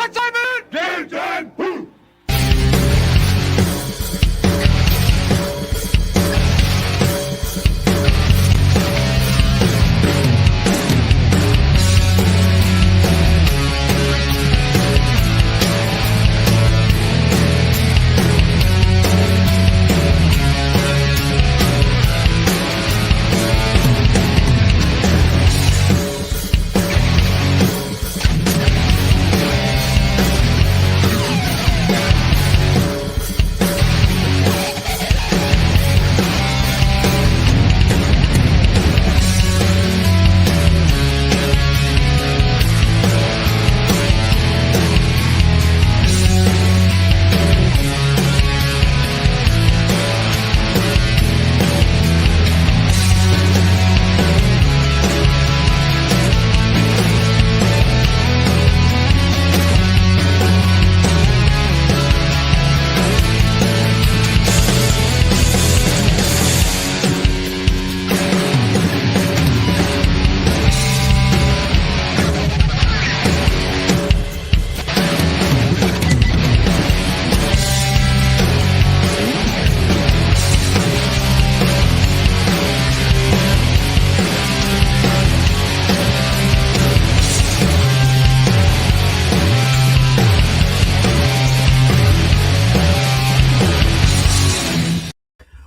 What time is it? Game time! Woo!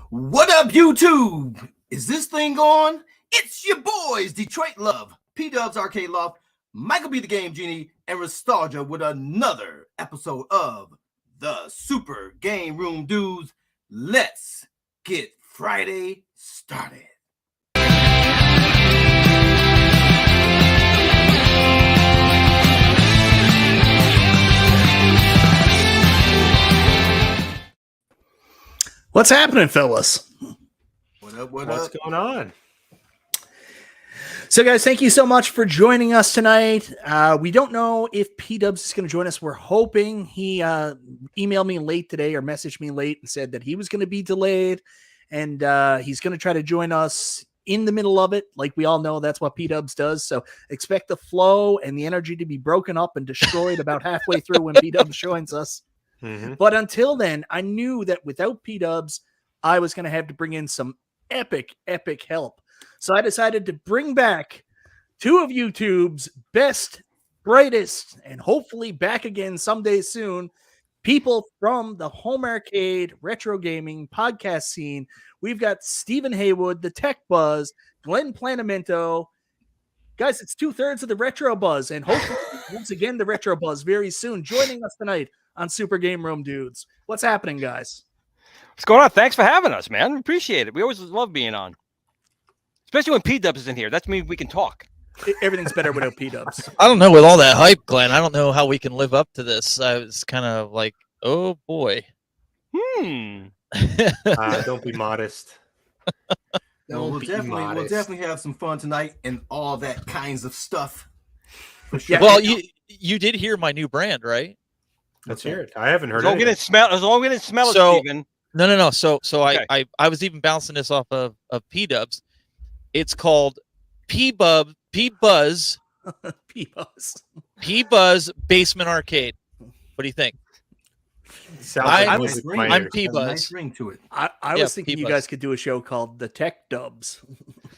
What up, YouTube? Is this thing on? It's your boys, Detroit Love, P-Dubs Arcade Loft, Michael B. the Game Genie, and Nostalgia with another episode of the Super Game Room Dudes. Let's get Friday started. What's happening, fellas? What up, what What's up? going on? So, guys, thank you so much for joining us tonight. We don't know if P-Dubs is going to join us. We're hoping. He emailed me late today or messaged me late and said that he was going to be delayed, and he's going to try to join us in the middle of it. Like we all know, that's what P-Dubs does. So expect the flow and the energy to be broken up and destroyed about halfway through when P-Dubs joins us. Mm-hmm. But until then, I knew that without P-Dubs, I was going to have to bring in some epic help. So I decided to bring back two of YouTube's best, brightest, and hopefully back again someday soon, people from the home arcade, retro gaming, podcast scene. We've got Stephen Haywood, the Tech Buzz, Glenn Planamento. Guys, it's 2/3 of the Retro Buzz, and hopefully once again the Retro Buzz very soon. Joining us tonight on Super Game Room Dudes. What's happening, guys? What's going on? Thanks for having us, man. We appreciate it. We always love being on. Especially when P-Dubs is in here. That means we can talk. Everything's better without P-Dubs. I don't know, with all that hype, Glenn, I don't know how we can live up to this. I was kind of like, oh boy. Don't be modest. No, we'll definitely have some fun tonight and all that kinds of stuff. For sure. Well, you did hear my new brand, right? Let's hear it. I haven't heard As long as we it. didn't smell it, So- Steven. No. So Okay. I was even bouncing this off of P-Dubs. It's called P-Buzz P-Buzz. Basement Arcade. What do you think? Sounds I'm- like music to my I'm ears. P-Buzz. Has a nice ring to it. I Yeah, was thinking you P-Buzz. guys could do a show called The Tech Dubs.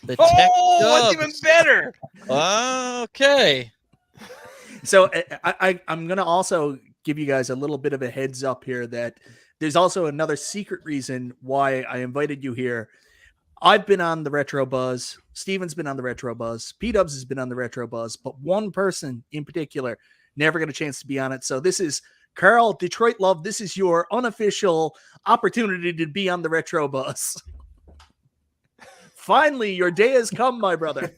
The Tech Oh, that's even Dubs. better. Okay. So I'm going to also give you guys a little bit of a heads up here that there's also another secret reason why I invited you here. I've been on the Retro Buzz. Steven's been on the Retro Buzz. P-Dubs has been on the Retro Buzz. But one person in particular never got a chance to be on it. So this is Carl, Detroit Love. This is your unofficial opportunity to be on the Retro Buzz. Finally, your day has come, my brother.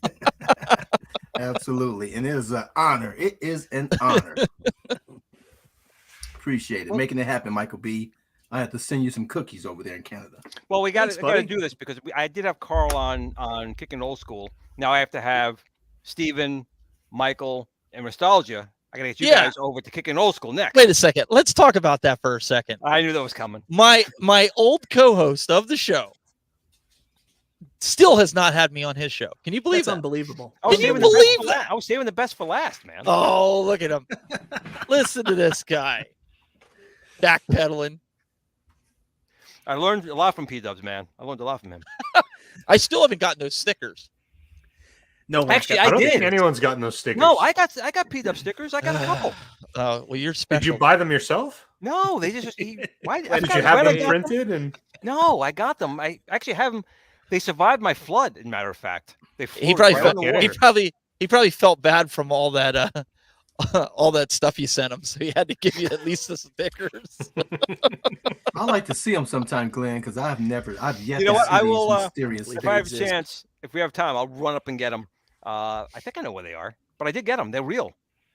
Absolutely. And it is an honor. It is an honor. Appreciate it. Making it happen, Michael B. I have to send you some cookies over there in Canada. Well, we got Thanks, to buddy. do this because I did have Carl on Kicking Old School. Now I have to have Steven, Michael, and Nostalgia. I got to get you Yeah. guys over to Kicking Old School next. Wait a second. Let's talk about that for a second. I knew that was coming. My old co-host of the show still has not had me on his show. Can you believe That's that? unbelievable. I was Can you saving the best believe for that? last. I was saving the best for last, man. Oh, look at him. Listen to this guy. Backpedaling. I learned a lot from P-Dubs, man. I learned a lot from him. I still haven't gotten those stickers. No, one's Actually, got- I I don't think did. anyone's gotten those stickers. No, I got P-Dub stickers. I got a couple. Well, you're special. Did you buy them yourself? No, they just why? I Did forgot you have when I them got printed? And No, I got them. I actually have them. They survived my flood. As a matter of fact, they he floated probably right felt, on the water. he probably felt bad from all that all that stuff you sent him, so he had to give you at least the stickers. I like to see them sometime, Glenn, because I've yet You know to what? see I these will. mysterious If I have a stickers. chance, if we have time, I'll run up and get them. I think I know where they are, but I did get them. They're real.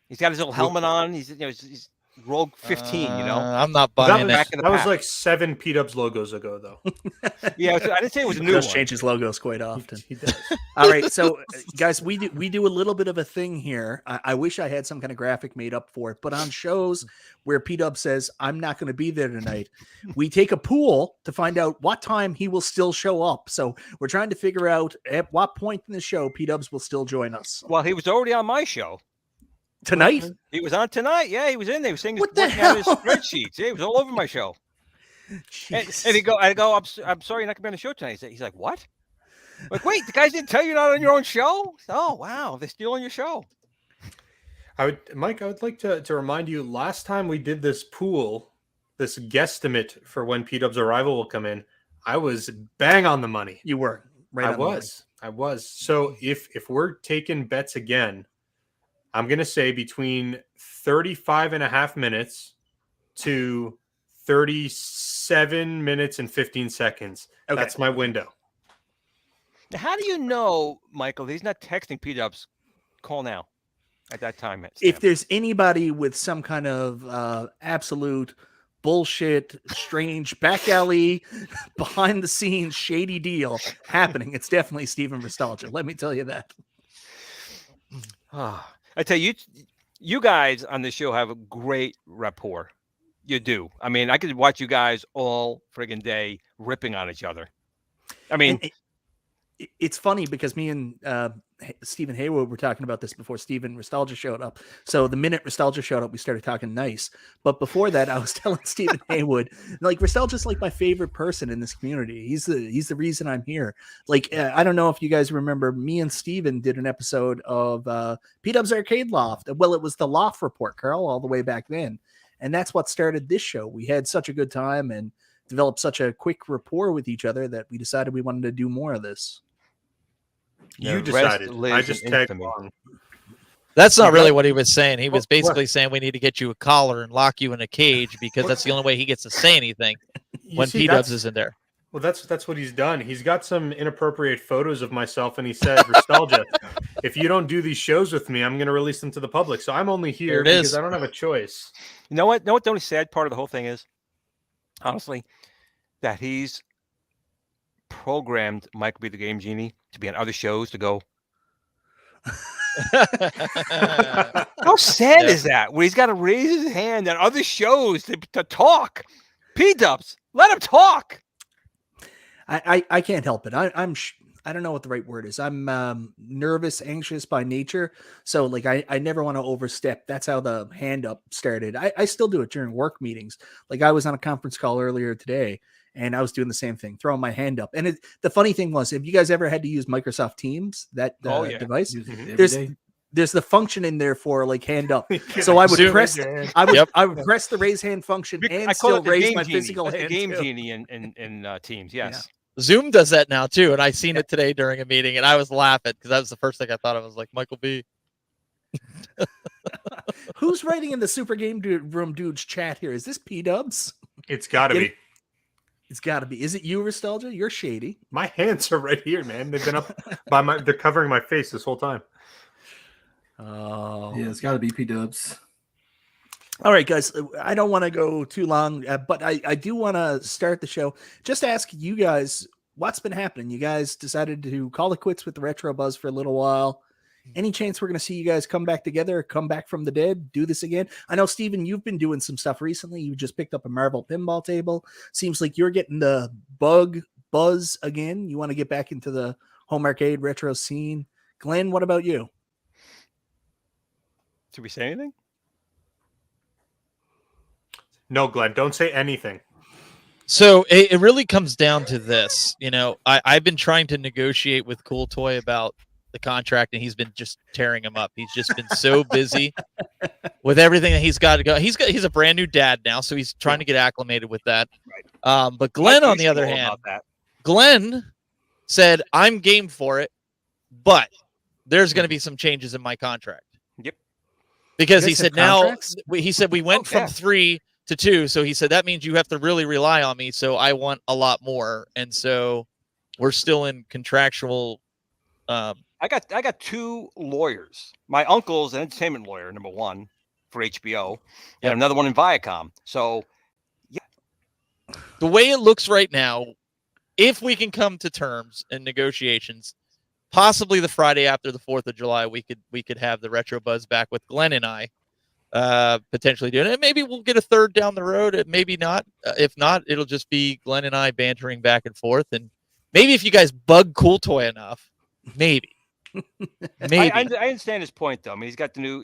He's got his little helmet on. He's Rogue 15. I'm not that buying was, it. Back in the that was pack. like 7 P-Dubs logos ago, though. Yeah, I didn't say it was a new Gus one. changes logos quite often. He does. All right, so guys, we do a little bit of a thing here. I wish I had some kind of graphic made up for it, but on shows where P-Dub says I'm not going to be there tonight, we take a pool to find out what time he will still show up. So we're trying to figure out at what point in the show P-Dubs will still join us Well, he was already on my show. tonight. He was on tonight. Yeah, he was in there. He was saying What the working on his hell? spreadsheets. Yeah, he was all over my show. And Jeez. I go, I'm sorry, you're not gonna be on the show tonight. He's like, what? Like, wait, the guys didn't tell you you're not on your own show? Oh, wow, they're stealing your show. Mike, I would like to remind you, last time we did this pool, this guesstimate for when P-Dub's arrival will come in, I was bang on the money. You were right. I on the money. was. So if we're taking bets again, I'm going to say between 35 and a half minutes to 37 minutes and 15 seconds. Okay. That's my window. Now, how do you know, Michael, that he's not texting P-Dubs? Call now at that time. If there's anybody with some kind of absolute bullshit, strange back alley, behind the scenes, shady deal happening, it's definitely Steven Nostalgia. Let me tell you that. I tell you, you guys on this show have a great rapport. You do. I mean, I could watch you guys all friggin' day ripping on each other. I mean, it's funny because me and Stephen Haywood were talking about this before Steven Nostalgia showed up. So the minute Nostalgia showed up, we started talking nice. But before that, I was telling Stephen Haywood, like, Nostalgia's like my favorite person in this community. He's the reason I'm here. Like, I don't know if you guys remember, me and Steven did an episode of P-Dub's Arcade Loft. Well, it was the Loft Report, Carl, all the way back then. And that's what started this show. We had such a good time and developed such a quick rapport with each other that we decided we wanted to do more of this. You the rest decided. lives I just in tagged infamy. along. That's not You really got- what he was saying. He was What? basically saying we need to get you a collar and lock you in a cage because that's the only way he gets to say anything You when see, P-Dubs that's- is in there. Well, that's what he's done. He's got some inappropriate photos of myself, and he said, "Nostalgia, if you don't do these shows with me, I'm going to release them to the public." So I'm only There here it because is. I don't have a choice. you know what? The only sad part of the whole thing is, honestly, that he's programmed Michael B. the Game Genie to be on other shows to go. How sad Yeah. is that? Where he's got to raise his hand on other shows to talk. P-Dubs, let him talk. I can't help it. I don't know what the right word is. I'm nervous, anxious by nature. So like I never want to overstep. That's how the hand up started. I still do it during work meetings. Like I was on a conference call earlier today and I was doing the same thing, throwing my hand up. And the funny thing was, have you guys ever had to use Microsoft Teams, that Oh, yeah. device? Use it every There's day. there's the function in there for like hand up. So I would Zoom press your hand. I would press the raise hand function and I call still it the raise Game my Genie. physical That's hand. the Game too. Genie in Teams. Yes. Zoom does that now too, and I seen it today during a meeting, and I was laughing because that was the first thing I thought of. I was like, Michael B. Who's writing in the Super Game Room Dudes chat here? Is this P-Dubs? It's got to Get be. it? It's got to be. Is it you, Nostalgia? You're shady. My hands are right here, man. They've been up they're covering my face this whole time. Oh. Yeah, it's got to be P-Dubs. All right, guys. I don't want to go too long, but I do want to start the show. Just ask you guys what's been happening. You guys decided to call it quits with the Retro Buzz for a little while. Any chance we're going to see you guys come back together, come back from the dead, do this again? I know, Steven, you've been doing some stuff recently. You just picked up a Marvel pinball table. Seems like you're getting the bug buzz again. You want to get back into the home arcade retro scene. Glenn, what about you? Should we say anything? No, Glenn, don't say anything. So it really comes down to this. I've been trying to negotiate with Cool Toy about the contract, and he's been just tearing him up. He's just been so busy with everything that he's got to go. He's a brand new dad now, so he's trying to get acclimated with that. Right. But Glenn, on the other hand, Glenn said, "I'm game for it, but there's going to be some changes in my contract." Yep. Because he said we went from 3 to 2, so he said that means you have to really rely on me. So I want a lot more, and so we're still in contractual. I got 2 lawyers. My uncle's an entertainment lawyer, number 1 for HBO, and another one in Viacom. So, yeah. The way it looks right now, if we can come to terms and negotiations, possibly the Friday after the 4th of July, we could have the Retro Buzz back with Glenn and I potentially doing it. Maybe we'll get a third down the road. Maybe not. If not, it'll just be Glenn and I bantering back and forth. And maybe if you guys bug Cool Toy enough, maybe. Maybe. I understand his point though. I mean, he's got the new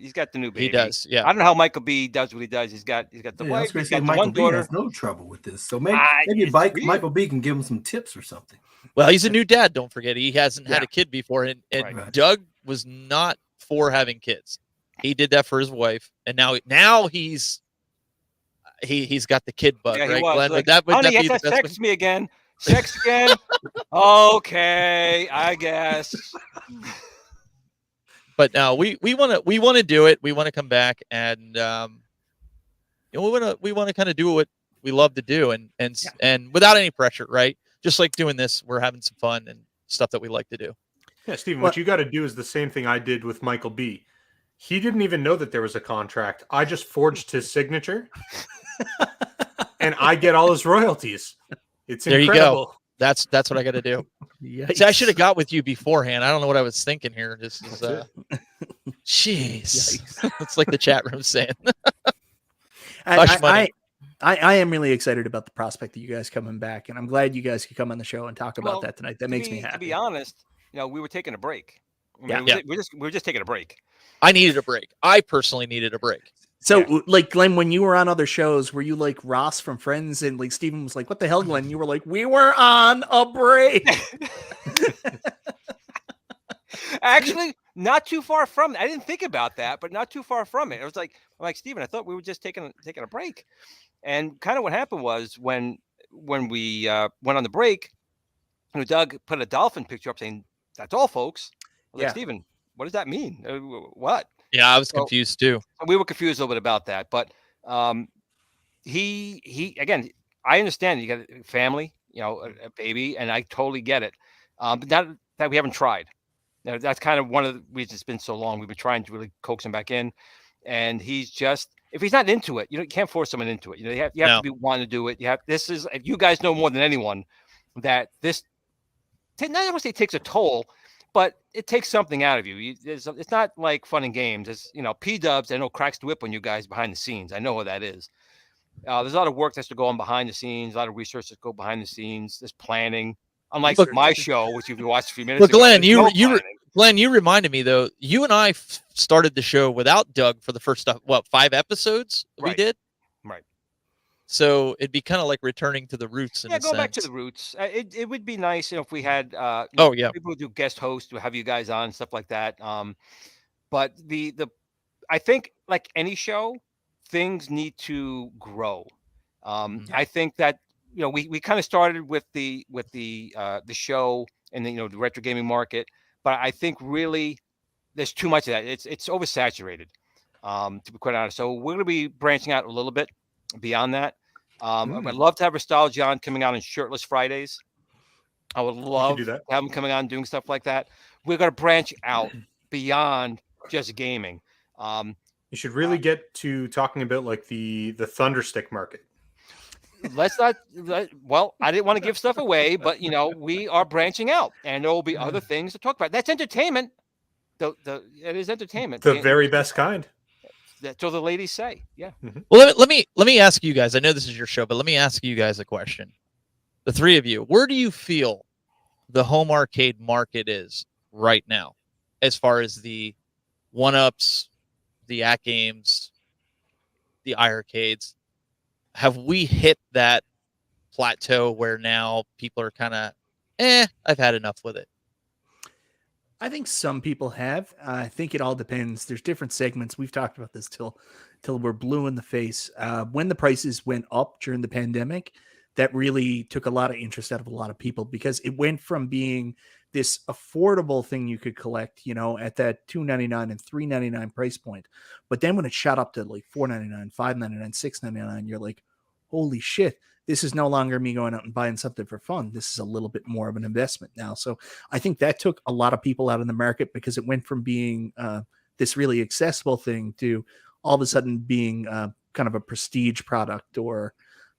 baby. He does. Yeah. I don't know how Michael B does what he does. He's got the wife. He's got the Michael one B daughter. has no trouble with this. So maybe Michael B can give him some tips or something. Well, he's a new dad. Don't forget, he hasn't had a kid before, and Right. Doug was not for having kids. He did that for his wife, and now he's got the kid bug, Yeah, right, was. Glenn? Like, Would honey, that you be have the to best text me again. Sex again? Okay, I guess. But no, we want to do it. We want to come back, and we want to kind of do what we love to do, and without any pressure, right? Just like doing this, we're having some fun and stuff that we like to do. Yeah, Steven, what you got to do is the same thing I did with Michael B. He didn't even know that there was a contract. I just forged his signature, and I get all his royalties. It's incredible. There you go. That's what I got to do. See, I should have got with you beforehand. I don't know what I was thinking here. Just jeez, it's like the chat room saying. I am really excited about the prospect of you guys coming back, and I'm glad you guys could come on the show and talk about that tonight. That makes me happy. To be honest, we were taking a break. We're just taking a break. I needed a break. I personally needed a break. So, like, Glenn, when you were on other shows, were you like Ross from Friends? And like Steven was like, "What the hell, Glenn?" You were like, "We were on a break." Actually, not too far from it. I didn't think about that, but not too far from it. It was like, I'm like, Steven, I thought we were just taking a break. And kind of what happened was when we went on the break, Doug put a dolphin picture up saying, "That's all, folks." I was like, Steven, what does that mean? What? Yeah, I was confused too. We were confused a little bit about that, but he again, I understand you got a family, a baby, and I totally get it. But not that we haven't tried. That's kind of one of the reasons it's been so long. We've been trying to really coax him back in, and he's just, if he's not into it, you can't force someone into it. You have to be wanting to do it. You guys know more than anyone that this, not I want to say it takes a toll, but it takes something out of you. It's not like fun and games. It's, P-dubs, I know, cracks the whip on you guys behind the scenes. I know what that is. There's a lot of work that's to go on behind the scenes, a lot of research that go behind the scenes. There's planning. Unlike my show, which you've watched a few minutes ago. Glenn, you reminded me, though, you and I started the show without Doug for the first 5 episoes we did? Right. So it'd be kind of like returning to the roots. Go back to the roots. It would be nice if we had people do guest hosts, to have you guys on, stuff like that. But I think, like any show, things need to grow. I think that we kind of started with the show and the retro gaming market, but I think really there's too much of that. It's oversaturated, to be quite honest. So we're going to be branching out a little bit beyond that. I'd love to have Nostalgia on coming out on Shirtless Fridays. I would love to have him coming on doing stuff like that. We're going to branch out beyond just gaming. You should really get to talking about like the Thunderstick market. Let's not. Well, I didn't want to give stuff away, but we are branching out, and there will be other things to talk about. That's entertainment. It is entertainment. The very best kind. That's what the ladies say. Yeah. Well, let me ask you guys. I know this is your show, but let me ask you guys a question. the three of you, where do you feel the home arcade market is right now, as far as the 1-ups, the AtGames, the iArcades? Have we hit that plateau where now people are kind of, I've had enough with it? I think some people have. I think it all depends. There's different segments. We've talked about this till we're blue in the face. When the prices went up during the pandemic, that really took a lot of interest out of a lot of people, because it went from being this affordable thing you could collect, at that $2.99 and $3.99 price point. But then when it shot up to like $4.99, $5.99, $6.99, you're like, holy shit. This is no longer me going out and buying something for fun. This is a little bit more of an investment now. So I think that took a lot of people out of the market, because it went from being this really accessible thing to all of a sudden being kind of a prestige product, or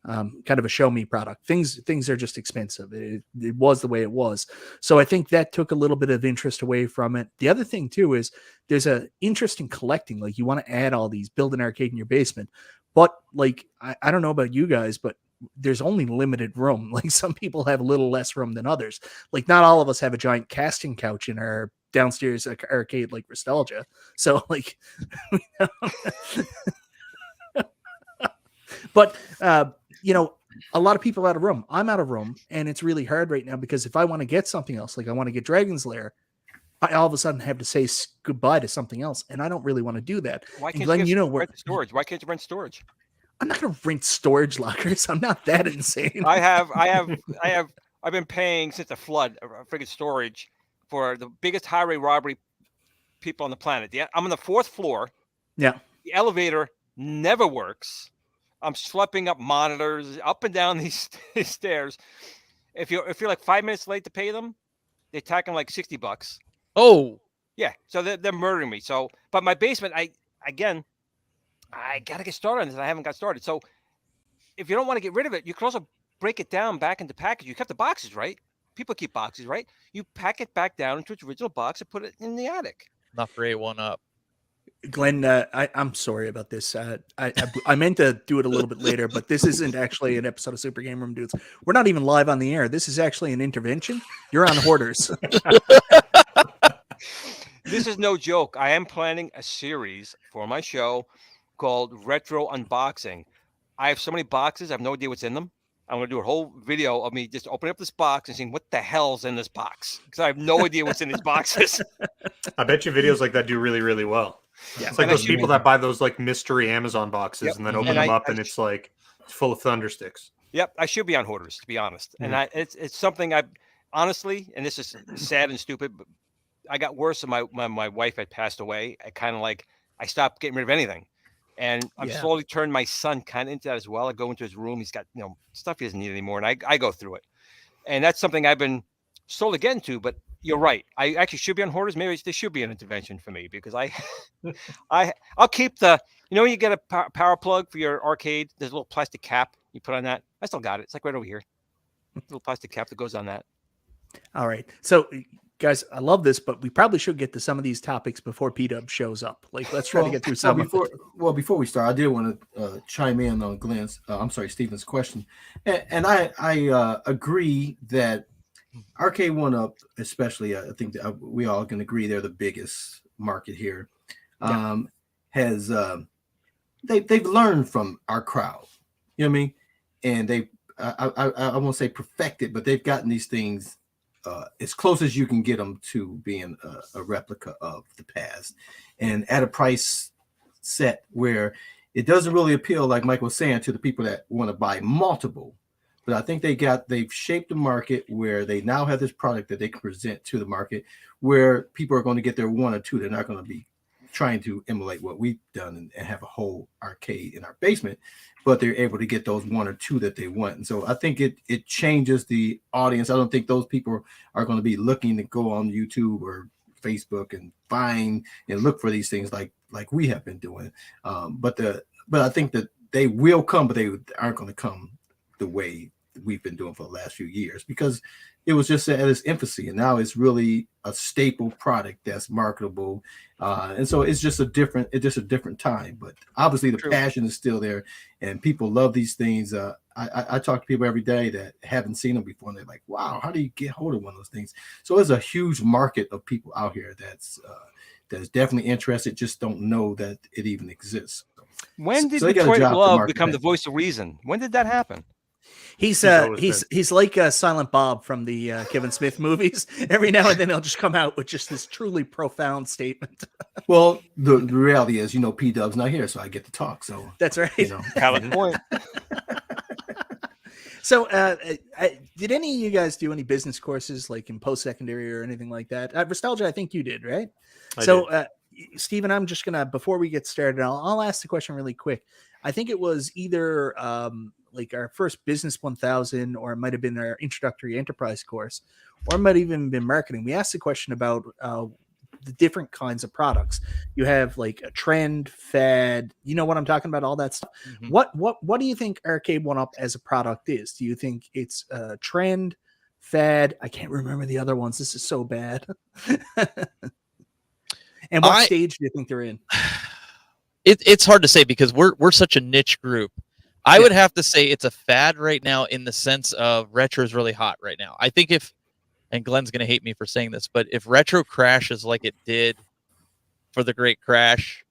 kind of a show me product. Things are just expensive. It was the way it was. So I think that took a little bit of interest away from it. The other thing too is there's an interest in collecting. Like, you want to add all these, build an arcade in your basement. But like, I don't know about you guys, but there's only limited room. Like, some people have a little less room than others. Like, not all of us have a giant casting couch in our downstairs arcade like Nostalgia. So like, but a lot of people out of room. I'm out of room, and it's really hard right now, because if I want to get something else, like I want to get Dragon's Lair, I all of a sudden have to say goodbye to something else, and I don't really want to do that. Why can't Glenn, you rent storage? Why can't you rent storage? I'm not going to rent storage lockers. I'm not that insane. I've been paying since the flood, friggin' storage for the biggest highway robbery people on the planet. Yeah, I'm on the 4th floor. Yeah. The elevator never works. I'm schlepping up monitors up and down these stairs. If you're like 5 minutes late to pay them, they tack them like $60. Oh, yeah. So they're murdering me. So, but my basement, I gotta get started on this. I haven't got started. So if you don't want to get rid of it, you can also break it down back into package. You kept the boxes, right? People keep boxes, right? You pack it back down into its original box and put it in the attic. Not for A1-Up. Glenn, I'm sorry about this. I meant to do it a little bit later, but this isn't actually an episode of Super Game Room Dudes. We're not even live on the air. This is actually an intervention. You're on Hoarders. This is no joke. I am planning a series for my show called Retro Unboxing. I have so many boxes. I have no idea what's in them. I'm going to do a whole video of me just opening up this box and seeing what the hell's in this box, because I have no idea what's in these boxes. I bet you videos like that do really, really well. Yeah, it's like those people that buy those like mystery Amazon boxes and then open them up and it's like full of thunder sticks. Yep, I should be on Hoarders, to be honest. And it's something I honestly, and this is sad and stupid, but I got worse when my wife had passed away. I stopped getting rid of anything. And I'm slowly turning my son kind of into that as well. I go into his room. He's got, stuff he doesn't need anymore. And I go through it. And that's something I've been slowly getting to. But you're right. I actually should be on Hoarders. Maybe there should be an intervention for me, because I'll keep the, when you get a power plug for your arcade, there's a little plastic cap you put on that. I still got it. It's like right over here. A little plastic cap that goes on that. All right. So, guys, I love this, but we probably should get to some of these topics before P-Dub shows up. Like, let's try to get through some. Before we start, I did want to chime in on Stephen's question, and I agree that Arcade1Up, especially, I think we all can agree they're the biggest market here. Has they've learned from our crowd, you know what I mean, and I won't say perfected, but they've gotten these things as close as you can get them to being a replica of the past, and at a price set where it doesn't really appeal, like Mike was saying, to the people that want to buy multiple. But I think they've shaped the market where they now have this product that they can present to the market, where people are going to get their one or two. They're not going to be trying to emulate what we've done and have a whole arcade in our basement, but they're able to get those one or two that they want. And so I think it changes the audience. I don't think those people are going to be looking to go on YouTube or Facebook and find and look for these things like we have been doing. But I think that they will come, but they aren't going to come the way we've been doing for the last few years, because it was just at its infancy, and now it's really a staple product that's marketable, and so it's just a different time. But obviously, the passion is still there, and people love these things. I talk to people every day that haven't seen them before, and they're like, "Wow, how do you get hold of one of those things?" So there's a huge market of people out here that's definitely interested, just don't know that it even exists. When did Detroit Love become the voice of reason? When did that happen? He's like Silent Bob from the Kevin Smith movies. Every now and then he'll just come out with just this truly profound statement. Well, the reality is, P-Dub's not here, so I get to talk. So that's right. Valid point. So, did any of you guys do any business courses, like in post-secondary or anything like that? Nostalgia, I think you did, right? I did. Stephen, I'm just gonna, before we get started, I'll ask the question really quick. I think it was either like our first Business 1000, or it might have been our introductory enterprise course, or it might have even been marketing. We asked the question about the different kinds of products. You have like a trend, fad, you know what I'm talking about, all that stuff. Mm-hmm. What do you think Arcade1Up as a product is? Do you think it's a trend, fad? I can't remember the other ones. This is so bad. And what stage do you think they're in? It's hard to say, because we're such a niche group. I would have to say it's a fad right now, in the sense of retro is really hot right now. I think and Glenn's going to hate me for saying this, but if retro crashes like it did for the Great Crash,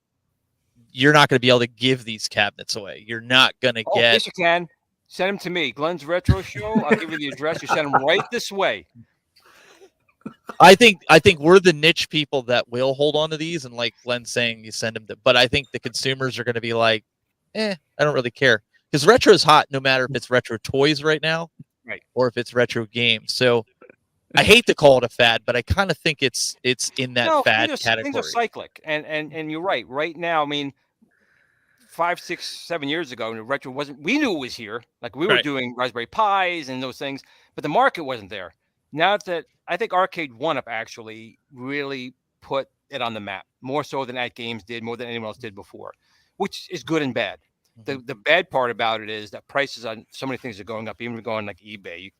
you're not going to be able to give these cabinets away. You're not going to get... Yes, you can. Send them to me. Glenn's Retro Show. I'll give you the address. You send them right this way. I think we're the niche people that will hold on to these, and like Glenn's saying, you send them to... But I think the consumers are going to be like, I don't really care. Because retro is hot, no matter if it's retro toys right now, right, or if it's retro games. So I hate to call it a fad, but I kind of think it's in that fad category. Things are cyclic, and you're right. Right now, I mean, 5, 6, 7 years ago, retro wasn't. We knew it was here. Like we were doing Raspberry Pis and those things, but the market wasn't there. Now that I think Arcade1Up actually really put it on the map, more so than AtGames did, more than anyone else did before, which is good and bad. The bad part about it is that prices on so many things are going up, even going like eBay.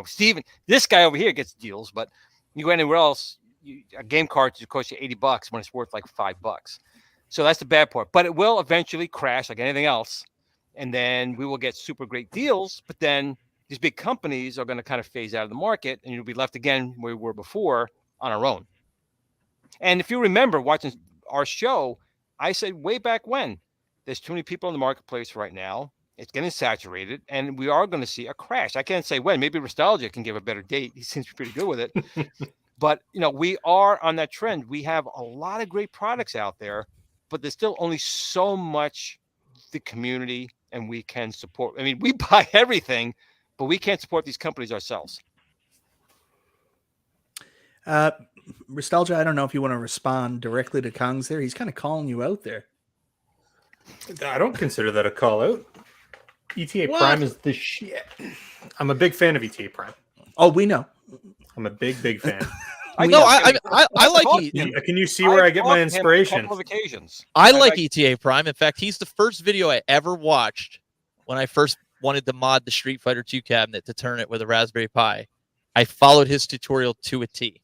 Steven, this guy over here gets deals, but you go anywhere else, a game cartridge costs you $80 when it's worth like $5. So that's the bad part. But it will eventually crash like anything else, and then we will get super great deals. But then these big companies are going to kind of phase out of the market, and you'll be left again where we were before on our own. And if you remember watching our show, I said way back when, there's too many people in the marketplace right now. It's getting saturated, and we are going to see a crash. I can't say when. Maybe Nostalgia can give a better date. He seems pretty good with it. But, we are on that trend. We have a lot of great products out there, but there's still only so much the community and we can support. I mean, we buy everything, but we can't support these companies ourselves. Nostalgia, I don't know if you want to respond directly to Kongs there. He's kind of calling you out there. I don't consider that a call out. ETA Prime is the shit. I'm a big fan of ETA Prime. Oh, we know. I'm a big fan. I like ETA. Can you see where I get my inspiration? A couple of occasions. I like ETA Prime. In fact, he's the first video I ever watched when I first wanted to mod the Street Fighter 2 cabinet to turn it with a Raspberry Pi. I followed his tutorial to a T.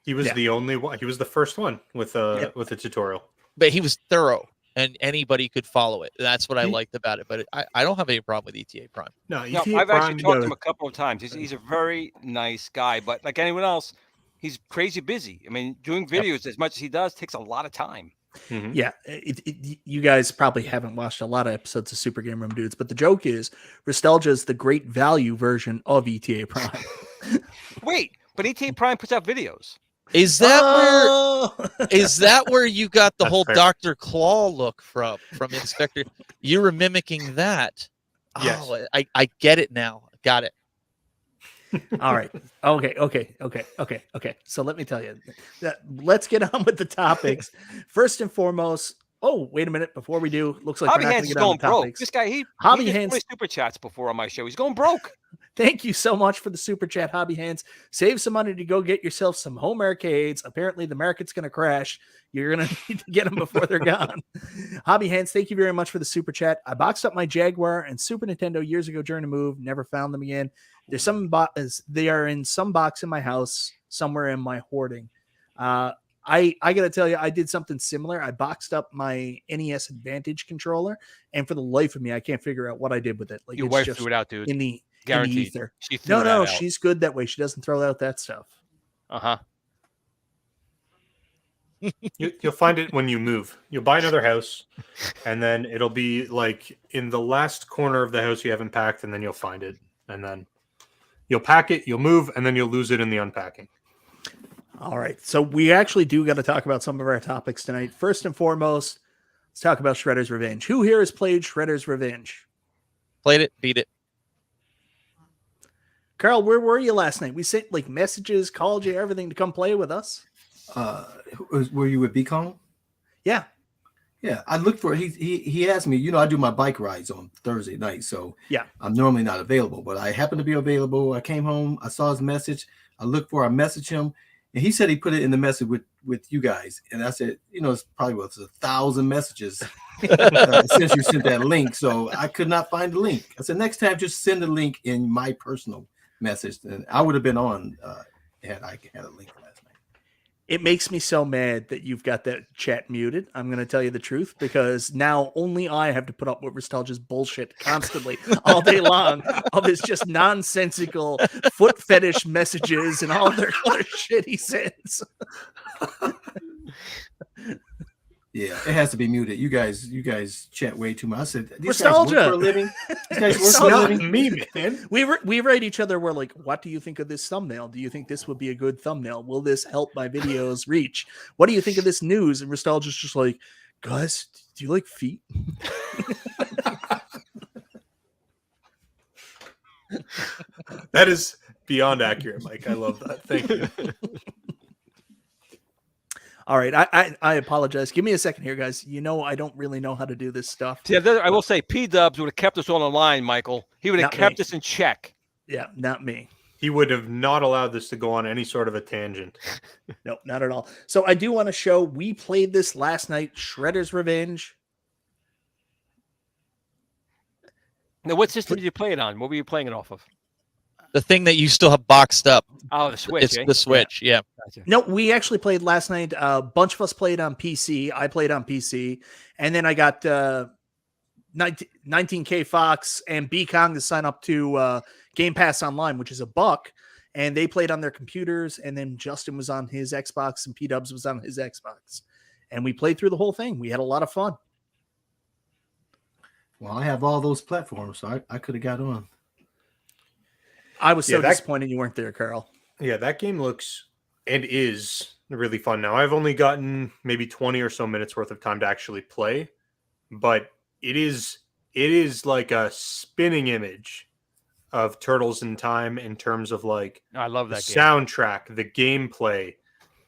He was the only one. He was the first one with a tutorial. But he was thorough, and anybody could follow it. That's what I liked about it. But I don't have any problem with ETA Prime. I've actually talked to him a couple of times. He's a very nice guy, but like anyone else, he's crazy busy. I mean, doing videos as much as he does takes a lot of time. Mm-hmm. Yeah, you guys probably haven't watched a lot of episodes of Super Game Room Dudes, but the joke is Nostalgia is the great value version of ETA Prime. Wait, but ETA Prime puts out videos. Is that where you got the whole fair. Dr. Claw look from Inspector? You were mimicking that. Yes. Oh, I get it now. Got it. All right. Okay. So let me tell you, let's get on with the topics. First and foremost, wait a minute. Before we do, looks like Hobby we're not Hands going to is get on going the broke. topics. This guy, he Hands super chats before on my show. He's going broke. Thank you so much for the super chat, Hobby Hands. Save some money to go get yourself some home arcades. Apparently, the market's going to crash. You're going to need to get them before they're gone. Hobby Hands, thank you very much for the super chat. I boxed up my Jaguar and Super Nintendo years ago during a move. Never found them again. There's some they are in some box in my house somewhere in my hoarding. I gotta tell you, I did something similar. I boxed up my NES Advantage controller, and for the life of me, I can't figure out what I did with it. Like Your it's wife just threw it out, dude. in the Guaranteed. ether. She threw that No, out. she's good that way. She doesn't throw out that stuff. Uh-huh. You'll find it when you move. You'll buy another house, and then it'll be like in the last corner of the house you haven't packed, and then you'll find it, and then you'll pack it, you'll move, and then you'll lose it in the unpacking. All right. So we actually do got to talk about some of our topics tonight. First and foremost, let's talk about Shredder's Revenge. Who here has played Shredder's Revenge? Played it, beat it. Carl, where were you last night? We sent like messages, called you, everything to come play with us. Were you with Beacon? Yeah. Yeah, I looked for he asked me, I do my bike rides on Thursday night, so yeah, I'm normally not available, but I happened to be available. I came home, I saw his message, I messaged him, and he said he put it in the message with you guys, and I said, it's probably 1,000 messages since you sent that link, so I could not find the link. I said next time just send the link in my personal message, and I would have been on had I had a link last night. It makes me so mad that you've got that chat muted. I'm going to tell you the truth, because now only I have to put up with Nostalgia's bullshit constantly all day long. All this just nonsensical foot fetish messages and all their other shit he sends. Yeah, it has to be muted. You guys chat way too much. I said, these Nostalgia. guys work for a living. These guys work for a living. Me, man. We write each other. We're like, what do you think of this thumbnail? Do you think this would be a good thumbnail? Will this help my videos reach? What do you think of this news? And Nostalgia's just like, guys, do you like feet? That is beyond accurate, Mike. I love that. Thank you. All right, I apologize. Give me a second here, guys. I don't really know how to do this stuff. See, I will say P-Dubs would have kept us on the line, Michael. He would have kept us in check. Yeah, not me. He would have not allowed this to go on any sort of a tangent. No, not at all. So I do want to show, we played this last night, Shredder's Revenge. Now, what system did you play it on? What were you playing it off of? The thing that you still have boxed up. Oh, the Switch. It's the Switch, yeah. Gotcha. No, we actually played last night. A bunch of us played on PC. I played on PC. And then I got 19K Fox and B-Kong to sign up to Game Pass Online, which is $1. And they played on their computers. And then Justin was on his Xbox and P-Dubs was on his Xbox. And we played through the whole thing. We had a lot of fun. Well, I have all those platforms, so I could have got on. I was so disappointed you weren't there, Carl. Yeah, that game looks and is really fun. Now, I've only gotten maybe 20 or so minutes worth of time to actually play, but it is like a spinning image of Turtles in Time in terms of like I love that soundtrack, the gameplay,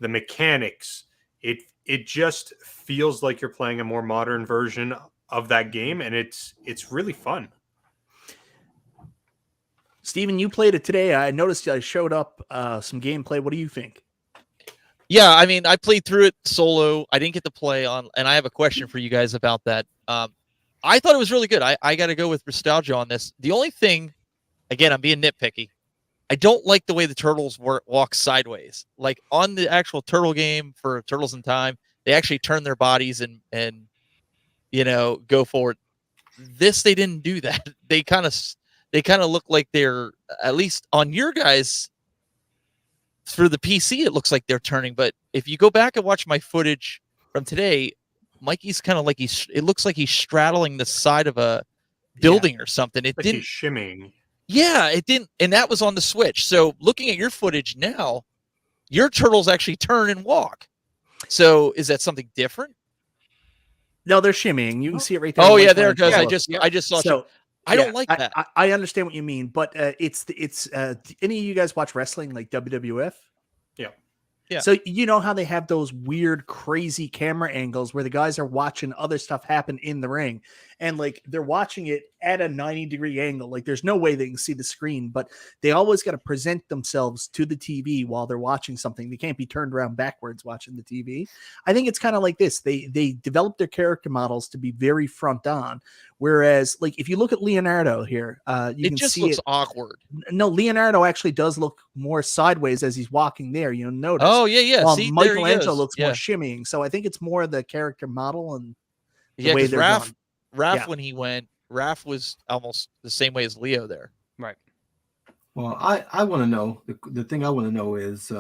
the mechanics. It just feels like you're playing a more modern version of that game, and it's really fun. Steven, you played it today. I noticed I showed up some gameplay. What do you think? Yeah, I mean, I played through it solo. I didn't get to play on, and I have a question for you guys about that. I thought it was really good. I got to go with nostalgia on this. The only thing, again, I'm being nitpicky. I don't like the way the turtles walk sideways. Like on the actual turtle game for Turtles in Time, they actually turn their bodies and go forward. This, they didn't do that. They kind of look like they're, at least on your guys through the PC, it looks like they're turning. But if you go back and watch my footage from today, Mikey's kind of like it looks like he's straddling the side of a building or something. It didn't he's shimmying. Yeah, it didn't. And that was on the Switch. So looking at your footage now, your turtles actually turn and walk. So is that something different? No, they're shimmying. You can see it right there. Oh yeah, there it goes. I just saw. So, I don't like that. I understand what you mean, but it's any of you guys watch wrestling like WWF? Yeah. Yeah. So you know how they have those weird, crazy camera angles where the guys are watching other stuff happen in the ring, and like they're watching it at a 90-degree angle. Like there's no way they can see the screen, but they always got to present themselves to the TV while they're watching something. They can't be turned around backwards watching the TV. I think it's kind of like this. They develop their character models to be very front on. Whereas, like if you look at Leonardo here, you can see looks awkward. No, Leonardo actually does look more sideways as he's walking there. You'll notice. Oh yeah. While See, Michelangelo looks more shimmying. So I think it's more the character model and the way they're done. Raph, when he went, Raph was almost the same way as Leo there. Right. Well, I want to know, the thing I want to know is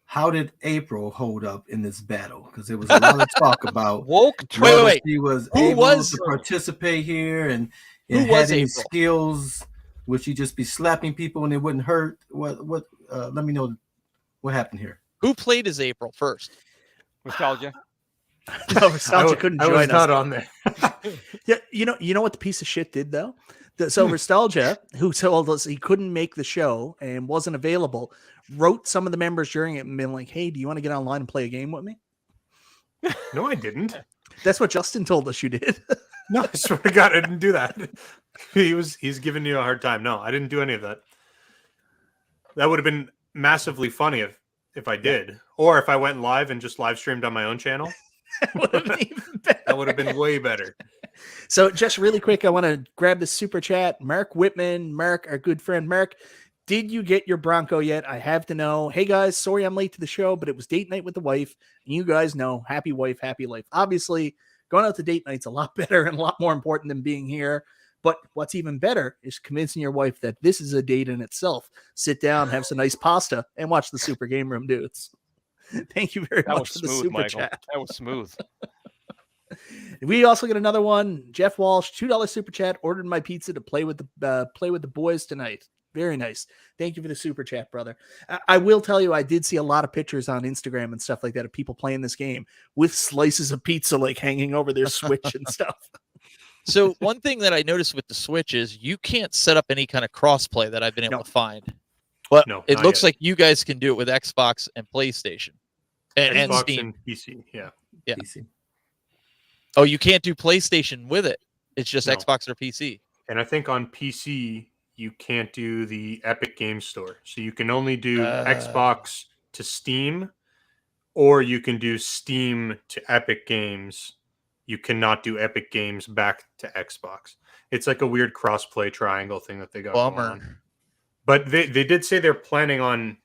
how did April hold up in this battle? Because there was a lot of talk about woke. Wait. She was Who able was- to participate here and Who had was any April? skills. Would she just be slapping people and it wouldn't hurt? What? Let me know what happened here. Who played as April first? Nostalgia. No, Nostalgia couldn't I join was us. not on there. Yeah, you know what the piece of shit did though? So Nostalgia, who told us he couldn't make the show and wasn't available, wrote some of the members during it and been like, "Hey, do you want to get online and play a game with me?" No, I didn't. That's what Justin told us you did. No, I swear to God, I didn't do that. He's giving you a hard time. No, I didn't do any of that. That would have been massively funny if I did, or if I went live and just live streamed on my own channel. That would have been way better. So just really quick, I want to grab the super chat. Mark Whitman, Mark, our good friend Mark. Did you get your Bronco yet? I have to know. Hey guys, sorry I'm late to the show, but it was date night with the wife. And you guys know, happy wife, happy life. Obviously, going out to date night's a lot better and a lot more important than being here. But what's even better is convincing your wife that this is a date in itself. Sit down, have some nice pasta, and watch the Super Game Room dudes. Thank you very much for the super chat. That was smooth. We also get another one. Jeff Walsh, $2 super chat. Ordered my pizza to play with the boys tonight. Very nice. Thank you for the super chat, brother. I will tell you, I did see a lot of pictures on Instagram and stuff like that of people playing this game with slices of pizza like hanging over their Switch and stuff. So one thing that I noticed with the Switch is you can't set up any kind of crossplay that I've been able to find. But it looks like you guys can do it with Xbox and PlayStation and Xbox Steam. and PC, yeah. PC. Oh, you can't do PlayStation with it. It's just No. Xbox or PC. And I think on PC you can't do the Epic Games Store, so you can only do Xbox to Steam, or you can do Steam to Epic Games. You cannot do Epic Games back to Xbox. It's like a weird cross-play triangle thing that they got going on. But they did say they're planning on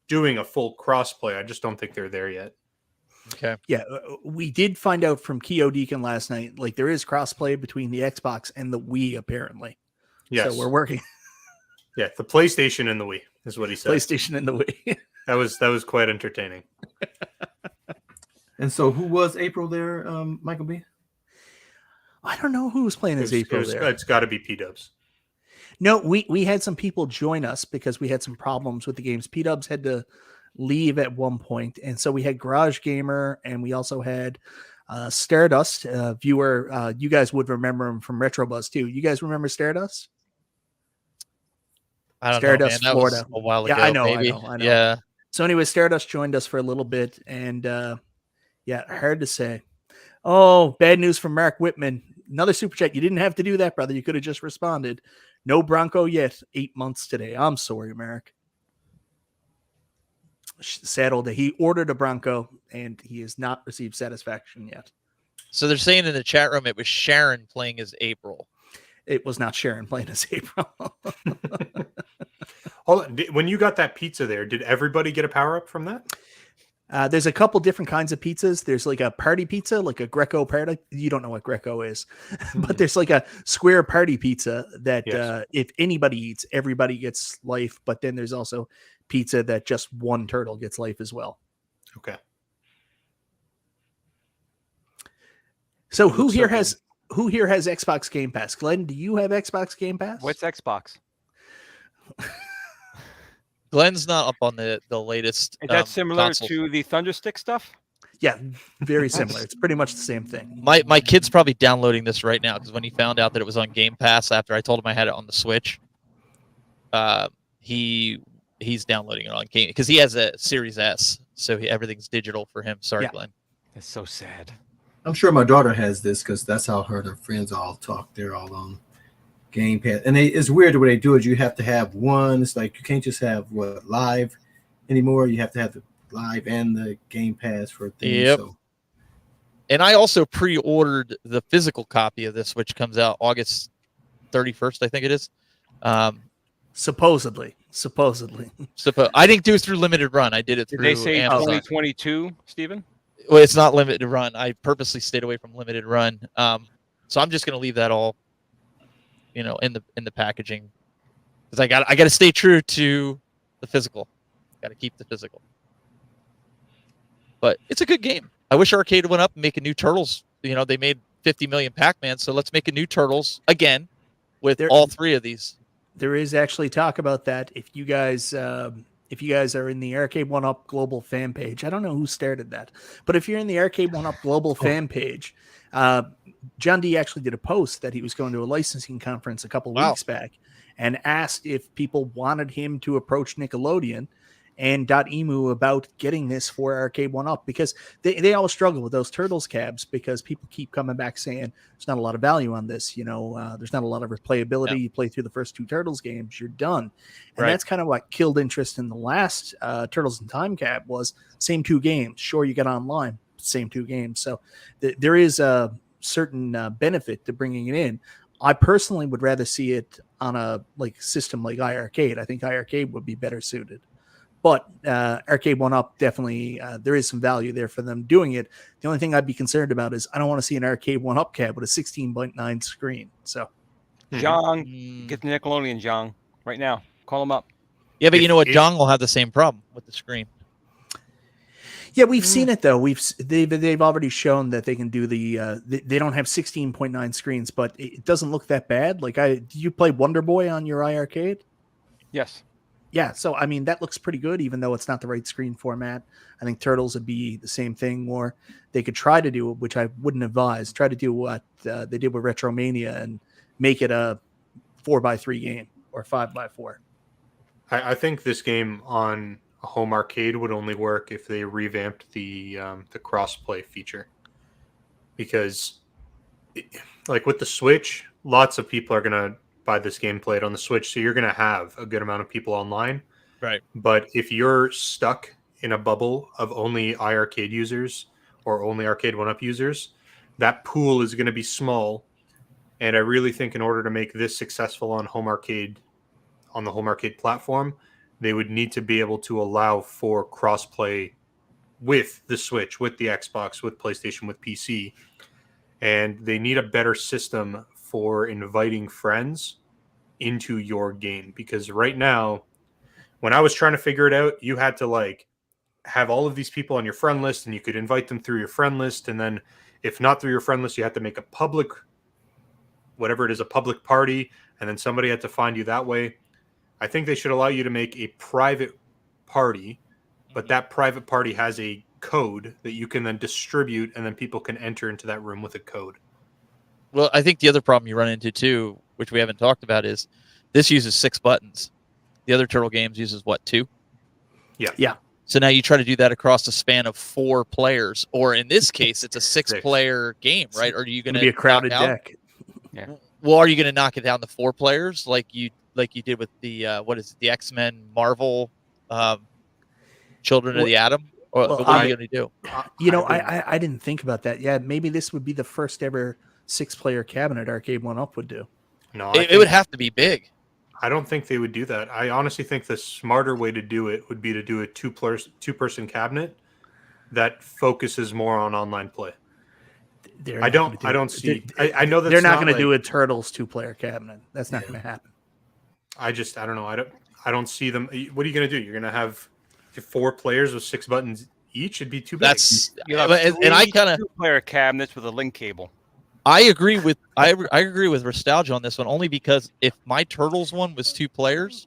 doing a full cross-play. I just don't think they're there yet. Okay. Yeah, we did find out from Keo Deacon last night, like there is crossplay between the Xbox and the Wii, apparently. Yes. So we're working. Yeah, the PlayStation and the Wii is what he said. PlayStation and the Wii. That was quite entertaining. And so who was April there, Michael B? I don't know who was playing as April there. It's got to be P-Dubs. No, we had some people join us because we had some problems with the games. P-Dubs had to leave at one point, and so we had Garage Gamer, and we also had Stardust, viewer. You guys would remember him from Retro Buzz too. You guys remember Stardust? I don't Stardust, know, man. That Florida. was a while ago. Yeah, I know, maybe. I know. Yeah. So anyway, Stardust joined us for a little bit, and yeah, hard to say. Oh, bad news from Mark Whitman. Another super chat. You didn't have to do that, brother. You could have just responded. No Bronco yet. 8 months today. I'm sorry, Mark. Sad old day. He ordered a Bronco, and he has not received satisfaction yet. So they're saying in the chat room it was Sharon playing as April. It was not Sharon playing as April. When you got that pizza there, did everybody get a power-up from that? There's a couple different kinds of pizzas. There's like a party pizza, like a Greco party. You don't know what Greco is, but there's like a square party pizza that if anybody eats, everybody gets life. But then there's also pizza that just one turtle gets life as well. Okay. So who here has Xbox Game Pass? Glenn, do you have Xbox Game Pass? What's Xbox? Glenn's not up on the latest. Is that similar console. to the Thunderstick stuff? Yeah, very similar. It's pretty much the same thing. My kid's probably downloading this right now because when he found out that it was on Game Pass after I told him I had it on the Switch, he's downloading it on Game because he has a Series S. so everything's digital for him. Sorry, Yeah. Glenn. That's so sad. I'm sure my daughter has this because that's how her friends all talk. They're all on Game Pass, and it's weird the way they do it. You have to have one. It's like you can't just have live anymore. You have to have the live and the Game Pass for things. Yep. So. And I also pre-ordered the physical copy of this, which comes out August 31st, I think it is. Supposedly. I didn't do it through limited run. I did it through Did they say Amazon. 2022, Stephen? Well, it's not limited run. I purposely stayed away from limited run. So I'm just going to leave that all, in the packaging, because I got to stay true to the physical. Got to keep the physical. But it's a good game. I wish Arcade1Up and make a new Turtles. They made 50 million Pac-Man, so let's make a new Turtles again with all three of these. There is actually talk about that. If you guys are in the Arcade1Up global fan page, I don't know who started that, but if you're in the Arcade1Up global fan page, John D actually did a post that he was going to a licensing conference a couple weeks back and asked if people wanted him to approach Nickelodeon and .emu about getting this for Arcade1Up, because they always struggle with those Turtles cabs, because people keep coming back saying there's not a lot of value on this. There's not a lot of replayability. Yeah. You play through the first two Turtles games, you're done. And that's kind of what killed interest in the last Turtles in Time cab was same two games. Sure, you get online, same two games. So there is a certain benefit to bringing it in. I personally would rather see it on a system like iArcade. I think iArcade would be better suited. But Arcade1Up definitely, there is some value there for them doing it. The only thing I'd be concerned about is I don't want to see an Arcade1Up cab with a 16.9 screen. So, John, get the Nickelodeon, John, right now. Call him up. Yeah, but you know what? John will have the same problem with the screen. Yeah, we've seen it though. They've already shown that they can do they don't have 16.9 screens, but it doesn't look that bad. Do you play Wonder Boy on your iArcade? Yes. Yeah, so I mean that looks pretty good, even though it's not the right screen format. I think Turtles would be the same thing, or they could try to do, which I wouldn't advise, try to do what they did with Retromania and make it a 4x3 game or 5x4. I think this game on a home arcade would only work if they revamped the crossplay feature, because with the Switch, lots of people are gonna buy this game, play it on the Switch, so you're going to have a good amount of people online. Right. But if you're stuck in a bubble of only iArcade users or only Arcade1Up users, that pool is going to be small. And I really think in order to make this successful on the home arcade platform, they would need to be able to allow for crossplay with the Switch, with the Xbox, with PlayStation, with PC. And they need a better system for inviting friends into your game, because right now, when I was trying to figure it out, you had to have all of these people on your friend list, and you could invite them through your friend list, and then if not through your friend list, you had to make a public, whatever it is, a public party, and then somebody had to find you that way. I think they should allow you to make a private party, but that private party has a code that you can then distribute, and then people can enter into that room with a code. Well, I think the other problem you run into too, which we haven't talked about, is this uses 6 buttons. The other Turtle games uses what, 2? Yeah. So now you try to do that across a span of 4 players, or in this case, it's a 6-player game, right? Or are you going to be a crowded deck? Yeah. Well, are you going to knock it down to 4 players like you did with the the X-Men Marvel Children of the Atom? Or what are you going to do? I didn't think about that. Yeah, maybe this would be the first ever 6-player cabinet Arcade1Up would do. No, it would have to be big. I don't think they would do that. I honestly think the smarter way to do it would be to do a two-person cabinet that focuses more on online play. I know that they're not going to do a Turtles 2-player cabinet. That's not going to happen. I don't know. I don't see them. What are you going to do? You're going to have 4 players with 6 buttons each? It'd be too big. And I kind of 2-player cabinets with a link cable. I agree with Nostalgia on this one, only because if my Turtles one was 2 players,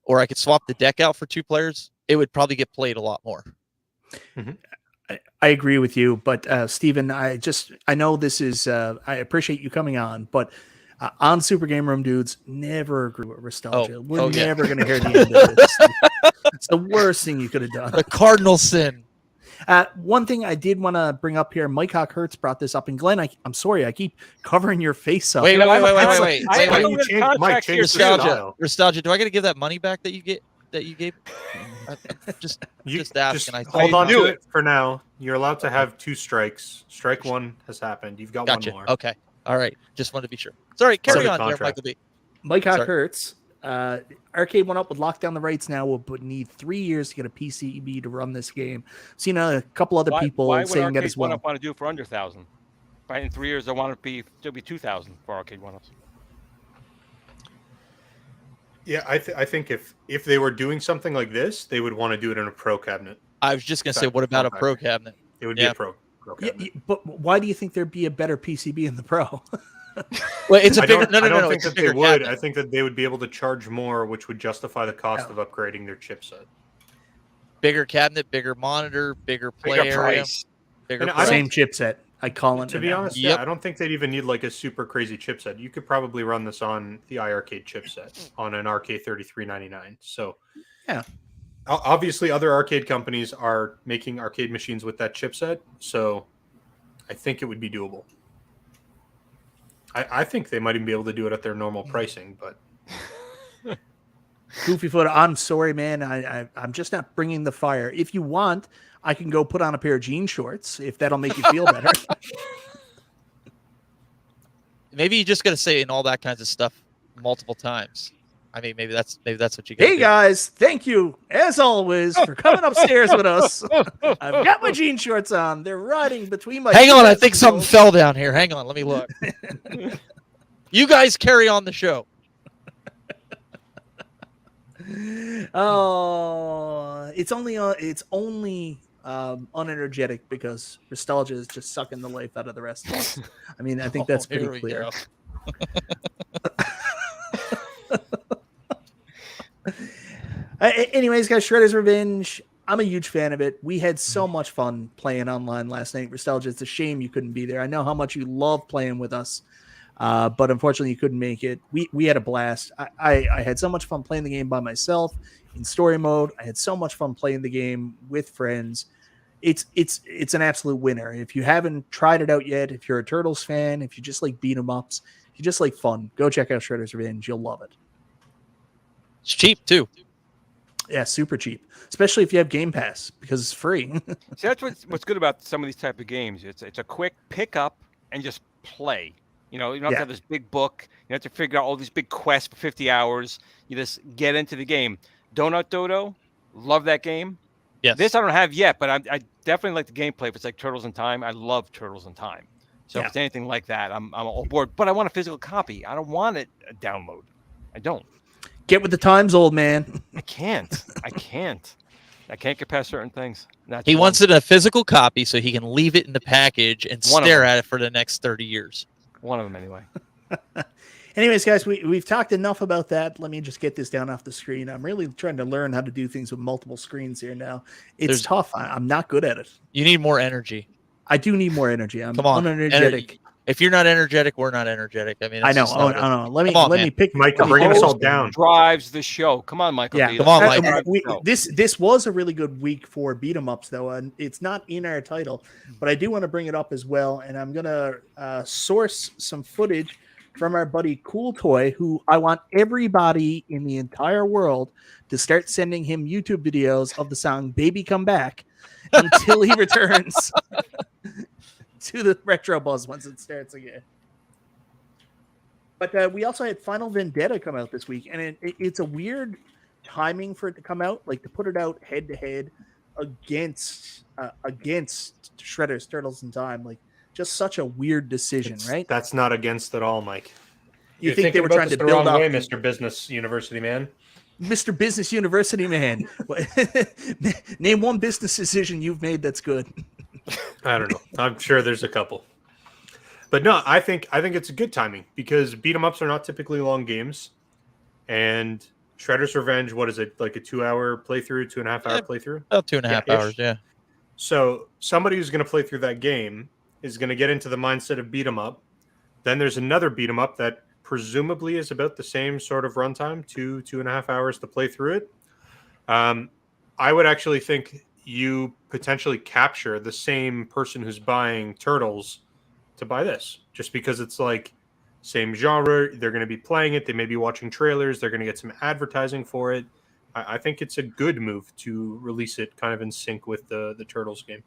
or I could swap the deck out for 2 players, it would probably get played a lot more. Mm-hmm. I agree with you, but Stephen, I know this is I appreciate you coming on, but On Super Game Room, dudes, never agree with Nostalgia. We're yeah. never going to hear the end of this. It's the worst thing you could have done. The cardinal sin. One thing I did want to bring up here, Mike Hawk Hertz brought this up, and Glenn, I'm sorry, I keep covering your face up. Wait. Mike, Nostalgia. Do I got to give that money back that you gave? Just ask. Hold on to it for now. You're allowed to have 2 strikes. Strike 1 has happened. You've got Gotcha. 1 more. Okay. All right. Just wanted to be sure. Sorry. Carry on there, Michael B. Mike Hawk Hertz. Arcade1Up would lock down the rights now, would need 3 years to get a PCB to run this game. Seen a couple other people saying that as well. Why would Arcade1Up want to do it for under 1,000? Right, in 3 years, I want to be 2,000 for Arcade1Ups. Yeah, I think if they were doing something like this, they would want to do it in a pro cabinet. I was just gonna say, what about a pro cabinet? It would be a pro cabinet. Yeah, but why do you think there'd be a better PCB in the pro? Well, it's a bigger. I don't think it's a that they bigger would. cabinet. I think that they would be able to charge more, which would justify the cost of upgrading their chipset. Bigger cabinet, bigger monitor, bigger play area, bigger same chipset. I call it. To be honest, yeah, I don't think they'd even need like a super crazy chipset. You could probably run this on the iArcade chipset on an RK3399. So, yeah. Obviously, other arcade companies are making arcade machines with that chipset, so I think it would be doable. I think they might even be able to do it at their normal pricing, but Goofyfoot, I'm sorry, man. I'm just not bringing the fire. If you want, I can go put on a pair of jean shorts if that'll make you feel better. Maybe you just got to say and all that kinds of stuff multiple times. I mean, maybe that's what you got. Hey guys, thank you as always for coming upstairs with us. I've got my jean shorts on. They're riding between my. Hang on, I think something fell down here. Hang on, let me look. You guys carry on the show. Oh, it's only unenergetic because Nostalgia is just sucking the life out of the rest of us. I mean, I think that's pretty clear. Anyways, guys, Shredder's Revenge. I'm a huge fan of it. We had so much fun playing online last night. Nostalgia, it's a shame you couldn't be there. I know how much you love playing with us, but unfortunately you couldn't make it. We had a blast. I had so much fun playing the game by myself in story mode. I had so much fun playing the game with friends. It's an absolute winner. If you haven't tried it out yet, if you're a Turtles fan, if you just like beat 'em ups, if you just like fun, go check out Shredder's Revenge. You'll love it. It's cheap too. Yeah, super cheap, especially if you have Game Pass because it's free. See, that's what's good about some of these type of games. It's a quick pick up and just play. You know, you don't have to have this big book. You have to figure out all these big quests for 50 hours. You just get into the game. Donut Dodo, love that game. Yes. This I don't have yet, but I definitely like the gameplay. If it's like Turtles in Time, I love Turtles in Time. So if it's anything like that, I'm all board. But I want a physical copy. I don't want it a download. I don't. Get with the times, old man. I can't get past certain things. He wants it in a physical copy so he can leave it in the package and stare at it for the next 30 years. One of them, anyway. Anyways, guys, we've talked enough about that. Let me just get this down off the screen. I'm really trying to learn how to do things with multiple screens here now. It's tough. I'm not good at it. You need more energy. I do need more energy. I'm Come on, unenergetic. If you're not energetic, we're not energetic. I mean, I know. Let me pick. Michael, bring us all down. Drives the show. Come on, Michael. Yeah, come on, Michael. This was a really good week for beat 'em ups, though, and it's not in our title, but I do want to bring it up as well. And I'm gonna source some footage from our buddy Cool Toy, who I want everybody in the entire world to start sending him YouTube videos of the song "Baby Come Back" until he returns to the retro buzz once it starts again. But we also had Final Vendetta come out this week, and it's a weird timing for it to come out, like to put it out head to head against Shredder's Turtles in Time, like just such a weird decision, right? That's not against at all, Mike. You think they were trying to build up, Mr. Business University Man? Mr. Business University Man. Name one business decision you've made that's good. I don't know. I'm sure there's a couple. But no, I think it's a good timing because beat 'em ups are not typically long games. And Shredder's Revenge, what is it, like a 2-hour playthrough, 2.5-hour playthrough? About 2.5 hours, yeah. So somebody who's going to play through that game is going to get into the mindset of beat 'em up. Then there's another beat 'em up that presumably is about the same sort of runtime, 2.5 hours to play through it. I would actually think you potentially capture the same person who's buying Turtles to buy this, just because it's like same genre. They're going to be playing it. They may be watching trailers. They're going to get some advertising for it. I think it's a good move to release it kind of in sync with the Turtles game.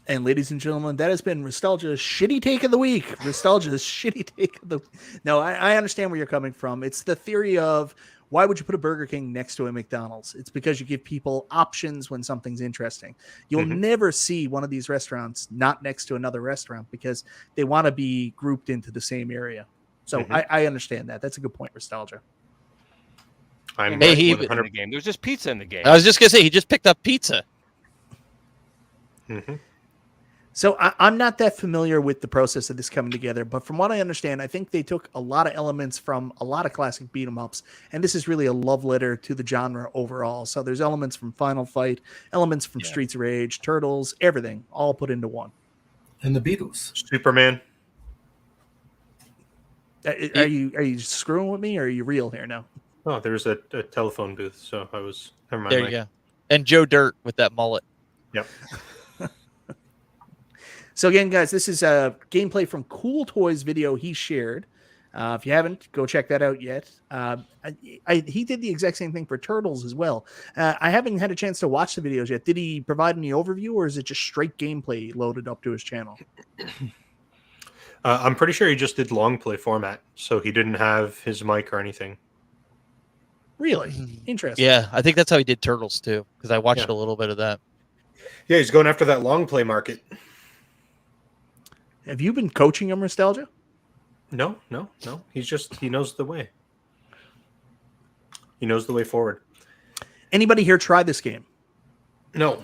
And ladies and gentlemen, that has been Nostalgia's shitty take of the week. Nostalgia's shitty take of the. No, I understand where you're coming from. It's the theory of why would you put a Burger King next to a McDonald's? It's because you give people options when something's interesting. You'll never see one of these restaurants not next to another restaurant because they want to be grouped into the same area. So I understand that. That's a good point, Nostalgia. In the game. There's just pizza in the game. I was just gonna say he just picked up pizza. So I'm not that familiar with the process of this coming together, but from what I understand, I think they took a lot of elements from a lot of classic beat 'em ups, and this is really a love letter to the genre overall. So there's elements from Final Fight, elements from Streets of Rage, Turtles, everything, all put into one. And the Beatles, Superman. Are you screwing with me, or are you real here now? Oh, there's a telephone booth, so I was. Never mind. There you go. And Joe Dirt with that mullet. Yep. So again, guys, this is a gameplay from Cool Toys video he shared. If you haven't, go check that out yet. He did the exact same thing for Turtles as well. I haven't had a chance to watch the videos yet. Did he provide any overview, or is it just straight gameplay loaded up to his channel? I'm pretty sure he just did long play format, so he didn't have his mic or anything. Really? Interesting. Yeah, I think that's how he did Turtles too, because I watched a little bit of that. Yeah, he's going after that long play market. Have you been coaching him, Nostalgia? No. He knows the way. He knows the way forward. Anybody here try this game? No.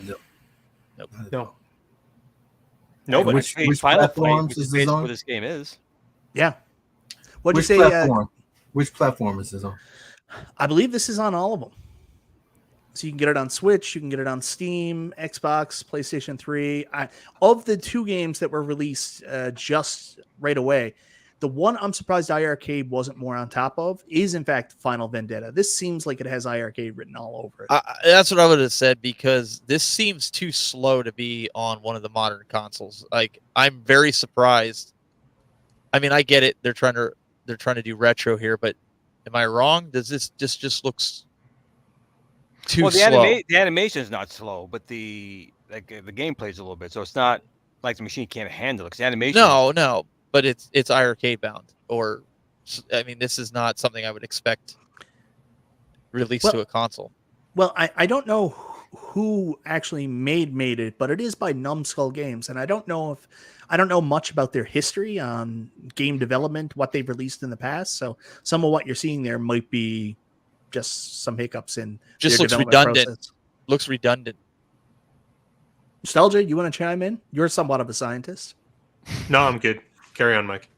Nobody. Which platforms is this on? What this game is? Yeah. What'd you say? Platform? Which platform is this on? I believe this is on all of them. So you can get it on Switch, you can get it on Steam, Xbox, PlayStation 3. Of the two games that were released just right away, the one I'm surprised iArcade wasn't more on top of is, in fact, Final Vendetta. This seems like it has iArcade written all over it. That's what I would have said, because this seems too slow to be on one of the modern consoles. Like, I'm very surprised. I mean, I get it. They're trying to do retro here, but am I wrong? Does this just looks too slow? The animation is not slow, but the gameplay is a little bit. So it's not like the machine can't handle it. 'Cause the animation. No, but it's iArcade bound. Or, I mean, this is not something I would expect released to a console. Well, I don't know who actually made it, but it is by Numbskull Games, and I don't know much about their history on game development, what they've released in the past. So some of what you're seeing there might be just some hiccups in just their looks development redundant. process. Looks redundant. Nostalgia, you want to chime in? You're somewhat of a scientist. No, I'm good. Carry on, Mike.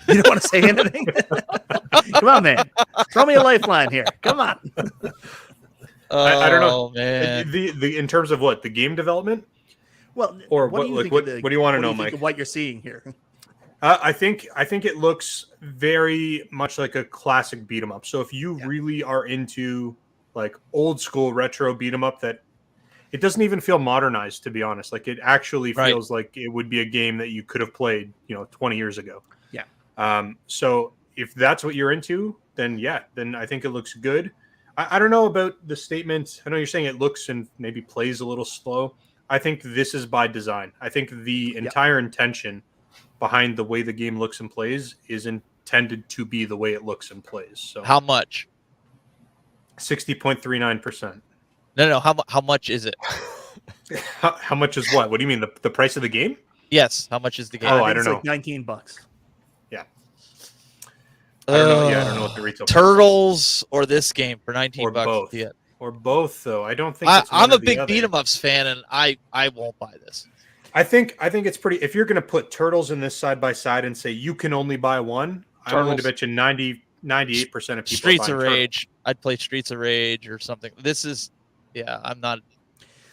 You don't want to say anything? Come on, man. Throw me a lifeline here. Come on. I don't know. Man. The in terms of what, the game development? Well, or what do you want to know, Mike? What you're seeing here? I think it looks very much like a classic beat 'em up. So if you really are into like old school retro beat 'em up, that it doesn't even feel modernized, to be honest. Like, it actually feels like it would be a game that you could have played, 20 years ago. Yeah. So if that's what you're into, then I think it looks good. I don't know about the statement. I know you're saying it looks and maybe plays a little slow. I think this is by design. I think the entire intention behind the way the game looks and plays is intended to be the way it looks and plays. So how much? 60.39%. No. How much is it? How much is what? What do you mean? The price of the game? Yes. How much is the game? I don't know. Like $19. Yeah. I don't know. I don't know what the retail Turtles or this game for $19. Both. Yeah. Or both, though. I don't think I'm a big beat 'em ups fan, and I won't buy this. I think it's pretty. If you're going to put Turtles in this side by side and say you can only buy one, I'm willing to bet you 98% of people. Streets of Rage. I'd play Streets of Rage or something. This is, I'm not.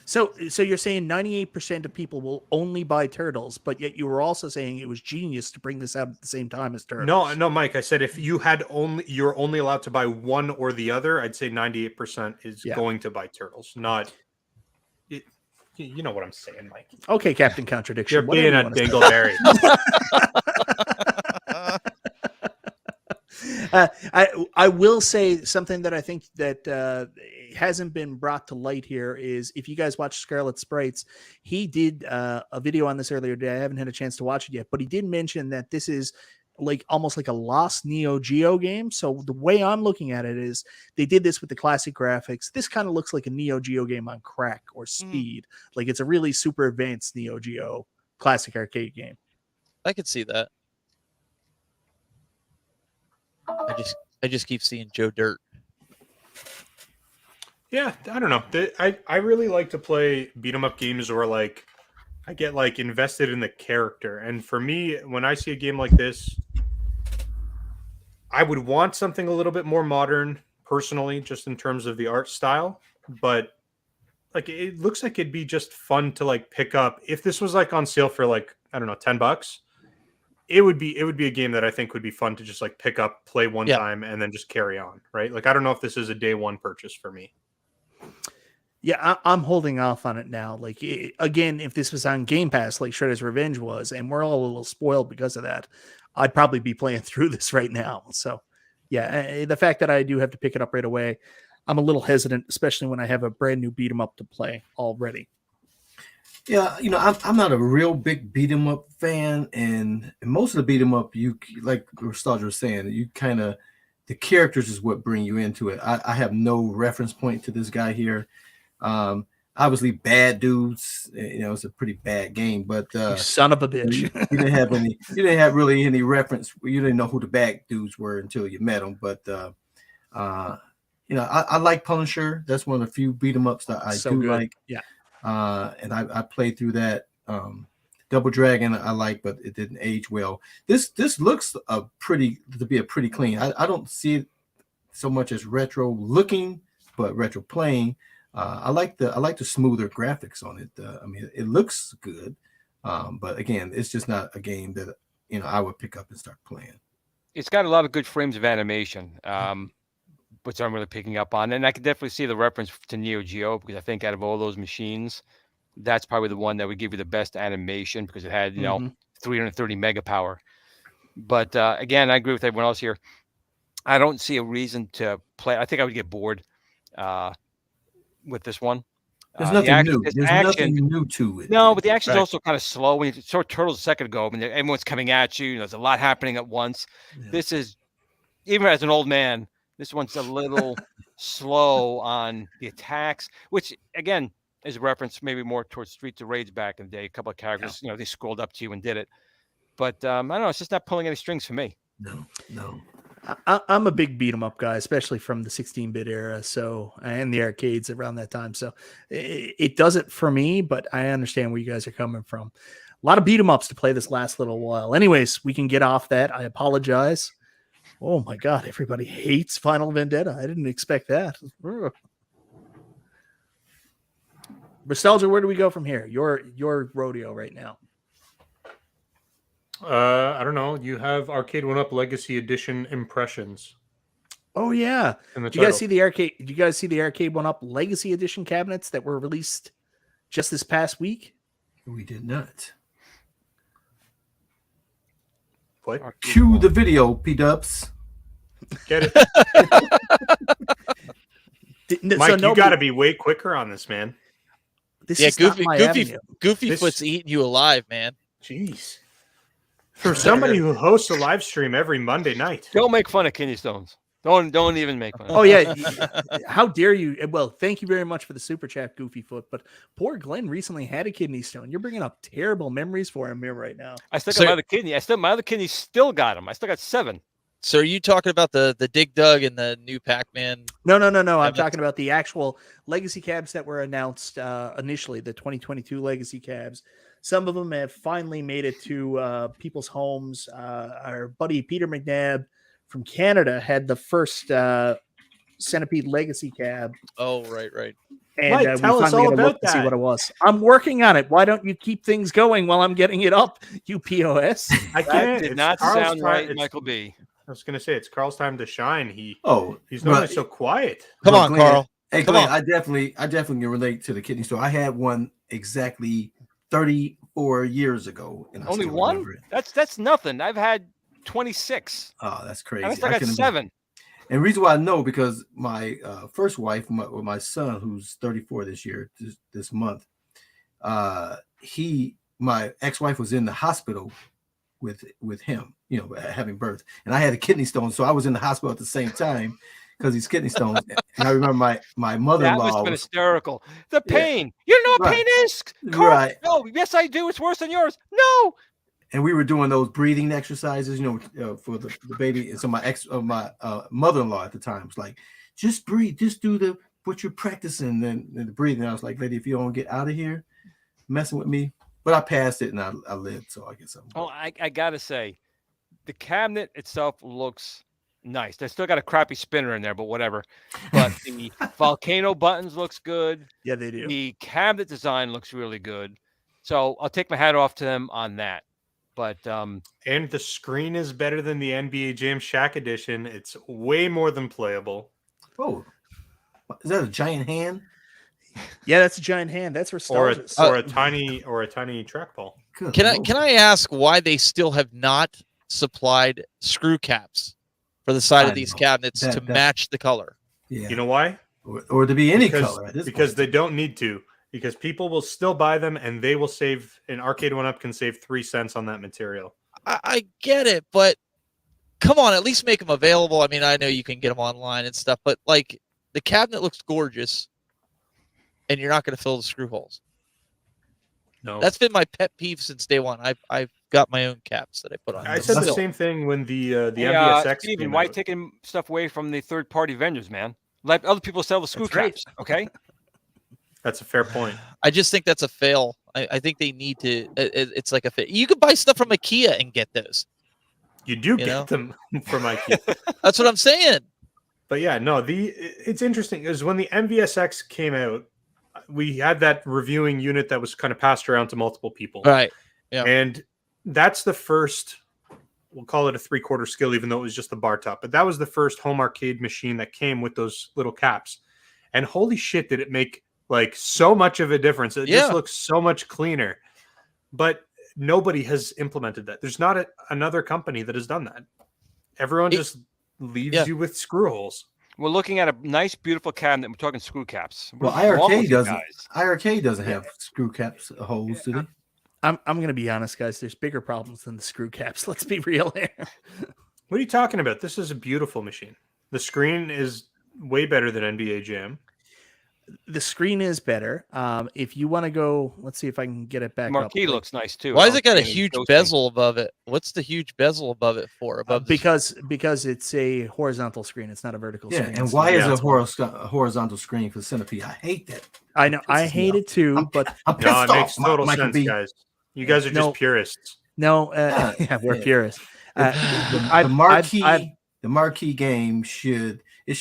So you're saying 98% of people will only buy Turtles, but yet you were also saying it was genius to bring this out at the same time as Turtles. No, Mike. I said if you're only allowed to buy one or the other, I'd say 98% is going to buy Turtles. Not, you know what I'm saying, Mike. Okay, Captain Contradiction. You're being a dingleberry. I will say something that I think that hasn't been brought to light here is if you guys watch Scarlet Sprites, he did a video on this earlier today. I haven't had a chance to watch it yet, but he did mention that this is like almost like a lost Neo Geo game. So the way I'm looking at it is they did this with the classic graphics. This kind of looks like a Neo Geo game on crack or speed. Like it's a really super advanced Neo Geo classic arcade game. I could see that. I just keep seeing Joe Dirt. Yeah, I don't know. I really like to play beat 'em up games where like I get like invested in the character. And for me, when I see a game like this, I would want something a little bit more modern, personally, just in terms of the art style. But like it looks like it'd be just fun to like pick up. If this was like on sale for like, I don't know, $10, it would be a game that I think would be fun to just like pick up, play one time, and then just carry on, right? Like I don't know if this is a day one purchase for me. Yeah, I'm holding off on it now. Like again, if this was on Game Pass, like Shredder's Revenge was, and we're all a little spoiled because of that, I'd probably be playing through this right now. So, yeah, the fact that I do have to pick it up right away, I'm a little hesitant, especially when I have a brand new beat 'em up to play already. Yeah, I'm not a real big beat 'em up fan, and most of the beat 'em up, you like Nostalgia was saying, you kind of the characters is what bring you into it. I have no reference point to this guy here. Obviously, Bad Dudes. It's a pretty bad game, but you son of a bitch. You didn't have any. You didn't have really any reference. You didn't know who the Bad Dudes were until you met them. But I like Punisher. That's one of the few beat 'em ups that I do like. Yeah. And I played through that. Double Dragon I like, but it didn't age well. This looks to be a pretty clean. I don't see it so much as retro looking, but retro playing. I like the smoother graphics on it. I mean, it looks good, but again, it's just not a game that I would pick up and start playing. It's got a lot of good frames of animation, which I'm really picking up on, and I can definitely see the reference to Neo Geo because I think out of all those machines, that's probably the one that would give you the best animation because it had 330 mega power. But again, I agree with everyone else here. I don't see a reason to play. I think I would get bored with this one. There's nothing new. There's nothing new to it. No, but the action's also kind of slow. When you saw Turtles a second ago, I mean, everyone's coming at you. There's a lot happening at once. Yeah. This is, even as an old man, this one's a little slow on the attacks, which again is a reference maybe more towards Streets of Rage back in the day. A couple of characters, they scrolled up to you and did it. But I don't know. It's just not pulling any strings for me. No. I'm a big beat 'em up guy, especially from the 16-bit era. So, and the arcades around that time. So it does it for me, but I understand where you guys are coming from. A lot of beat 'em ups to play this last little while. Anyways, we can get off that. I apologize. Oh my God. Everybody hates Final Vendetta. I didn't expect that. Nostalgia, where do we go from here? Your rodeo right now. I don't know. You have Arcade1Up Legacy Edition impressions. Oh yeah. Did you guys see the Arcade1Up Legacy Edition cabinets that were released just this past week? We did not. What? Cue the video, P-Dubs. Get it. Mike, you got to be way quicker on this, man. This is Goofy Foot's eating you alive, man. Jeez. For somebody who hosts a live stream every Monday night. Don't make fun of kidney stones. Don't even make fun. Oh yeah. How dare you? Well, thank you very much for the super chat, Goofy Foot. But poor Glenn recently had a kidney stone. You're bringing up terrible memories for him here right now. I still got my other kidney. My other kidney still got him. I still got 7. So are you talking about the Dig Dug and the new Pac-Man? No. I'm talking about the actual legacy cabs that were announced initially, the 2022 legacy cabs. Some of them have finally made it to people's homes. Our buddy Peter McNabb from Canada had the first Centipede Legacy cab. Oh, right. And Mike, we tell us finally all had a look about to see that. what it was. I'm working on it. Why don't you keep things going while I'm getting it up, you POS? I That can't. did It's not Carl's sound time. right, Michael B. I was gonna say it's Carl's time to shine. He's but- normally so quiet. Come but on, Glenn, Carl. Hey, Come Glenn, on. I definitely can relate to the kidney store. I had one exactly 34 years ago, and I Only still one? remember it. That's nothing. I've had 26. Oh, that's crazy. And I still got couldn't 7. And the reason why I know, because my first wife, my son, who's 34 this year, this month, my ex-wife was in the hospital with him, having birth, and I had a kidney stone, so I was in the hospital at the same time because these kidney stones. And I remember my mother-in-law That must have been was hysterical. The pain. You know what pain is? Carl? right. No, yes, I do. It's worse than yours. No. And we were doing those breathing exercises, for the baby. And so my mother-in-law at the time was like, just breathe, just do what you're practicing, and the breathing. I was like, lady, if you don't get out of here messing with me. But I passed it and I lived, so I guess I gotta say, the cabinet itself looks nice. They still got a crappy spinner in there, but whatever. But the volcano buttons looks good. Yeah, they do. The cabinet design looks really good. So I'll take my hat off to them on that. But and the screen is better than the NBA Jam Shack Edition. It's way more than playable. Oh, is that a giant hand? Yeah, that's a giant hand. That's Nostalgia. Or a tiny trackball. Good Can Lord. I ask why they still have not supplied screw caps for the side of these cabinets to match the color? Yeah. You know why? Or to be any color at this because point. they don't need to. Because people will still buy them, and they will save. And Arcade1Up can save 3 cents on that material. I get it, but come on, at least make them available. I mean, I know you can get them online and stuff, but like the cabinet looks gorgeous, and you're not going to fill the screw holes. No, that's been my pet peeve since day one. I've got my own caps that I put on. I said the same thing when the MVSX Steven, came why out. taking stuff away from the third-party vendors, man? Let other people sell the screw caps, okay? That's a fair point. I just think that's a fail. I think they need to. It's like a fail. You could buy stuff from IKEA and get those. You do get them from IKEA. That's what I'm saying. But yeah, no. It's interesting is when the MVSX came out, we had that reviewing unit that was kind of passed around to multiple people, right? Yeah, and that's the first. We'll call it a 3/4 skill, even though it was just the bar top. But that was the first home arcade machine that came with those little caps, and holy shit, did it make like so much of a difference. It just looks so much cleaner. But nobody has implemented that. There's not another company that has done that. Everyone just leaves you with screw holes. We're looking at a nice, beautiful cabinet. We're talking screw caps. Well, iArcade doesn't have screw caps holes, do they? I'm going to be honest, guys. There's bigger problems than the screw caps. Let's be real here. What are you talking about? This is a beautiful machine. The screen is way better than NBA Jam. The screen is better. If you want to go, let's see if I can get it back Marquee up. looks nice too. Why has it got a huge bezel above it? What's the huge bezel above it for? Because it's a horizontal screen. It's not a vertical screen. And why is it a horizontal screen for Centipede? I hate that. I know. I hate it too. But I'm pissed off. It makes total sense, guys. You guys are just purists. No, we're purists. The marquee game should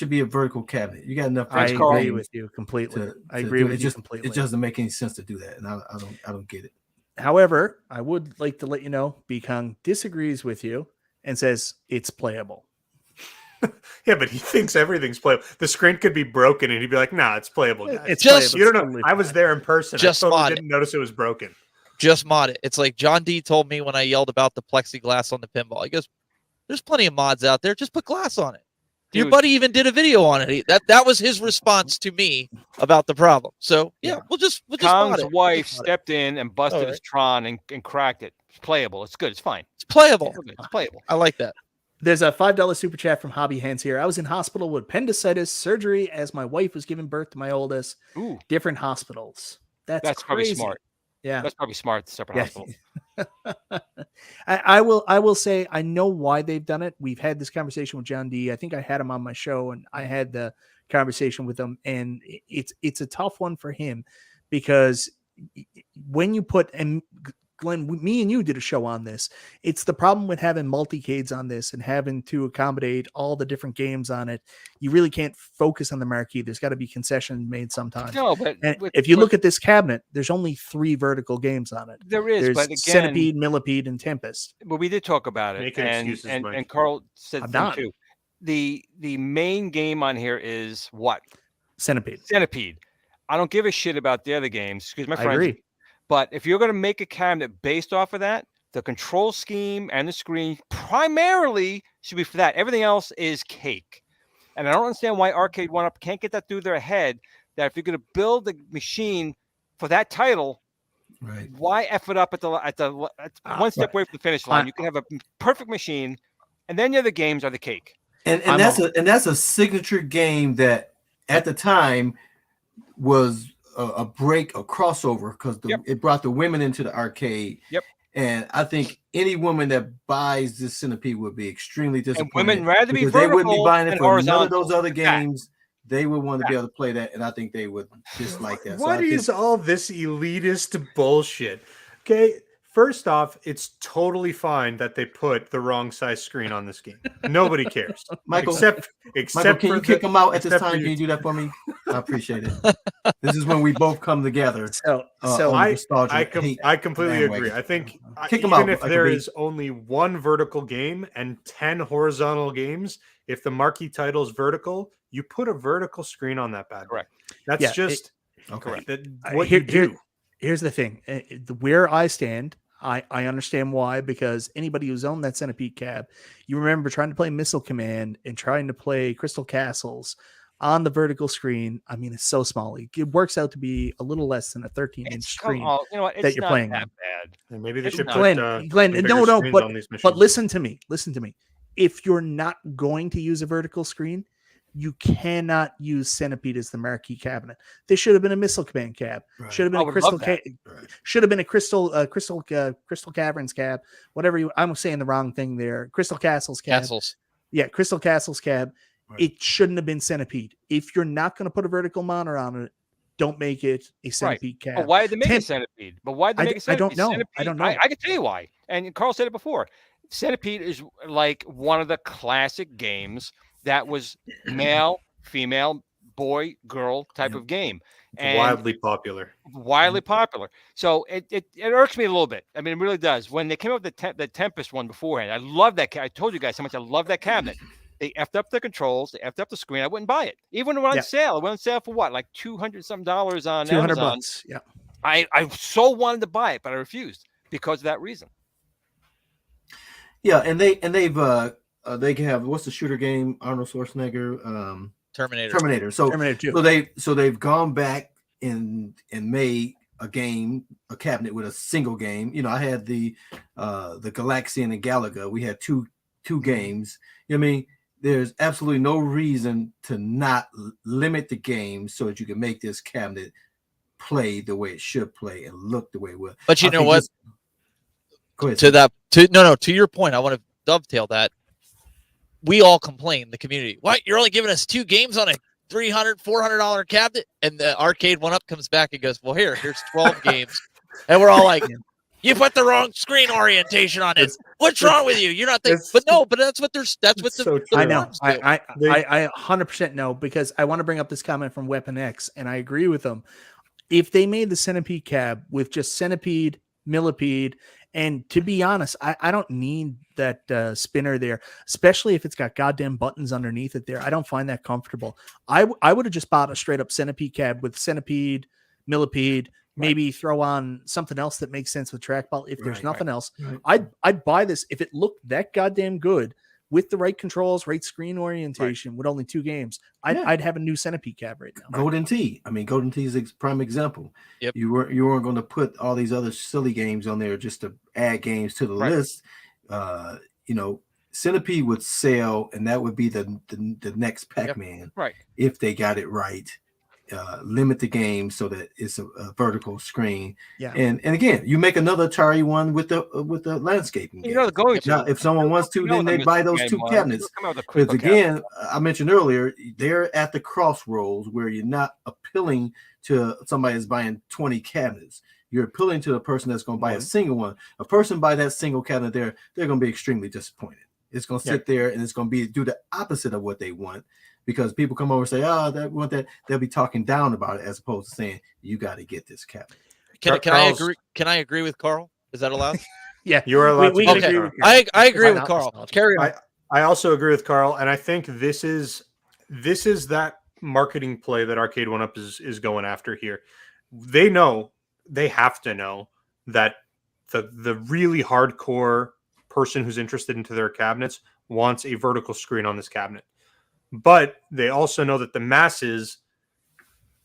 be a vertical cabinet. You got enough. I agree with you completely. I agree with you completely. It doesn't make any sense to do that, and I don't get it. However, I would like to let you know, Bekong disagrees with you and says it's playable. Yeah, but he thinks everything's playable. The screen could be broken, and he'd be like, "Nah, it's playable, guys." It's just you don't know. I was there in person. Just I totally didn't notice it was broken. Just mod it. It's like John D told me when I yelled about the plexiglass on the pinball. He goes, "There's plenty of mods out there. Just put glass on it." Dude. Your buddy even did a video on it. That was his response to me about the problem. So yeah, we'll just Tom's wife stepped in and busted his Tron and cracked it. It's playable. It's good. It's fine. It's playable. It's playable. I like that. There's a $5 super chat from Hobby Hands here. I was in hospital with appendicitis surgery as my wife was giving birth to my oldest. Ooh. Different hospitals. That's probably smart. Yeah, that's probably smart. Separate hospitals. I will say I know why they've done it. We've had this conversation with John D. I think I had him on my show, and I had the conversation with him, and it's a tough one for him because when you put, and Glenn, me and you did a show on this. It's the problem with having multicades on this and having to accommodate all the different games on it. You really can't focus on the marquee. There's got to be concessions made sometimes. No, but and if you look at this cabinet, there's only 3 vertical games on it. There is, there's but again, Centipede, Millipede, and Tempest. But we did talk about it, and Carl said the too. The main game on here is what? Centipede. Centipede. I don't give a shit about the other games. Excuse my friends. I agree. But if you're going to make a cabinet based off of that, the control scheme and the screen primarily should be for that. Everything else is cake. And I don't understand why Arcade1Up can't get that through their head that if you're going to build the machine for that title, right? Why F it up at one step away from the finish line? You can have a perfect machine, and then the other games are the cake. And that's a signature game that at the time was a crossover because it brought the women into the arcade. Yep. And I think any woman that buys this Centipede would be extremely disappointed. And women rather be vertical, they wouldn't be buying it for none of those other games. games. They would want to be able to play that, and I think they would dislike that. What is all this elitist bullshit? Okay, first off, it's totally fine that they put the wrong size screen on this game. Nobody cares. Michael, except can you kick them out at this time? Can you do that for me? I appreciate it. This is when we both come together. I completely agree. I think even if there is only 1 vertical game and 10 horizontal games, if the marquee title is vertical, you put a vertical screen on that bad. Correct. That's what you do. Here's the thing. Where I stand, I understand why, because anybody who's owned that Centipede cab, you remember trying to play Missile Command and trying to play Crystal Castles on the vertical screen. I mean, it's so small. It works out to be a little less than a 13-inch screen that you're playing that on. bad. And maybe they should Glenn, no, but listen to me. If you're not going to use a vertical screen, you cannot use Centipede as the marquee cabinet. This should have been a Missile Command cab. Right. Should have been a Crystal. Should have been a Crystal Caverns cab. Whatever I'm saying the wrong thing there. Crystal Castles cab. Yeah, Crystal Castles cab. Right. It shouldn't have been Centipede. If you're not going to put a vertical monitor on it, don't make it a Centipede cab. But why did they make a Centipede? I don't know. I don't know. I can tell you why. And Carl said it before. Centipede is like one of the classic games that was male, female, boy, girl type of game. And wildly popular. So it irks me a little bit. I mean, it really does. When they came up with the Tempest one beforehand, I love that. I told you guys how much I love that cabinet. They effed up the controls. They effed up the screen. I wouldn't buy it. Even when it went on sale. It went on sale for what? Like $200-something on Amazon. $200. Yeah. I so wanted to buy it, but I refused because of that reason. Yeah, and they have, what's the shooter game? Arnold Schwarzenegger, Terminator. So they've gone back and made a cabinet with a single game. You know, I had the Galaxian and Galaga. We had two games. You know what I mean? There's absolutely no reason to not limit the game so that you can make this cabinet play the way it should play and look the way it will. But you know what? Go ahead. To your point, I want to dovetail that. We all complain, the community. What? You're only giving us 2 games on a $300, $400 cabinet? And the Arcade1Up comes back and goes, well, here's 12 games. And we're all like, you put the wrong screen orientation on it. What's wrong with you? You're not thinking, but that's what the I know. I 100% know, because I want to bring up this comment from Weapon X, and I agree with them. If they made the Centipede cab with just Centipede, Millipede, and to be honest, I don't need that spinner there, especially if it's got goddamn buttons underneath it there. I don't find that comfortable. I would have just bought a straight up Centipede cab with Centipede, Millipede, maybe throw on something else that makes sense with trackball. If there's nothing else, I'd buy this if it looked that goddamn good with the right controls, right screen orientation, with only 2 games. I'd have a new Centipede cab right now. Golden Tee. I mean, Golden Tee is a prime example. Yep. You weren't going to put all these other silly games on there just to add games to the list. You know, Centipede would sell, and that would be the next Pac-Man. Right. If they got it right. Limit the game so that it's a vertical screen. Yeah. And again, you make another Atari one with the landscaping. Now, if someone wants to, then they buy those 2 cabinets. Because again, I mentioned earlier, they're at the crossroads where you're not appealing to somebody that's buying 20 cabinets. you're appealing to the person that's going to buy a single one. A person buy that single cabinet there, they're going to be extremely disappointed. It's going to sit there and it's going to do the opposite of what they want, because people come over and say, "Oh, that want that." They'll be talking down about it as opposed to saying, "You got to get this cabinet." Can I agree? Can I agree with Carl? Is that allowed? Yeah, you are allowed. We agree with I agree with Carl. Carry on. I also agree with Carl, and I think this is that marketing play that Arcade1Up is going after here. They know, they have to know that the really hardcore person who's interested into their cabinets wants a vertical screen on this cabinet. But they also know that the masses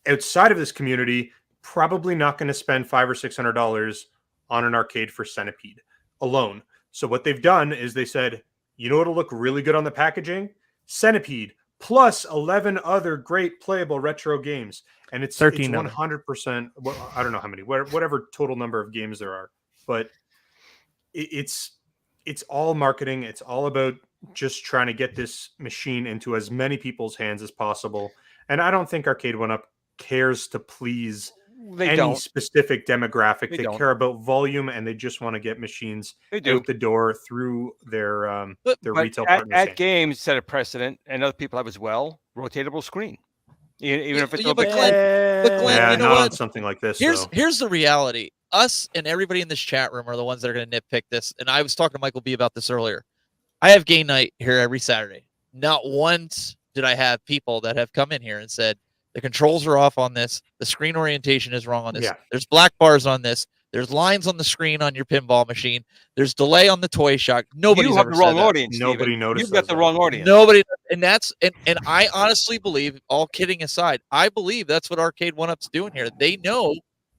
outside of this community probably not going to spend $500 or $600 on an arcade for Centipede alone. So what they've done is they said, you know what'll look really good on the packaging? Centipede plus 11 other great playable retro games. And it's 100%. Well, I don't know how many, whatever total number of games there are, but it's all marketing. It's all about just trying to get this machine into as many people's hands as possible. And I don't think Arcade1Up cares to please any specific demographic. They care about volume, and they just want to get machines out the door through their retail partners. AtGames set a precedent, and other people have as well. Rotatable screen, even if it's but Glenn, you know what? Something like this. Here's the reality. Us and everybody in this chat room are the ones that are going to nitpick this. And I was talking to Michael B about this earlier. I have game night here every Saturday. Not once did I have people that have come in here and said, the controls are off on this. The screen orientation is wrong on this. Yeah. There's black bars on this. There's lines on the screen on your pinball machine. There's delay on the toy shock. Nobody's ever said that. Audience. Nobody noticed. You've got the wrong audience. Nobody, and I honestly believe, all kidding aside, I believe that's what Arcade1Up's doing here. They know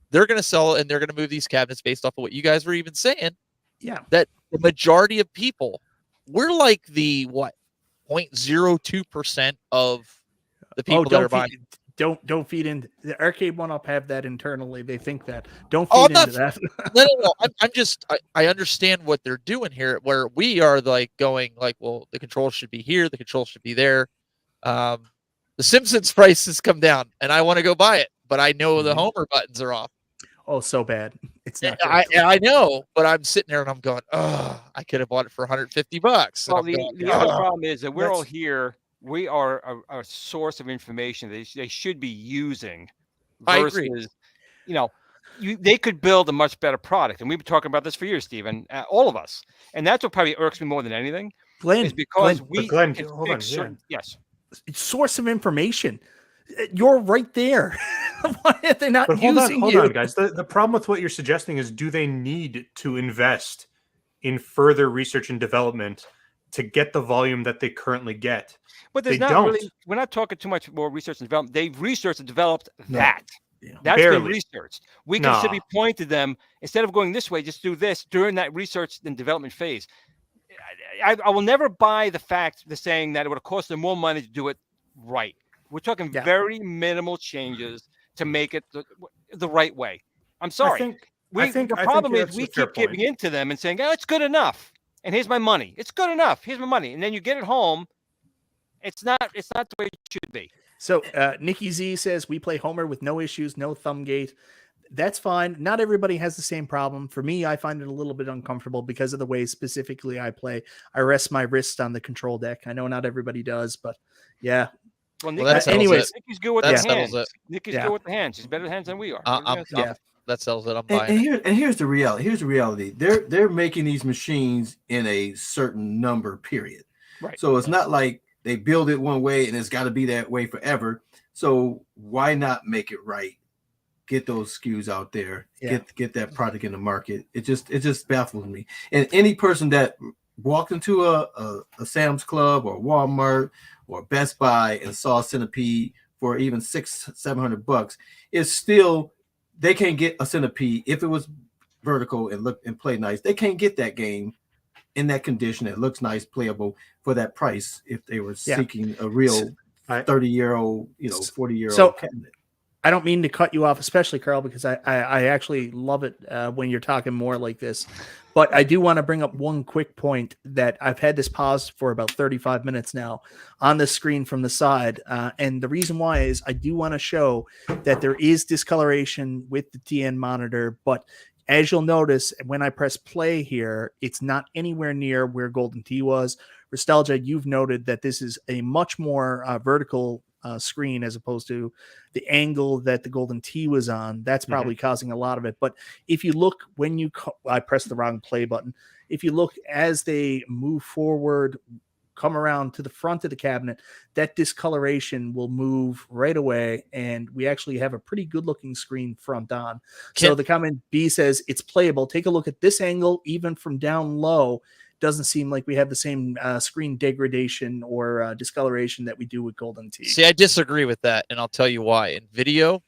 they're going to sell and they're going to move these cabinets based off of what you guys were even saying. Yeah, that the majority of people, we're like the 0.02% of the people that are buying. Don't feed in. The Arcade1Up have that internally. They think that. Don't feed into that. No. I understand what they're doing here. Where we are like going like, well, the controls should be here. The controls should be there. The Simpsons price has come down, and I want to go buy it, but I know the Homer buttons are off. Oh, so bad. It's not. I know, but I'm sitting there and I'm going, oh, I could have bought it for $150. Well, the other problem is that we're all here. We are a source of information they should be using. Versus, I agree. They could build a much better product, and we've been talking about this for years, Stephen. All of us, and that's what probably irks me more than anything. Glenn, is because Glenn, hold on. Yes, source of information. You're right there. Why are they not using hold on, guys. The problem with what you're suggesting is, do they need to invest in further research and development to get the volume that they currently get? But there's we're not talking too much more research and development. They've researched and developed that. Yeah. That's been researched. We can simply point to them, instead of going this way, just do this during that research and development phase. I will never buy the saying that it would have cost them more money to do it right. We're talking very minimal changes to make it the right way. I'm sorry. The problem is we keep giving in to them and saying, oh, it's good enough. And here's my money. It's good enough. Here's my money. And then you get it home. It's not the way it should be. So Nikki Z says, we play Homer with no issues, no thumb gate. That's fine. Not everybody has the same problem. For me, I find it a little bit uncomfortable because of the way specifically I play. I rest my wrist on the control deck. I know not everybody does, but yeah. Well, anyways, Nikki's good with the hands. Nikki's good with the hands. She's better at hands than we are. That sells it. I'm buying it. And here's the reality. Here's the reality. They're making these machines in a certain number period. Right. So it's not like they build it one way and it's got to be that way forever. So why not make it right? Get those SKUs out there. Yeah. Get that product in the market. It just baffles me. And any person that walked into a Sam's Club or Walmart or Best Buy and saw Centipede for even $600-700 is still, they can't get a Centipede if it was vertical and look and play nice. They can't get that game in that condition. It looks nice, playable for that price if they were seeking a real 30-year-old, 40-year-old cabinet. I don't mean to cut you off, especially Carl, because I actually love it when you're talking more like this. But I do want to bring up one quick point that I've had this paused for about 35 minutes now on the screen from the side. And the reason why is I do want to show that there is discoloration with the TN monitor. But as you'll notice, when I press play here, it's not anywhere near where Golden Tee was. Nostalgia, you've noted that this is a much more vertical screen as opposed to the angle that the Golden Tee was on. That's probably causing a lot of it. But if you look when you I pressed the wrong play button. If you look as they move forward, come around to the front of the cabinet, that discoloration will move right away, and we actually have a pretty good looking screen front on. So the comment B says it's playable. Take a look at this angle, even from down low. Doesn't seem like we have the same screen degradation or discoloration that we do with Golden Tee. See, I disagree with that, and I'll tell you why. In video,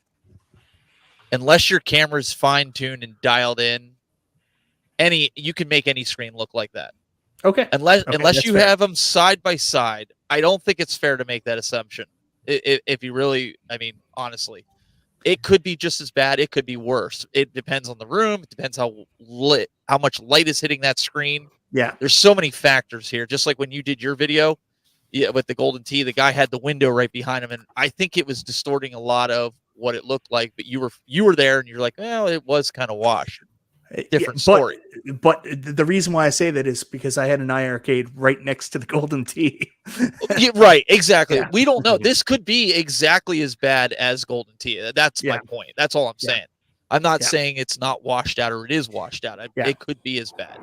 unless your camera's fine-tuned and dialed in, you can make any screen look like that. Okay. Unless you have them side by side, I don't think it's fair to make that assumption. If you really, I mean, honestly, it could be just as bad. It could be worse. It depends on the room. It depends how much light is hitting that screen. Yeah. There's so many factors here. Just like when you did your video with the Golden Tee, the guy had the window right behind him, and I think it was distorting a lot of what it looked like. But you were there, and you're like, well, it was kind of washed. Different story. But the reason why I say that is because I had an iArcade right next to the Golden Tee. Yeah, right, exactly. Yeah. We don't know. This could be exactly as bad as Golden Tee. That's my point. That's all I'm saying. I'm not saying it's not washed out or it is washed out. It could be as bad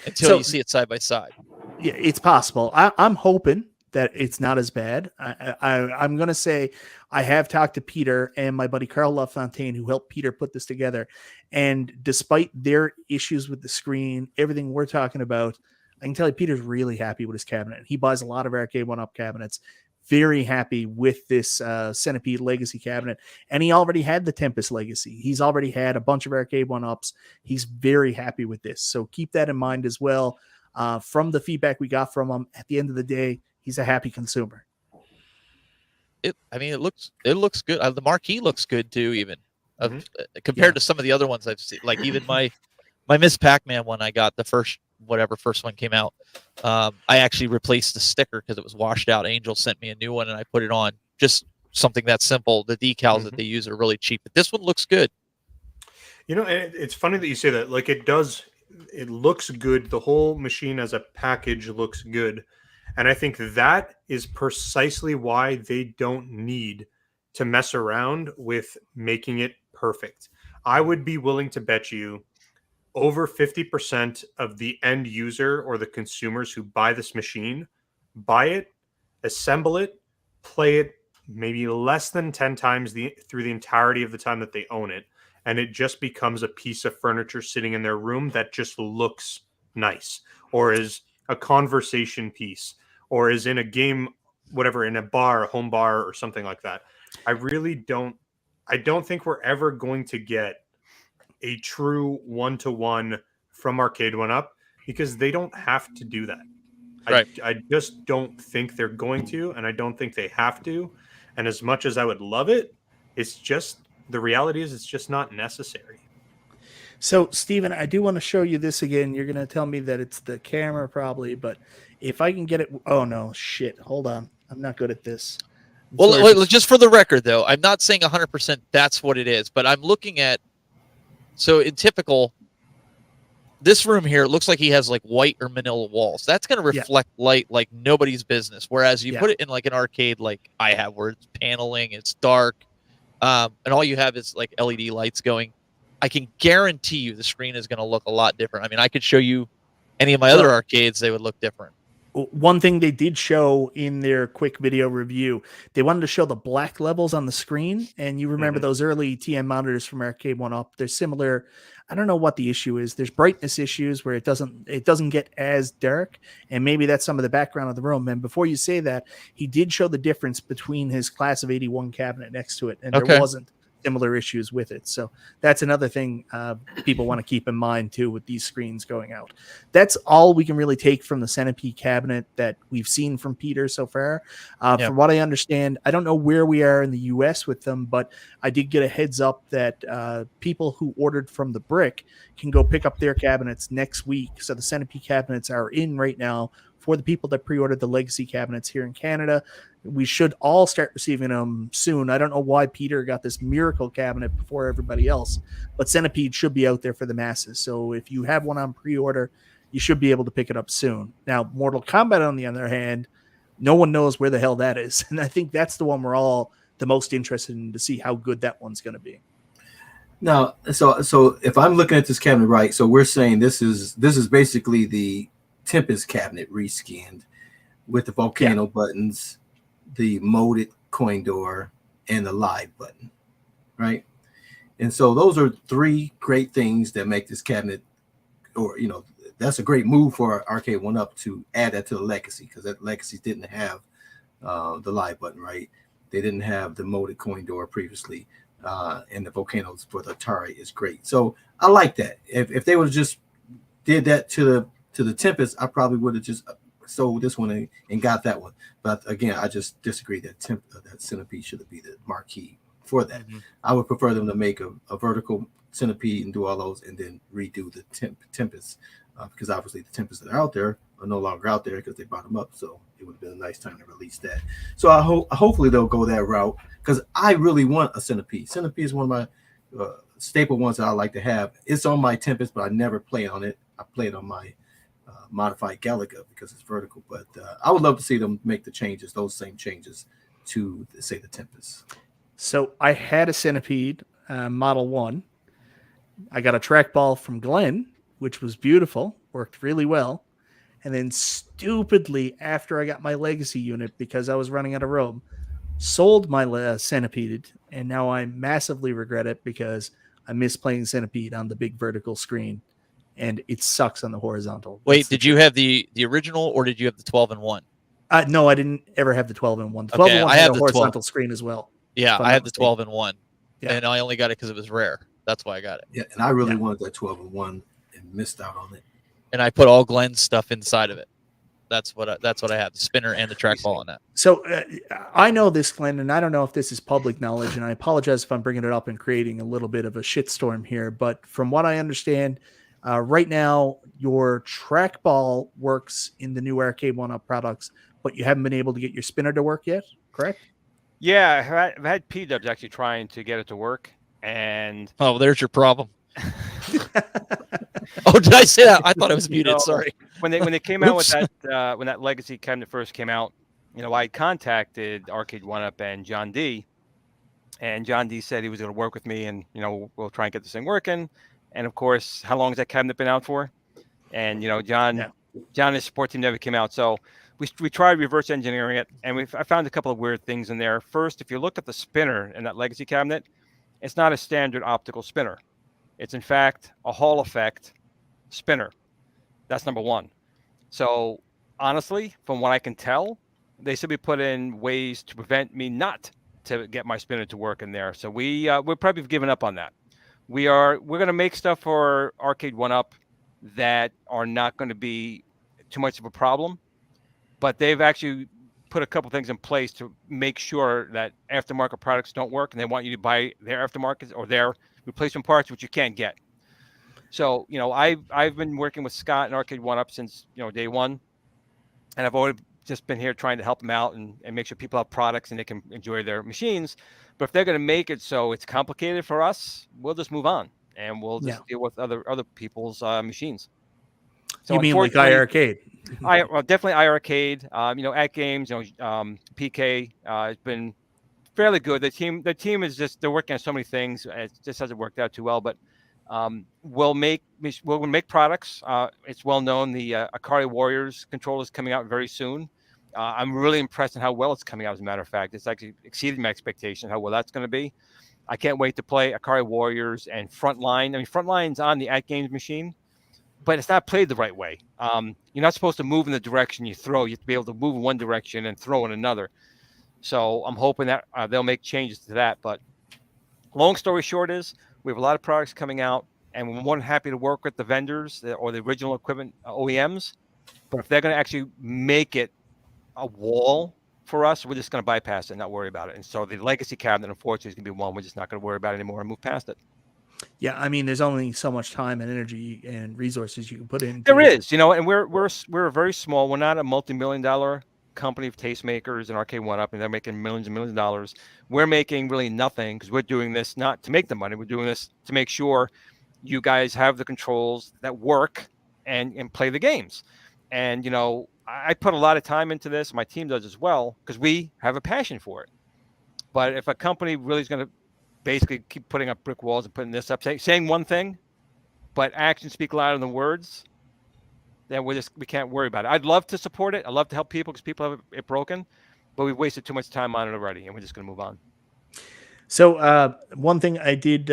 until you see it side by side. Yeah, it's possible. I'm hoping that it's not as bad. I'm going to say I have talked to Peter and my buddy Carl LaFontaine, who helped Peter put this together. And despite their issues with the screen, everything we're talking about, I can tell you Peter's really happy with his cabinet. He buys a lot of Arcade1Up cabinets. Very happy with this Centipede Legacy cabinet. And he already had the Tempest Legacy. He's already had a bunch of Arcade1Ups. He's very happy with this. So keep that in mind as well. From the feedback we got from him, at the end of the day, he's a happy consumer. It looks good. The marquee looks good too, even compared to some of the other ones I've seen. Like even my Miss Pac-Man one I got, the first one came out. I actually replaced the sticker because it was washed out. Angel sent me a new one and I put it on. Just something that simple. The decals that they use are really cheap, but this one looks good. You know, and it's funny that you say that. Like it looks good. The whole machine as a package looks good. And I think that is precisely why they don't need to mess around with making it perfect. I would be willing to bet you over 50% of the end user or the consumers who buy this machine, buy it, assemble it, play it maybe less than 10 times through the entirety of the time that they own it. And it just becomes a piece of furniture sitting in their room that just looks nice, or is a conversation piece, or is in a game, whatever, in a bar, a home bar or something like that. I don't think we're ever going to get a true one-to-one from Arcade1Up because they don't have to do that. Right. I just don't think they're going to, and I don't think they have to. And as much as I would love it, the reality is it's just not necessary. So, Steven, I do want to show you this again. You're going to tell me that it's the camera probably, but if I can get it... Oh, no, shit. Hold on. I'm not good at this. Well, just for the record, though, I'm not saying 100% that's what it is, but I'm looking at... So, in typical... This room here, it looks like he has like white or manila walls. That's going to reflect light like nobody's business. Whereas you put it in like an arcade like I have where it's paneling, it's dark, and all you have is like LED lights going. I can guarantee you the screen is going to look a lot different. I mean, I could show you any of my other arcades. They would look different. One thing they did show in their quick video review, they wanted to show the black levels on the screen. And you remember those early TN monitors from Arcade1Up. They're similar. I don't know what the issue is. There's brightness issues where it doesn't get as dark. And maybe that's some of the background of the room. And before you say that, he did show the difference between his class of 81 cabinet next to it. And there wasn't similar issues with it. So that's another thing people want to keep in mind too with these screens going out. That's all we can really take from the Centipede cabinet that we've seen from Peter so far. From what I understand, I don't know where we are in the US with them, but I did get a heads up that people who ordered from the Brick can go pick up their cabinets next week. So the Centipede cabinets are in right now for the people that pre-ordered the Legacy cabinets here in Canada. We should all start receiving them soon. I don't know why Peter got this miracle cabinet before everybody else, but Centipede should be out there for the masses. So if you have one on pre-order, you should be able to pick it up soon. Now, Mortal Kombat, on the other hand, no one knows where the hell that is. And I think that's the one we're all the most interested in to see how good that one's going to be. Now, so if I'm looking at this cabinet right, so we're saying this is basically the Tempest cabinet reskinned with the volcano buttons, the molded coin door, and the live button, right? And so those are three great things that make this cabinet, or that's a great move for Arcade1Up to add that to the Legacy, because that Legacy didn't have the live button, right? They didn't have the molded coin door previously, and the volcanoes for the Atari is great. So I like that. If they would have just did that to the Tempest, I probably would have just sold this one and got that one. But again, I just disagree that that Centipede should be the marquee for that. I would prefer them to make a vertical Centipede and do all those, and then redo the Tempest, because obviously the Tempests that are out there are no longer out there because they brought them up. So it would have been a nice time to release that. So hopefully they'll go that route, because I really want a Centipede. Centipede is one of my staple ones that I like to have. It's on my Tempest, but I never play on it. I play it on my modified Galaga because it's vertical. But I would love to see them make those same changes to, say, the Tempest. So I had a Centipede Model 1. I got a trackball from Glenn, which was beautiful, worked really well. And then stupidly, after I got my Legacy unit, because I was running out of room, sold my Centipede, and now I massively regret it because I miss playing Centipede on the big vertical screen, and it sucks on the horizontal. Wait, did you have the original, or did you have the 12-in-1? No, I didn't ever have the 12-in-1. The 12-in-1 had a horizontal screen as well. Yeah, I had the 12-in-1, and I only got it because it was rare. That's why I got it. Yeah, and I really wanted that 12-in-1 and missed out on it. And I put all Glenn's stuff inside of it. That's what I had, the spinner and the trackball on that. So I know this, Glenn, and I don't know if this is public knowledge, and I apologize if I'm bringing it up and creating a little bit of a shitstorm here, but from what I understand, right now your trackball works in the new Arcade1Up products, but you haven't been able to get your spinner to work yet, correct? Yeah, I've had P-Dubs actually trying to get it to work, and there's your problem. Oh, did I say that? I thought it was muted. Sorry. When they came out with that when that Legacy cabinet first came out, I contacted Arcade1Up and John D, and John D said he was going to work with me, and we'll try and get this thing working. And of course, how long has that cabinet been out for? And John and his support team never came out, so we tried reverse engineering it, and I found a couple of weird things in there. First, if you look at the spinner in that Legacy cabinet, it's not a standard optical spinner. It's in fact a Hall effect spinner. That's number one. So honestly, from what I can tell, they should be put in ways to prevent me not to get my spinner to work in there. So we're probably given up on that. We're going to make stuff for Arcade1Up that are not going to be too much of a problem, but they've actually put a couple things in place to make sure that aftermarket products don't work, and they want you to buy their aftermarket or their replacement parts, which you can't get. So, I've been working with Scott and Arcade1Up since, day one, and I've always just been here trying to help them out and make sure people have products and they can enjoy their machines. But if they're going to make it so it's complicated for us, we'll just move on and we'll just deal with other people's machines. So you mean like iArcade? Well, definitely iArcade. AtGames, PK has been fairly good. The team is they're working on so many things. It just hasn't worked out too well, but we'll make products. It's well known. The Akari Warriors controller is coming out very soon. I'm really impressed in how well it's coming out. As a matter of fact, it's actually exceeded my expectation how well that's going to be. I can't wait to play Akari Warriors and Frontline. I mean, Frontline's on the AtGames machine, but it's not played the right way. You're not supposed to move in the direction you throw. You have to be able to move in one direction and throw in another. So I'm hoping that they'll make changes to that. But Long story short is we have a lot of products coming out, and we're more than happy to work with the vendors or the original equipment OEMs. But if they're going to actually make it a wall for us, we're just going to bypass it and not worry about it. And so the legacy cabinet, unfortunately, is going to be one we're just not going to worry about anymore and move past it. Yeah, I mean, there's only so much time and energy and resources you can put into There is, and we're very small. We're not a multi-million-dollar company of tastemakers and Arcade1Up, and they're making millions and millions of dollars. We're making really nothing because we're doing this not to make the money. We're doing this to make sure you guys have the controls that work and play the games. And I put a lot of time into this. My team does as well because we have a passion for it. But if a company really is going to basically keep putting up brick walls and putting this up, saying one thing, but actions speak louder than words, then we can't worry about it. I'd love to support it. I love to help people because people have it broken, but we've wasted too much time on it already, and we're just going to move on. So one thing I did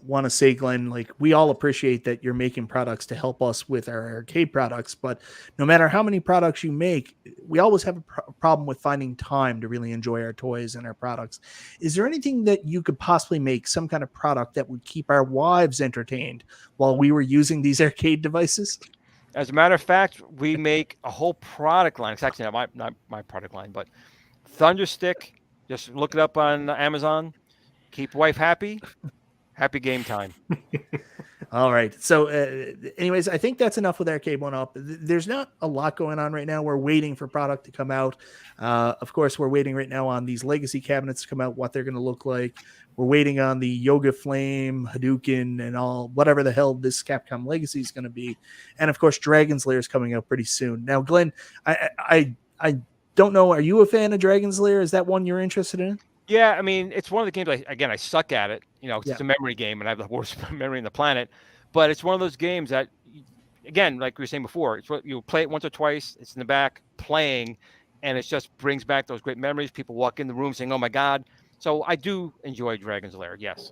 want to say, Glenn, like we all appreciate that you're making products to help us with our arcade products, but no matter how many products you make, we always have a problem with finding time to really enjoy our toys and our products. Is there anything that you could possibly make, some kind of product that would keep our wives entertained while we were using these arcade devices? As a matter of fact, we make a whole product line. It's actually not my product line, but Thunderstick. Just look it up on Amazon. Keep wife happy. Happy game time. All right. So anyways, I think that's enough with Arcade1Up. There's not a lot going on right now. We're waiting for product to come out. Of course, we're waiting right now on these legacy cabinets to come out, what they're going to look like. We're waiting on the Yoga Flame, Hadouken, and all whatever the hell this Capcom Legacy is going to be. And of course, Dragon's Lair is coming out pretty soon. Now, Glenn, I don't know. Are you a fan of Dragon's Lair? Is that one you're interested in? Yeah, I mean, it's one of the games. I suck at it. It's a memory game, and I have the worst memory in the planet. But it's one of those games that, again, like we were saying before, it's what you play it once or twice. It's in the back playing, and it just brings back those great memories. People walk in the room saying, "Oh my God!" So I do enjoy Dragon's Lair. Yes.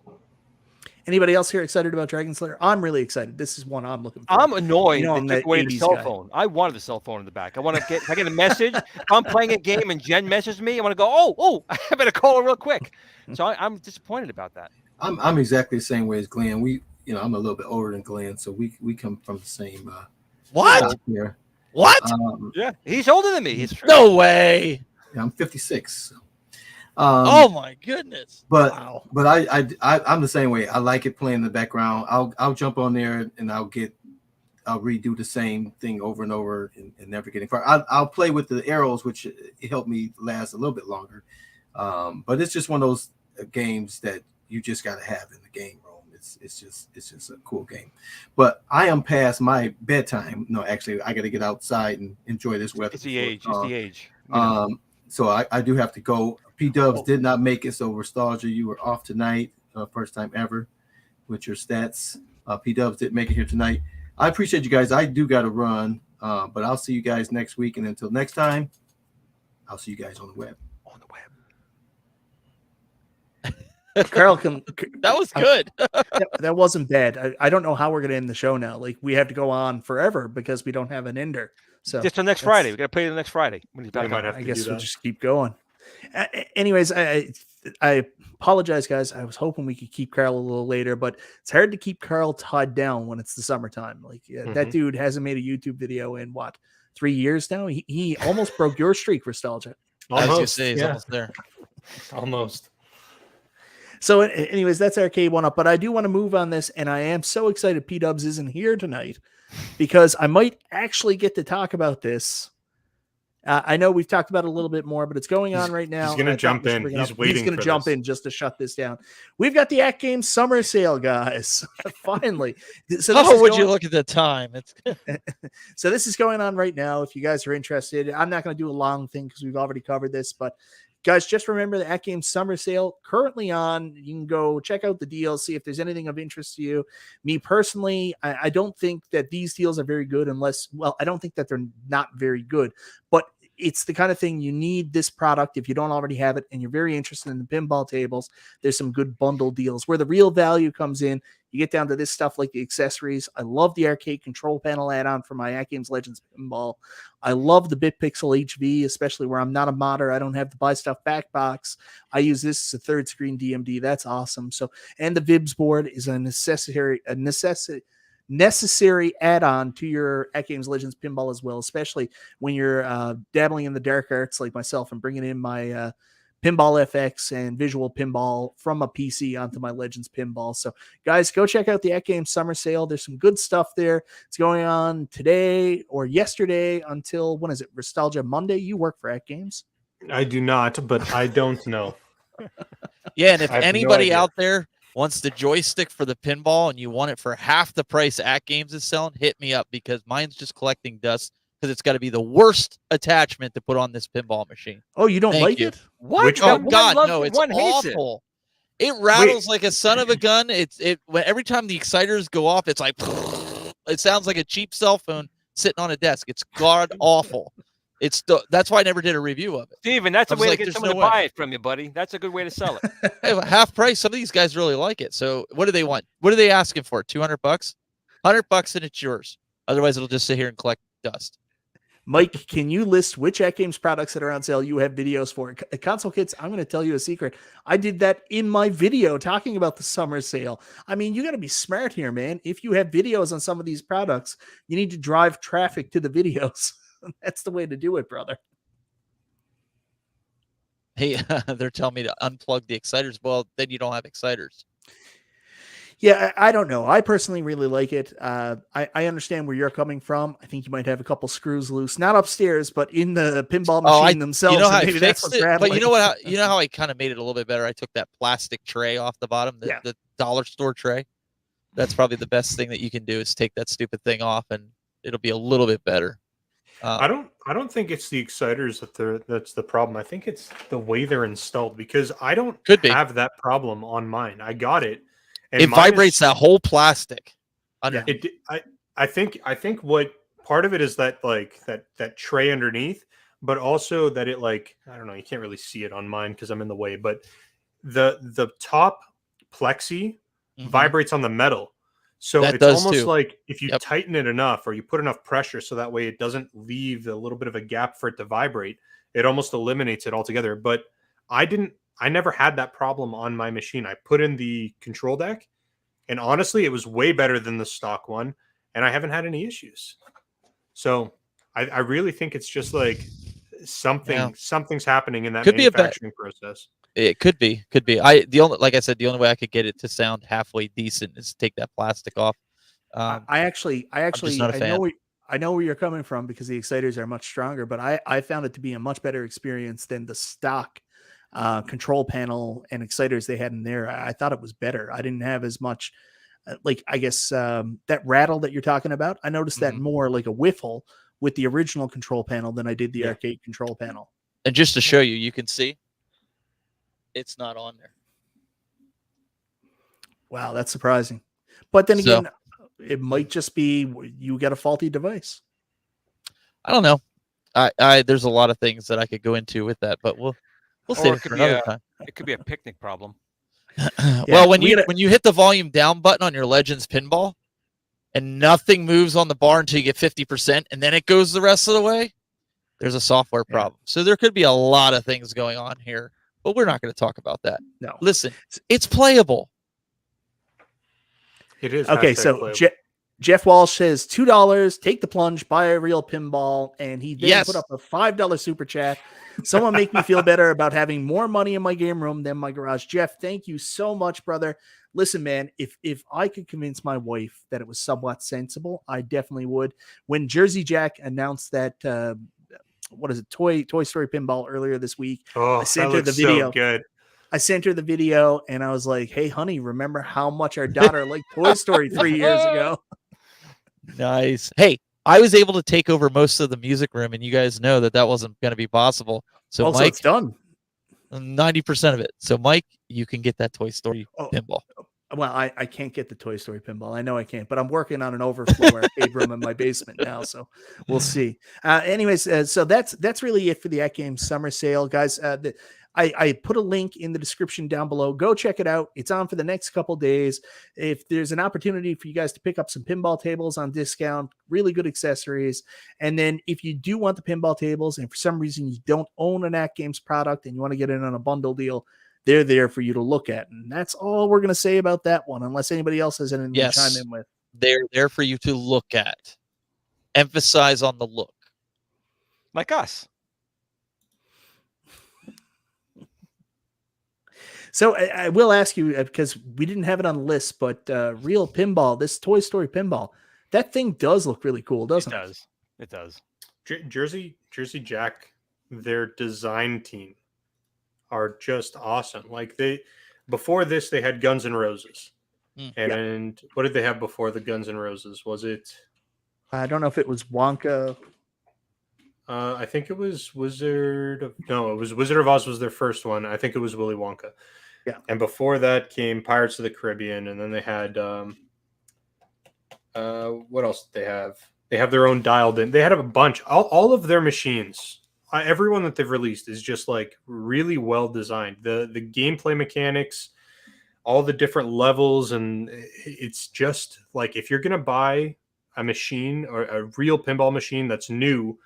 Anybody else here excited about Dragon's Lair? I'm really excited. This is one I'm looking for. I'm annoyed they took away the cell phone. I wanted the cell phone in the back. If I get a message, if I'm playing a game and Jen messages me, I want to go, oh, I better call her real quick. So I'm disappointed about that. I'm exactly the same way as Glenn. I'm a little bit older than Glenn, so we come from the same. What? Here. What? Yeah, he's older than me. He's no way. Yeah, I'm 56. So. Oh my goodness! But wow. But I'm the same way. I like it playing in the background. I'll jump on there and I'll redo the same thing over and over and never getting far. I'll play with the arrows, which help me last a little bit longer. But it's just one of those games that you just got to have in the game room. It's just a cool game. But I am past my bedtime. No, actually, I got to get outside and enjoy this weather. It's the age. It's the age. So I do have to go. P-Dubs did not make it, so Nostalgia, you were off tonight, first time ever with your stats. P-Dubs didn't make it here tonight. I appreciate you guys. I do got to run, but I'll see you guys next week. And until next time, I'll see you guys on the web. Carl, that was good. that wasn't bad. I don't know how we're going to end the show now. Like we have to go on forever because we don't have an ender. So just till next Friday. We got to play the next Friday when he's back. I guess we'll just keep going. Anyways, I apologize, guys. I was hoping we could keep Carl a little later, but it's hard to keep Carl tied down when it's the summertime. Like that dude hasn't made a YouTube video in 3 years now. He almost broke your streak, Nostalgia. Almost, I was gonna say he's almost there. Almost. So, anyways, that's Arcade1Up. But I do want to move on this, and I am so excited P-Dubs isn't here tonight because I might actually get to talk about this. I know we've talked about it a little bit more, but it's going on right now. He's going to jump in. He's waiting. He's going to jump in just to shut this down. We've got the AtGames Summer Sale, guys. Finally. So how would you look at the time? So this is going on right now. If you guys are interested, I'm not going to do a long thing because we've already covered this, but guys, just remember the AtGames Summer Sale currently on. You can go check out the deals, see if there's anything of interest to you. Me personally, I don't think that these deals are very good I don't think that they're not very good, but it's the kind of thing you need this product if you don't already have it and you're very interested in the pinball tables. There's some good bundle deals where the real value comes in. You get down to this stuff like the accessories. I love the arcade control panel add-on for my AtGames Legends pinball. I love the BitPixel HV, especially where I'm not a modder. I don't have the buy stuff back box. I use this as a third screen DMD. That's awesome. So, and the Vibs board is a necessary add-on to your AtGames Legends pinball as well, especially when you're dabbling in the dark arts like myself and bringing in my Pinball FX and visual pinball from a PC onto my Legends pinball. So guys, go check out the AtGames Summer Sale. There's some good stuff there. It's going on today or yesterday until, when is it? Nostalgia Monday. You work for AtGames? I do not, but I don't know. Yeah, and if anybody out there wants the joystick for the pinball and you want it for half the price AtGames is selling, hit me up, because mine's just collecting dust because it's got to be the worst attachment to put on this pinball machine. Oh, you don't like it? What? Which Oh one? God, no! It's awful. It rattles like a son of a gun. Every time the exciters go off, it's like it sounds like a cheap cell phone sitting on a desk. It's god awful. That's why I never did a review of it. Steven, that's a way to get someone to buy it from you, buddy. That's a good way to sell it. Hey, half price. Some of these guys really like it. So what do they want? What are they asking for? $200? $100 and it's yours. Otherwise, it'll just sit here and collect dust. Mike, can you list which AtGames products that are on sale you have videos for? Console Kids, I'm going to tell you a secret. I did that in my video talking about the summer sale. I mean, you got to be smart here, man. If you have videos on some of these products, you need to drive traffic to the videos. That's the way to do it, brother. Hey, they're telling me to unplug the exciters. Well, then you don't have exciters. Yeah, I don't know. I personally really like it. I understand where you're coming from. I think you might have a couple screws loose, not upstairs, but in the pinball machine themselves. You know how I maybe fixed it? But you know what? You know how how I kind of made it a little bit better? I took that plastic tray off the bottom, the dollar store tray. That's probably the best thing that you can do is take that stupid thing off, and it'll be a little bit better. I don't think it's the exciters that's the problem. I think it's the way they're installed, because I don't have that problem on mine. I got it. And it vibrates that whole plastic. I think what part of it is that like that tray underneath, but also that it I don't know, you can't really see it on mine because I'm in the way, but the top plexi vibrates on the metal. So it's almost like if you tighten it enough or you put enough pressure so that way it doesn't leave a little bit of a gap for it to vibrate, it almost eliminates it altogether. But I never had that problem on my machine. I put in the control deck, and honestly, it was way better than the stock one, and I haven't had any issues. So I really think it's just like something's happening in that manufacturing process. It could be. Like I said, the only way I could get it to sound halfway decent is to take that plastic off. I know where you're coming from because the exciters are much stronger, but I found it to be a much better experience than the stock control panel and exciters they had in there. I thought it was better. I didn't have as much that rattle that you're talking about. I noticed that more like a whiffle with the original control panel than I did the arcade control panel. And just to show you, you can see it's not on there. Wow, that's surprising. But then again, it might just be you got a faulty device. I don't know. There's a lot of things that I could go into with that, but we'll save it for another time. It could be a picnic problem. Well, when you hit the volume down button on your Legends pinball and nothing moves on the bar until you get 50%, and then it goes the rest of the way, there's a software problem. So there could be a lot of things going on here, but we're not going to talk about that. No. Listen, it's playable. It is. Okay, so Jeff Walsh says $2, take the plunge, buy a real pinball, and he then put up a $5 super chat. Someone make me feel better about having more money in my game room than my garage. Jeff, thank you so much, brother. Listen, man, if I could convince my wife that it was somewhat sensible, I definitely would. When Jersey Jack announced that Toy Story pinball earlier this week, I sent her the video. So good. I sent her the video and I was like, hey, honey, remember how much our daughter liked Toy Story 3 years ago? Nice. Hey, I was able to take over most of the music room, and you guys know that wasn't going to be possible. So Mike, it's done. 90% of it. So Mike, you can get that Toy Story pinball. Well, I can't get the Toy Story pinball. I know I can't, but I'm working on an overflow arcade room in my basement now, so we'll see. Anyways, so that's really it for the AtGames Summer Sale, guys. I put a link in the description down below. Go check it out. It's on for the next couple days. If there's an opportunity for you guys to pick up some pinball tables on discount, really good accessories. And then if you do want the pinball tables and for some reason you don't own an AtGames product and you want to get in on a bundle deal, they're there for you to look at. And that's all we're going to say about that one, unless anybody else has anything to chime in with. They're there for you to look at. Emphasize on the look. Like us. So I will ask you, because we didn't have it on the list, but real pinball, this Toy Story pinball, that thing does look really cool, doesn't it? It does. Jersey Jack, their design team are just awesome. Like before this, they had Guns N' Roses. And what did they have before the Guns N' Roses? Was it? I don't know if it was Wonka. I think it was Wizard of Oz was their first one. I think it was Willy Wonka. Yeah. And before that came Pirates of the Caribbean, and then they had what else did they have? They have their own dialed in. They had a bunch. All of their machines, everyone that they've released is just like really well designed. The gameplay mechanics, all the different levels, and it's just like if you're gonna buy a machine or a real pinball machine that's new,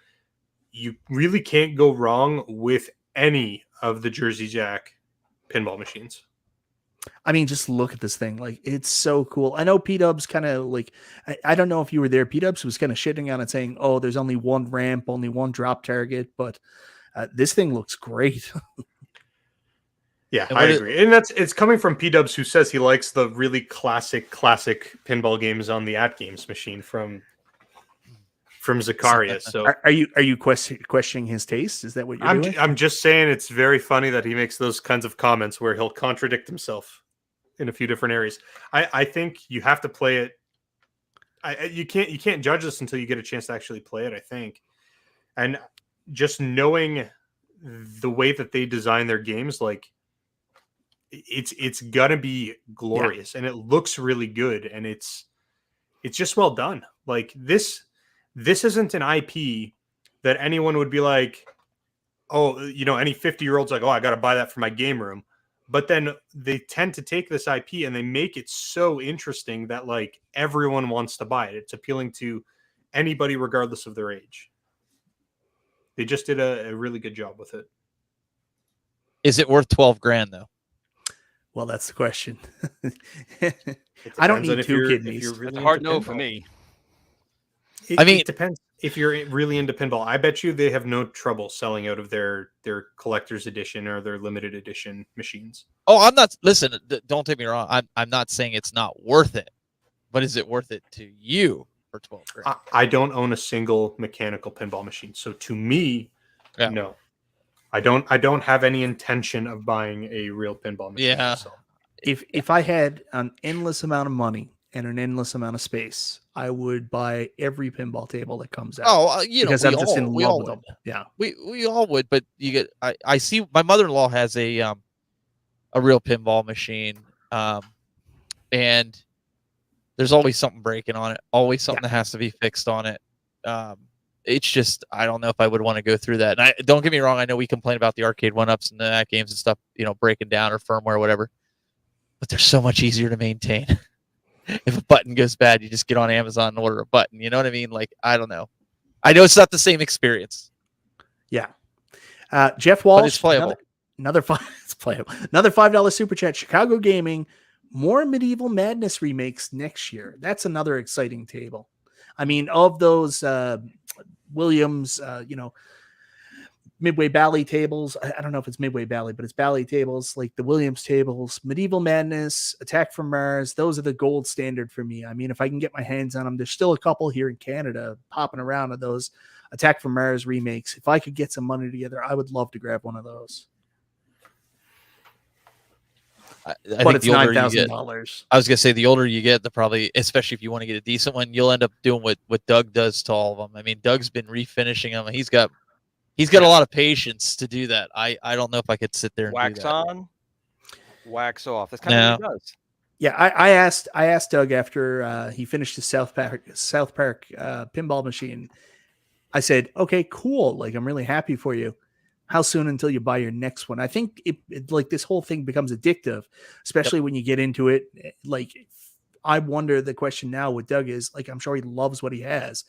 you really can't go wrong with any of the Jersey Jack pinball machines. I mean, just look at this thing. Like, it's so cool. I know P-Dubs kind of like, I don't know if you were there. P-Dubs was kind of shitting on it saying, oh, there's only one ramp, only one drop target, but this thing looks great. Yeah, I agree. And it's coming from P-Dubs, who says he likes the really classic pinball games on the AtGames machine from Zakaria. So are you questioning his taste? Is that what you're doing? I'm just saying it's very funny that he makes those kinds of comments where he'll contradict himself in a few different areas. I think you have to play it. You can't judge this until you get a chance to actually play it, I think. And just knowing the way that they design their games, like it's gonna be glorious, and it looks really good, and it's just well done. Like this isn't an IP that anyone would be like, oh, any 50-year-old's like, oh, I got to buy that for my game room. But then they tend to take this IP and they make it so interesting that like everyone wants to buy it. It's appealing to anybody regardless of their age. They just did a really good job with it. Is it worth $12,000 though? Well, that's the question. I don't need two kidneys. Really, it's a hard no for me. It depends. If you're really into pinball, I bet you they have no trouble selling out of their collector's edition or their limited edition machines. Oh, I'm not. Listen, don't take me wrong. I'm not saying it's not worth it, but is it worth it to you for $12,000? I don't own a single mechanical pinball machine, so to me, no. I don't have any intention of buying a real pinball machine. Yeah. So. If I had an endless amount of money and an endless amount of space, I would buy every pinball table that comes out. Oh, because I'm just in love with them. Yeah, we all would. But you get, I see my mother-in-law has a real pinball machine, and there's always something breaking on it. Always something that has to be fixed on it. It's just, I don't know if I would want to go through that. And don't get me wrong, I know we complain about the Arcade1Ups and the AtGames and stuff, breaking down or firmware or whatever, but they're so much easier to maintain. If a button goes bad, you just get on Amazon and order a button. You know what I mean? Like, I don't know. I know it's not the same experience. Yeah. Jeff Walsh, but it's playable. It's playable. Another $5 super chat. Chicago Gaming, more Medieval Madness remakes next year. That's another exciting table. I mean, of those Williams, Midway Bally tables. I don't know if it's Midway Bally, but it's Bally tables, like the Williams tables, Medieval Madness, Attack from Mars. Those are the gold standard for me. I mean, if I can get my hands on them, there's still a couple here in Canada popping around of those Attack from Mars remakes. If I could get some money together, I would love to grab one of those. But it's $9,000. I was gonna say the older you get, the probably, especially if you want to get a decent one, you'll end up doing what Doug does to all of them. I mean, Doug's been refinishing them. He's got a lot of patience to do that. I don't know if I could sit there and wax do that. on, wax off. That's kind of what he does. Yeah, I asked Doug after he finished his South Park pinball machine. I said, "Okay, cool. Like, I'm really happy for you. How soon until you buy your next one?" I think it like this whole thing becomes addictive, especially when you get into it. Like, I wonder, the question now with Doug is, like, I'm sure he loves what he has,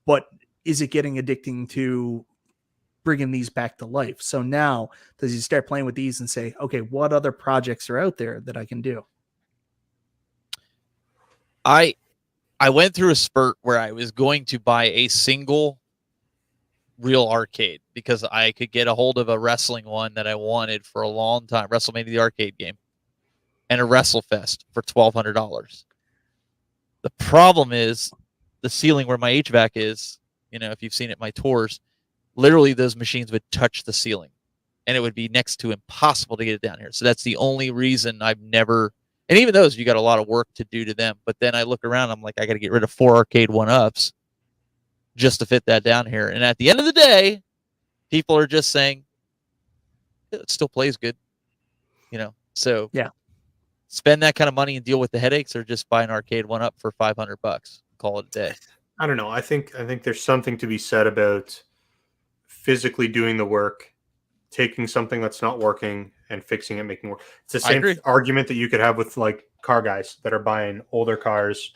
but is it getting addicting to bringing these back to life? So now, does he start playing with these and say, okay, what other projects are out there that I can do? I went through a spurt where I was going to buy a single real arcade because I could get a hold of a wrestling one that I wanted for a long time, WrestleMania the arcade game, and a WrestleFest for $1,200. The problem is the ceiling where my HVAC is. You know, if you've seen it, my tours, literally those machines would touch the ceiling, and it would be next to impossible to get it down here. So that's the only reason I've never. And even those, you got a lot of work to do to them. But then I look around, I'm like, I got to get rid of 4 Arcade1Ups just to fit that down here. And at the end of the day, people are just saying it still plays good, you know. So yeah, spend that kind of money and deal with the headaches, or just buy an Arcade1Up for $500. Call it a day. I don't know. I think there's something to be said about physically doing the work, taking something that's not working and fixing it, making it work. It's the same argument that you could have with like car guys that are buying older cars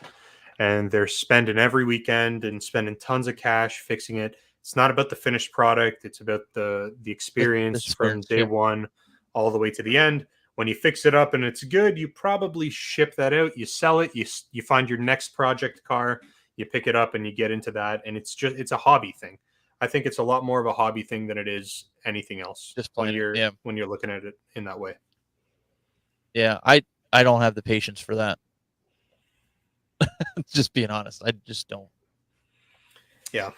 and they're spending every weekend and spending tons of cash fixing it. It's not about the finished product. It's about the experience from day one all the way to the end. When you fix it up and it's good, you probably ship that out. You sell it. You find your next project car. You pick it up and you get into that. And it's a hobby thing. I think it's a lot more of a hobby thing than it is anything else. Just when you're looking at it in that way. Yeah, I don't have the patience for that. Just being honest, I just don't. Yeah,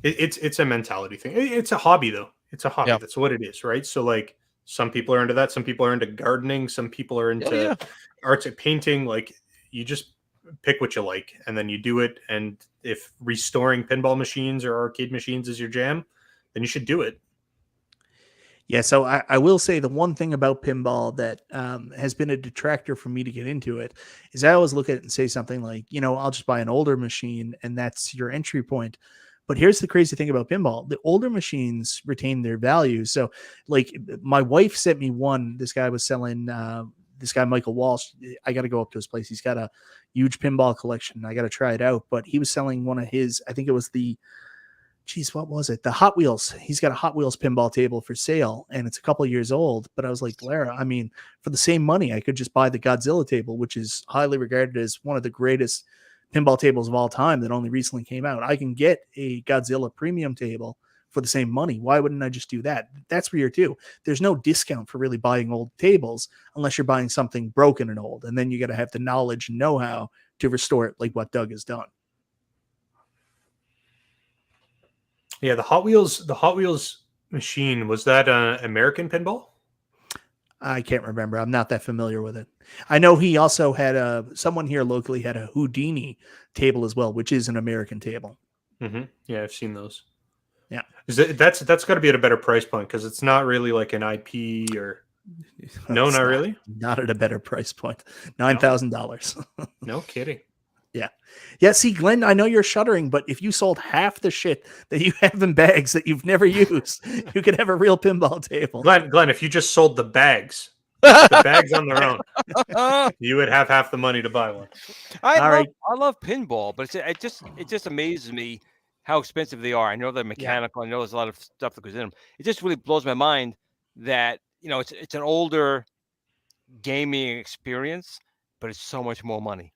it's a mentality thing. It's a hobby though. It's a hobby. Yeah. That's what it is, right? So like some people are into that. Some people are into gardening. Some people are into arts and painting. Like you just pick what you like and then you do it. And if restoring pinball machines or arcade machines is your jam, then you should do it. Yeah, so I will say the one thing about pinball that has been a detractor for me to get into it is I always look at it and say something like, you know, I'll just buy an older machine and that's your entry point. But here's the crazy thing about pinball. The older machines retain their value. So like my wife sent me one. This guy was selling this guy, Michael Walsh. I got to go up to his place. He's got a huge pinball collection. I got to try it out. But he was selling one of his, I think it was what was it? The Hot Wheels. He's got a Hot Wheels pinball table for sale, and it's a couple of years old. But I was like, Lara, I mean, for the same money, I could just buy the Godzilla table, which is highly regarded as one of the greatest pinball tables of all time that only recently came out. I can get a Godzilla premium table for the same money. Why wouldn't I just do that? That's weird too. There's no discount for really buying old tables unless you're buying something broken and old. And then you got to have the knowledge and know-how to restore it like what Doug has done. Yeah, the Hot Wheels machine, was that American pinball? I can't remember. I'm not that familiar with it. I know he also had someone here locally had a Houdini table as well, which is an American table. Mm-hmm. Yeah, I've seen those. Yeah, that's got to be at a better price point because it's not really like an IP or. No, not really. Not at a better price point. $9,000. No kidding. Yeah. Yeah. See, Glenn, I know you're shuddering, but if you sold half the shit that you have in bags that you've never used, you could have a real pinball table. Glenn, if you just sold the bags on their own, you would have half the money to buy one. I love pinball, but it just amazes me how expensive they are. I know they're mechanical. Yeah. I know there's a lot of stuff that goes in them. It just really blows my mind that, you know, it's an older gaming experience, but it's so much more money.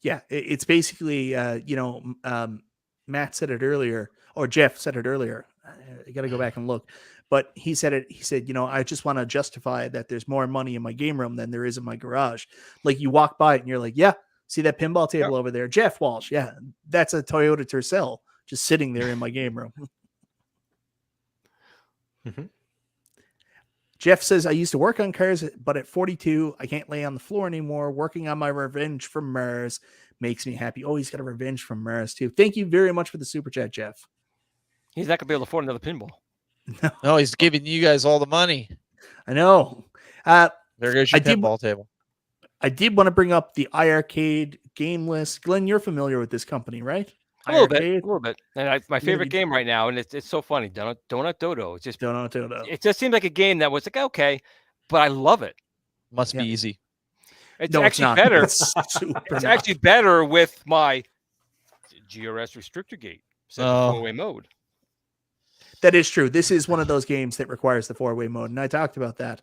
Yeah, it's basically, Matt said it earlier, or Jeff said it earlier. I got to go back and look. But he said, you know, I just want to justify that there's more money in my game room than there is in my garage. Like you walk by it and you're like, yeah, see that pinball table over there? Jeff Walsh. Yeah, that's a Toyota Tercel just sitting there in my game room. Mm-hmm. Jeff says, I used to work on cars, but at 42, I can't lay on the floor anymore. Working on my revenge from Mars makes me happy. Oh, he's got a revenge from Mars, too. Thank you very much for the super chat, Jeff. He's not going to be able to afford another pinball. No, he's giving you guys all the money. I know. There goes your pinball table. I did want to bring up the iArcade game list. Glenn, you're familiar with this company, right? A little bit. And my favorite game right now, and it's so funny, Donut Dodo. It's just Dodo. It just seemed like a game that was like okay, but I love it. Must be easy. It's actually better. It's It's actually better with my GRS restrictor gate set to 4-way mode. That is true. This is one of those games that requires the 4-way mode, and I talked about that.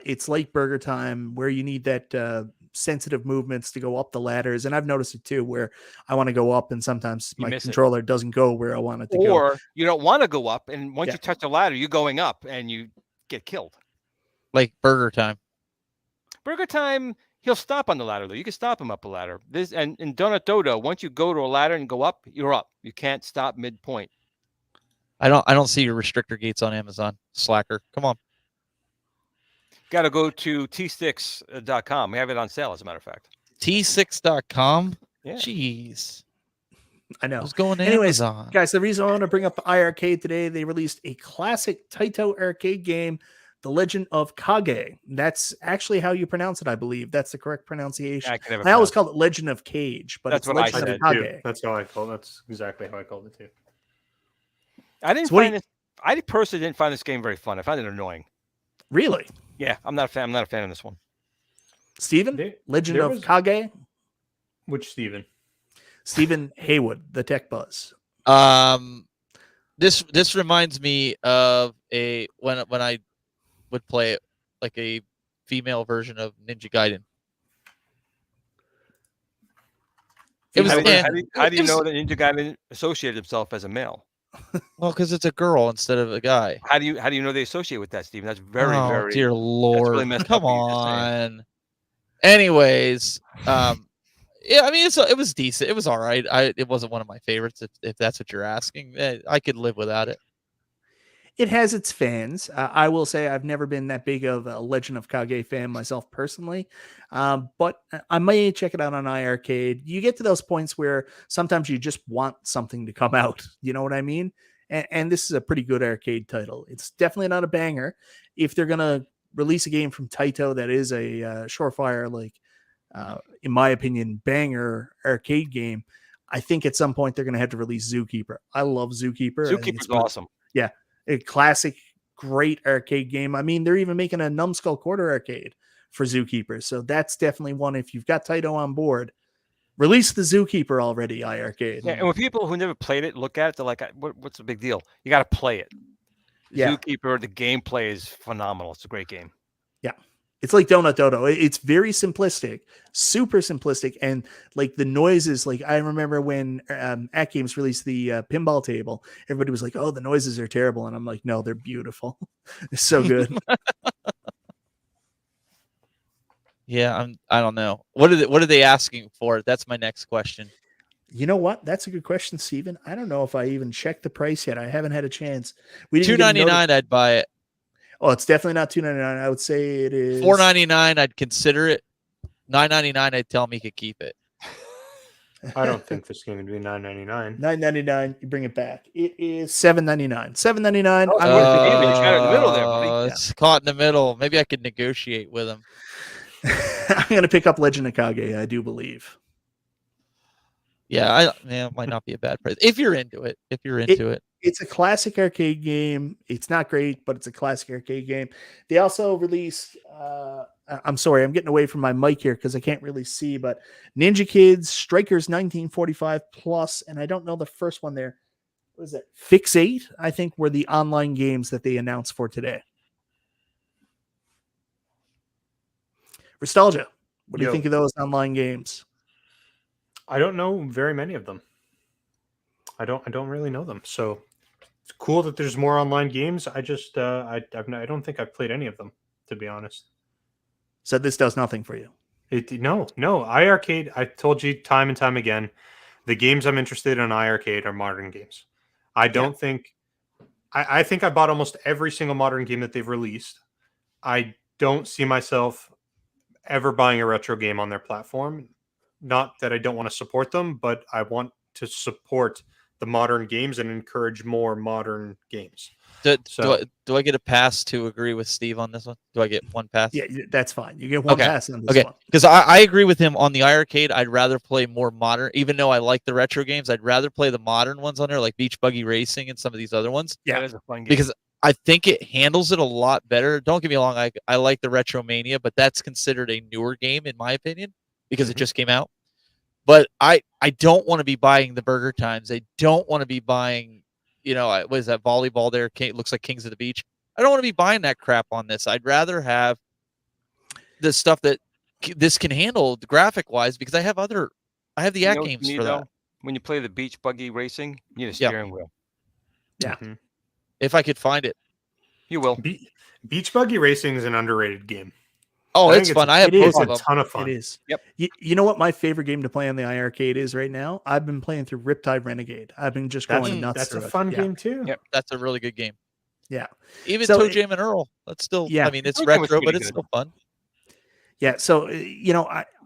It's like Burger Time, where you need that sensitive movements to go up the ladders, and I've noticed it too, where I want to go up, and sometimes my controller doesn't go where I want it to go. Or you don't want to go up, and once you touch the ladder, you're going up, and you get killed. Like Burger Time. Burger Time, he'll stop on the ladder though. You can stop him up a ladder. This and in Donut Dodo, once you go to a ladder and go up, you're up. You can't stop midpoint. I don't see your restrictor gates on Amazon. Slacker. Come on. Got to go to t6.com. We have it on sale, as a matter of fact. T6.com? Yeah. Jeez. I know. Who's going to Anyways, Amazon? Guys, the reason I want to bring up iArcade today, they released a classic Taito arcade game, The Legend of Kage. That's actually how you pronounce it, I believe. That's the correct pronunciation. I always call it Legend of Cage, but that's it's what Legend I of said. Kage. That's how I call it. That's exactly how I called it too. I didn't find this. I personally didn't find this game very fun. I found it annoying. Really? Yeah, I'm not a fan. I'm not a fan of this one. Steven? Legend of Kage? Which Steven? Steven Haywood, the Tech Buzz. This reminds me of when I would play it, like a female version of Ninja Gaiden. How do you know that Ninja Gaiden associated himself as a male? Well, because it's a girl instead of a guy. How do you know they associate with that, Steven? That's very dear Lord. Really messed Come up on. Anyways, yeah, I mean it was decent. It was all right. It wasn't one of my favorites, if that's what you're asking. I could live without it. It has its fans. I will say I've never been that big of a Legend of Kage fan myself personally, but I may check it out on iArcade. You get to those points where sometimes you just want something to come out. You know what I mean? And this is a pretty good arcade title. It's definitely not a banger. If they're going to release a game from Taito that is a surefire, like, in my opinion, banger arcade game, I think at some point they're going to have to release Zookeeper. I love Zookeeper. Zookeeper's awesome. Yeah. A classic, great arcade game. I mean, they're even making a Numbskull Quarter arcade for Zookeeper. So that's definitely one. If you've got Taito on board, release the Zookeeper already, iArcade. Yeah, and when people who never played it look at it, they're like, what's the big deal? You got to play it. Yeah. Zookeeper, the gameplay is phenomenal. It's a great game. Yeah. It's like Donut Dodo. It's very simplistic, super simplistic. And like the noises, like I remember when AtGames released the pinball table, everybody was like, oh, the noises are terrible. And I'm like, no, they're beautiful. It's so good. Yeah, I don't know. What are they asking for? That's my next question. You know what? That's a good question, Steven. I don't know if I even checked the price yet. I haven't had a chance. We didn't $2.99, I'd buy it. Oh, it's definitely not $2.99. I would say it is $4.99. I'd consider it. $9.99. I'd tell him he could keep it. I don't think this game would be $9.99. $9.99. You bring it back. It is $7.99. $7.99. I'm going to the game. It's in the middle there, buddy. It's caught in the middle. Maybe I could negotiate with him. I'm going to pick up Legend of Kage, I do believe. Yeah, it might not be a bad price if you're into it. It's a classic arcade game. It's not great, but it's a classic arcade game. They also released, I'm sorry, I'm getting away from my mic here because I can't really see, but Ninja Kids, Strikers 1945 Plus, and I don't know the first one there. What is it? Fix 8, I think, were the online games that they announced for today. Nostalgia. What do you think of those online games? I don't know very many of them. I don't really know them. So it's cool that there's more online games. I just I don't think I've played any of them, to be honest. So this does nothing for you. No. iArcade, I told you time and time again, the games I'm interested in iArcade are modern games. I don't think I think I bought almost every single modern game that they've released. I don't see myself ever buying a retro game on their platform. Not that I don't want to support them, but I want to support the modern games and encourage more modern games. Do I get a pass to agree with Steve on this one? Do I get one pass? Yeah, that's fine. You get one pass on this one. Because I agree with him on the iArcade. I'd rather play more modern, even though I like the retro games. I'd rather play the modern ones on there, like Beach Buggy Racing and some of these other ones. Yeah, that is a fun game. Because I think it handles it a lot better. Don't get me wrong, I like the Retromania, but that's considered a newer game in my opinion because it just came out. But I don't want to be buying the Burger Times. I don't want to be buying, what is that volleyball there? It looks like Kings of the Beach. I don't want to be buying that crap on this. I'd rather have the stuff that this can handle graphic wise because I have the AtGames for that. When you play the Beach Buggy Racing, you need a steering wheel. Yeah. If I could find it. You will. Beach Buggy Racing is an underrated game. Oh, it's fun. I have both of them. A ton of fun. It is. Yep. You know what my favorite game to play on the iArcade is right now? I've been playing through Riptide Renegade. I've been just going nuts. That's a fun game too. Yep. That's a really good game. Yeah. Even Toe Jam and Earl. That's still, I mean, it's retro, but it's still fun. Yeah, so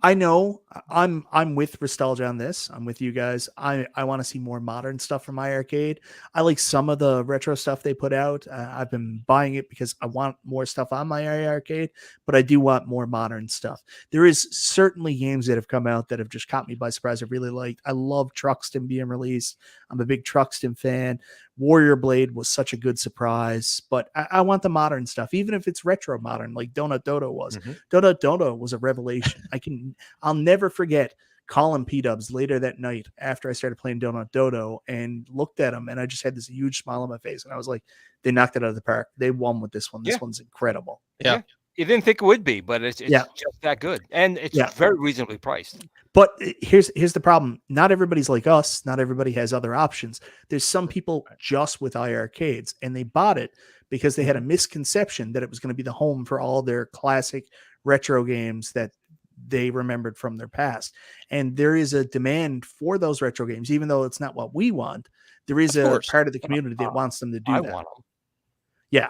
I know I'm with Nostalgia on this. I'm with you guys. I want to see more modern stuff from iArcade. I like some of the retro stuff they put out. I've been buying it because I want more stuff on my iArcade, but I do want more modern stuff. There is certainly games that have come out that have just caught me by surprise. I really liked. I love Truxton being released. I'm a big Truxton fan. Warrior Blade was such a good surprise, but I want the modern stuff, even if it's retro modern, like Donut Dodo was. Donut Dodo was a revelation. I'll never forget calling P-Dubs later that night after I started playing Donut Dodo and looked at him, and I just had this huge smile on my face, and I was like, they knocked it out of the park. They won with this one. This one's incredible. Yeah. You didn't think it would be, but it's just that good, and it's very reasonably priced. But here's the problem. Not everybody's like us. Not everybody has other options. There's some people just with iArcades, and they bought it because they had a misconception that it was going to be the home for all their classic retro games that they remembered from their past. And there is a demand for those retro games, even though it's not what we want. There is a part of the community that wants them to do that. Want them. Yeah.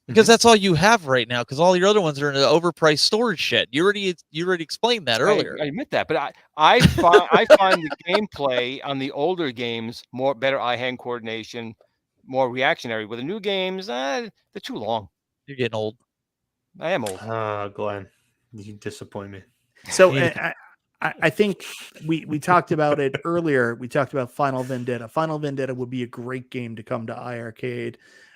Because that's all you have right now. Because all your other ones are in an overpriced storage shed. You already explained that earlier. I admit that, but I find the gameplay on the older games better eye-hand coordination, more reactionary. With the new games, they're too long. You're getting old. I am old. Glenn, you disappoint me. So I think we talked about it earlier. We talked about Final Vendetta. Final Vendetta would be a great game to come to iArcade.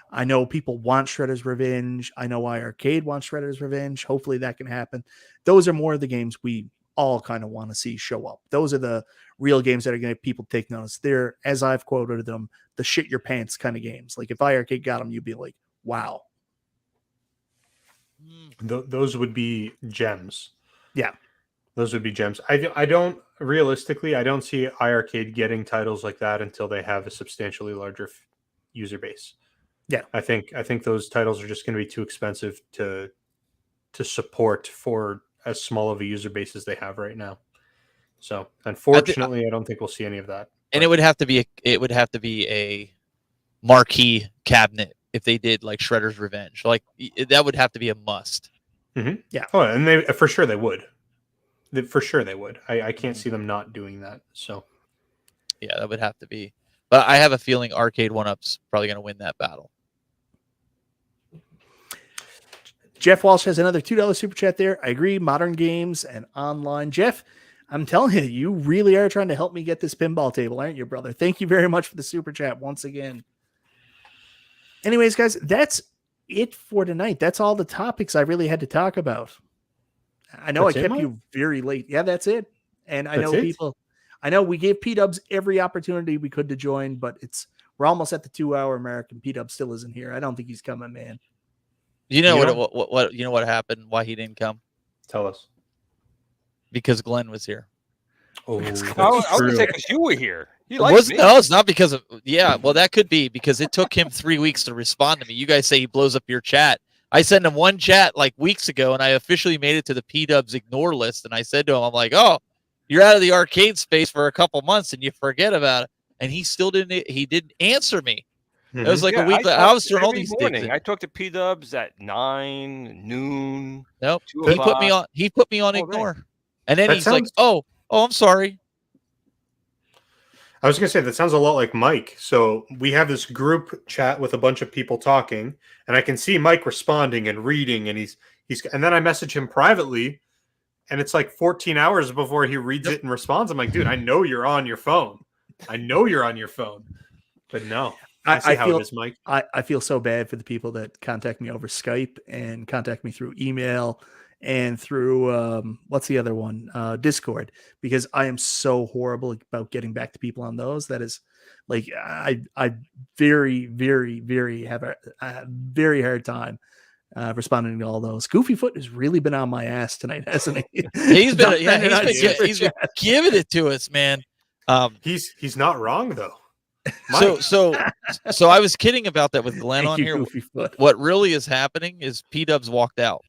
I know people want Shredder's Revenge. I know iArcade wants Shredder's Revenge. Hopefully that can happen. Those are more of the games we all kind of want to see show up. Those are the real games that are going to people take notice. They're, as I've quoted them, the shit your pants kind of games. Like if iArcade got them, you'd be like, wow. Those would be gems. Yeah. Those would be gems. I don't realistically, I don't see iArcade getting titles like that until they have a substantially larger user base. Yeah, I think those titles are just going to be too expensive to support for as small of a user base as they have right now. So, unfortunately, I don't think we'll see any of that. And it would have to be a marquee cabinet if they did like Shredder's Revenge. Like that would have to be a must. Mm-hmm. Yeah. Oh, and they for sure they would. For sure they would. I can't see them not doing that. So, yeah, that would have to be. But I have a feeling Arcade1Up's probably going to win that battle. Jeff Walsh has another $2 super chat there. I agree. Modern games and online. Jeff, I'm telling you, you really are trying to help me get this pinball table, aren't you, brother? Thank you very much for the super chat once again. Anyways, guys, that's it for tonight. That's all the topics I really had to talk about. I know I kept you very late. Yeah, that's it. And I know I know we gave P-Dubs every opportunity we could to join, but we're almost at the 2-hour mark and P-Dubs still isn't here. I don't think he's coming, man. You know what happened? Why he didn't come? Tell us. Because Glenn was here. Oh, I was going to say because you were here. No, it's not because of. Yeah, well, that could be because it took him 3 weeks to respond to me. You guys say he blows up your chat. I sent him one chat like weeks ago, and I officially made it to the P-Dubs ignore list. And I said to him, I'm like, oh, you're out of the arcade space for a couple months, and you forget about it. And he still didn't. He didn't answer me. It was like a week. I was doing all these things. I talked to P-Dubs at 9, noon. Nope. He put me on ignore. And then he's like, oh, I'm sorry. I was going to say, that sounds a lot like Mike. So we have this group chat with a bunch of people talking, and I can see Mike responding and reading, and and then I message him privately, and it's like 14 hours before he reads it and responds. I'm like, dude, I know you're on your phone. I know you're on your phone. But no, I see how it is, Mike. I feel so bad for the people that contact me over Skype and contact me through email and through what's the other one, Discord, because I am so horrible about getting back to people on those. That is like I very have a very hard time responding to all those. Goofyfoot has really been on my ass tonight, hasn't he? He's been giving it to us, man. He's not wrong though. So I was kidding about that with Glenn on here. What really is happening is P-Dubs walked out.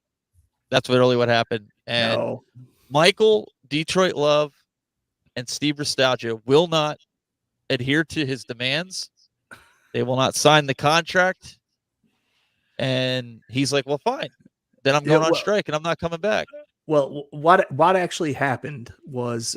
That's really what happened. And Michael, Detroit Love, and Steve Nostalgia will not adhere to his demands. They will not sign the contract. And he's like, well, fine. Then I'm going on strike and I'm not coming back. Well, what actually happened was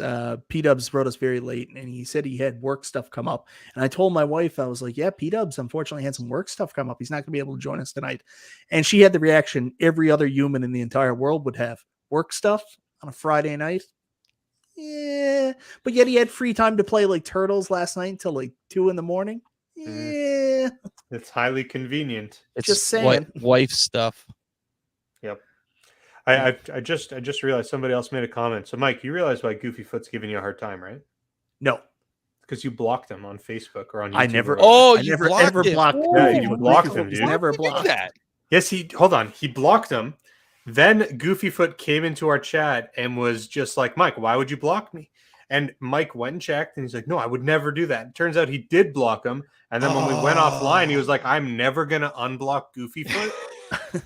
P-Dubs wrote us very late, and he said he had work stuff come up. And I told my wife, I was like, yeah, P-Dubs unfortunately had some work stuff come up. He's not going to be able to join us tonight. And she had the reaction every other human in the entire world would have. Work stuff on a Friday night? Yeah. But yet he had free time to play like Turtles last night until like 2 a.m. Yeah. It's highly convenient. It's just saying. Wife stuff. Yep. I just realized somebody else made a comment. So, Mike, you realize why Goofyfoot's giving you a hard time, right? No. Because you blocked him on Facebook or on YouTube. I never. You blocked him. Yeah, you blocked him, dude. Never blocked that. Yes, hold on. He blocked him. Then Goofyfoot came into our chat and was just like, Mike, why would you block me? And Mike went and checked, and he's like, no, I would never do that. It turns out he did block him. And then when we went offline, he was like, I'm never going to unblock Goofyfoot.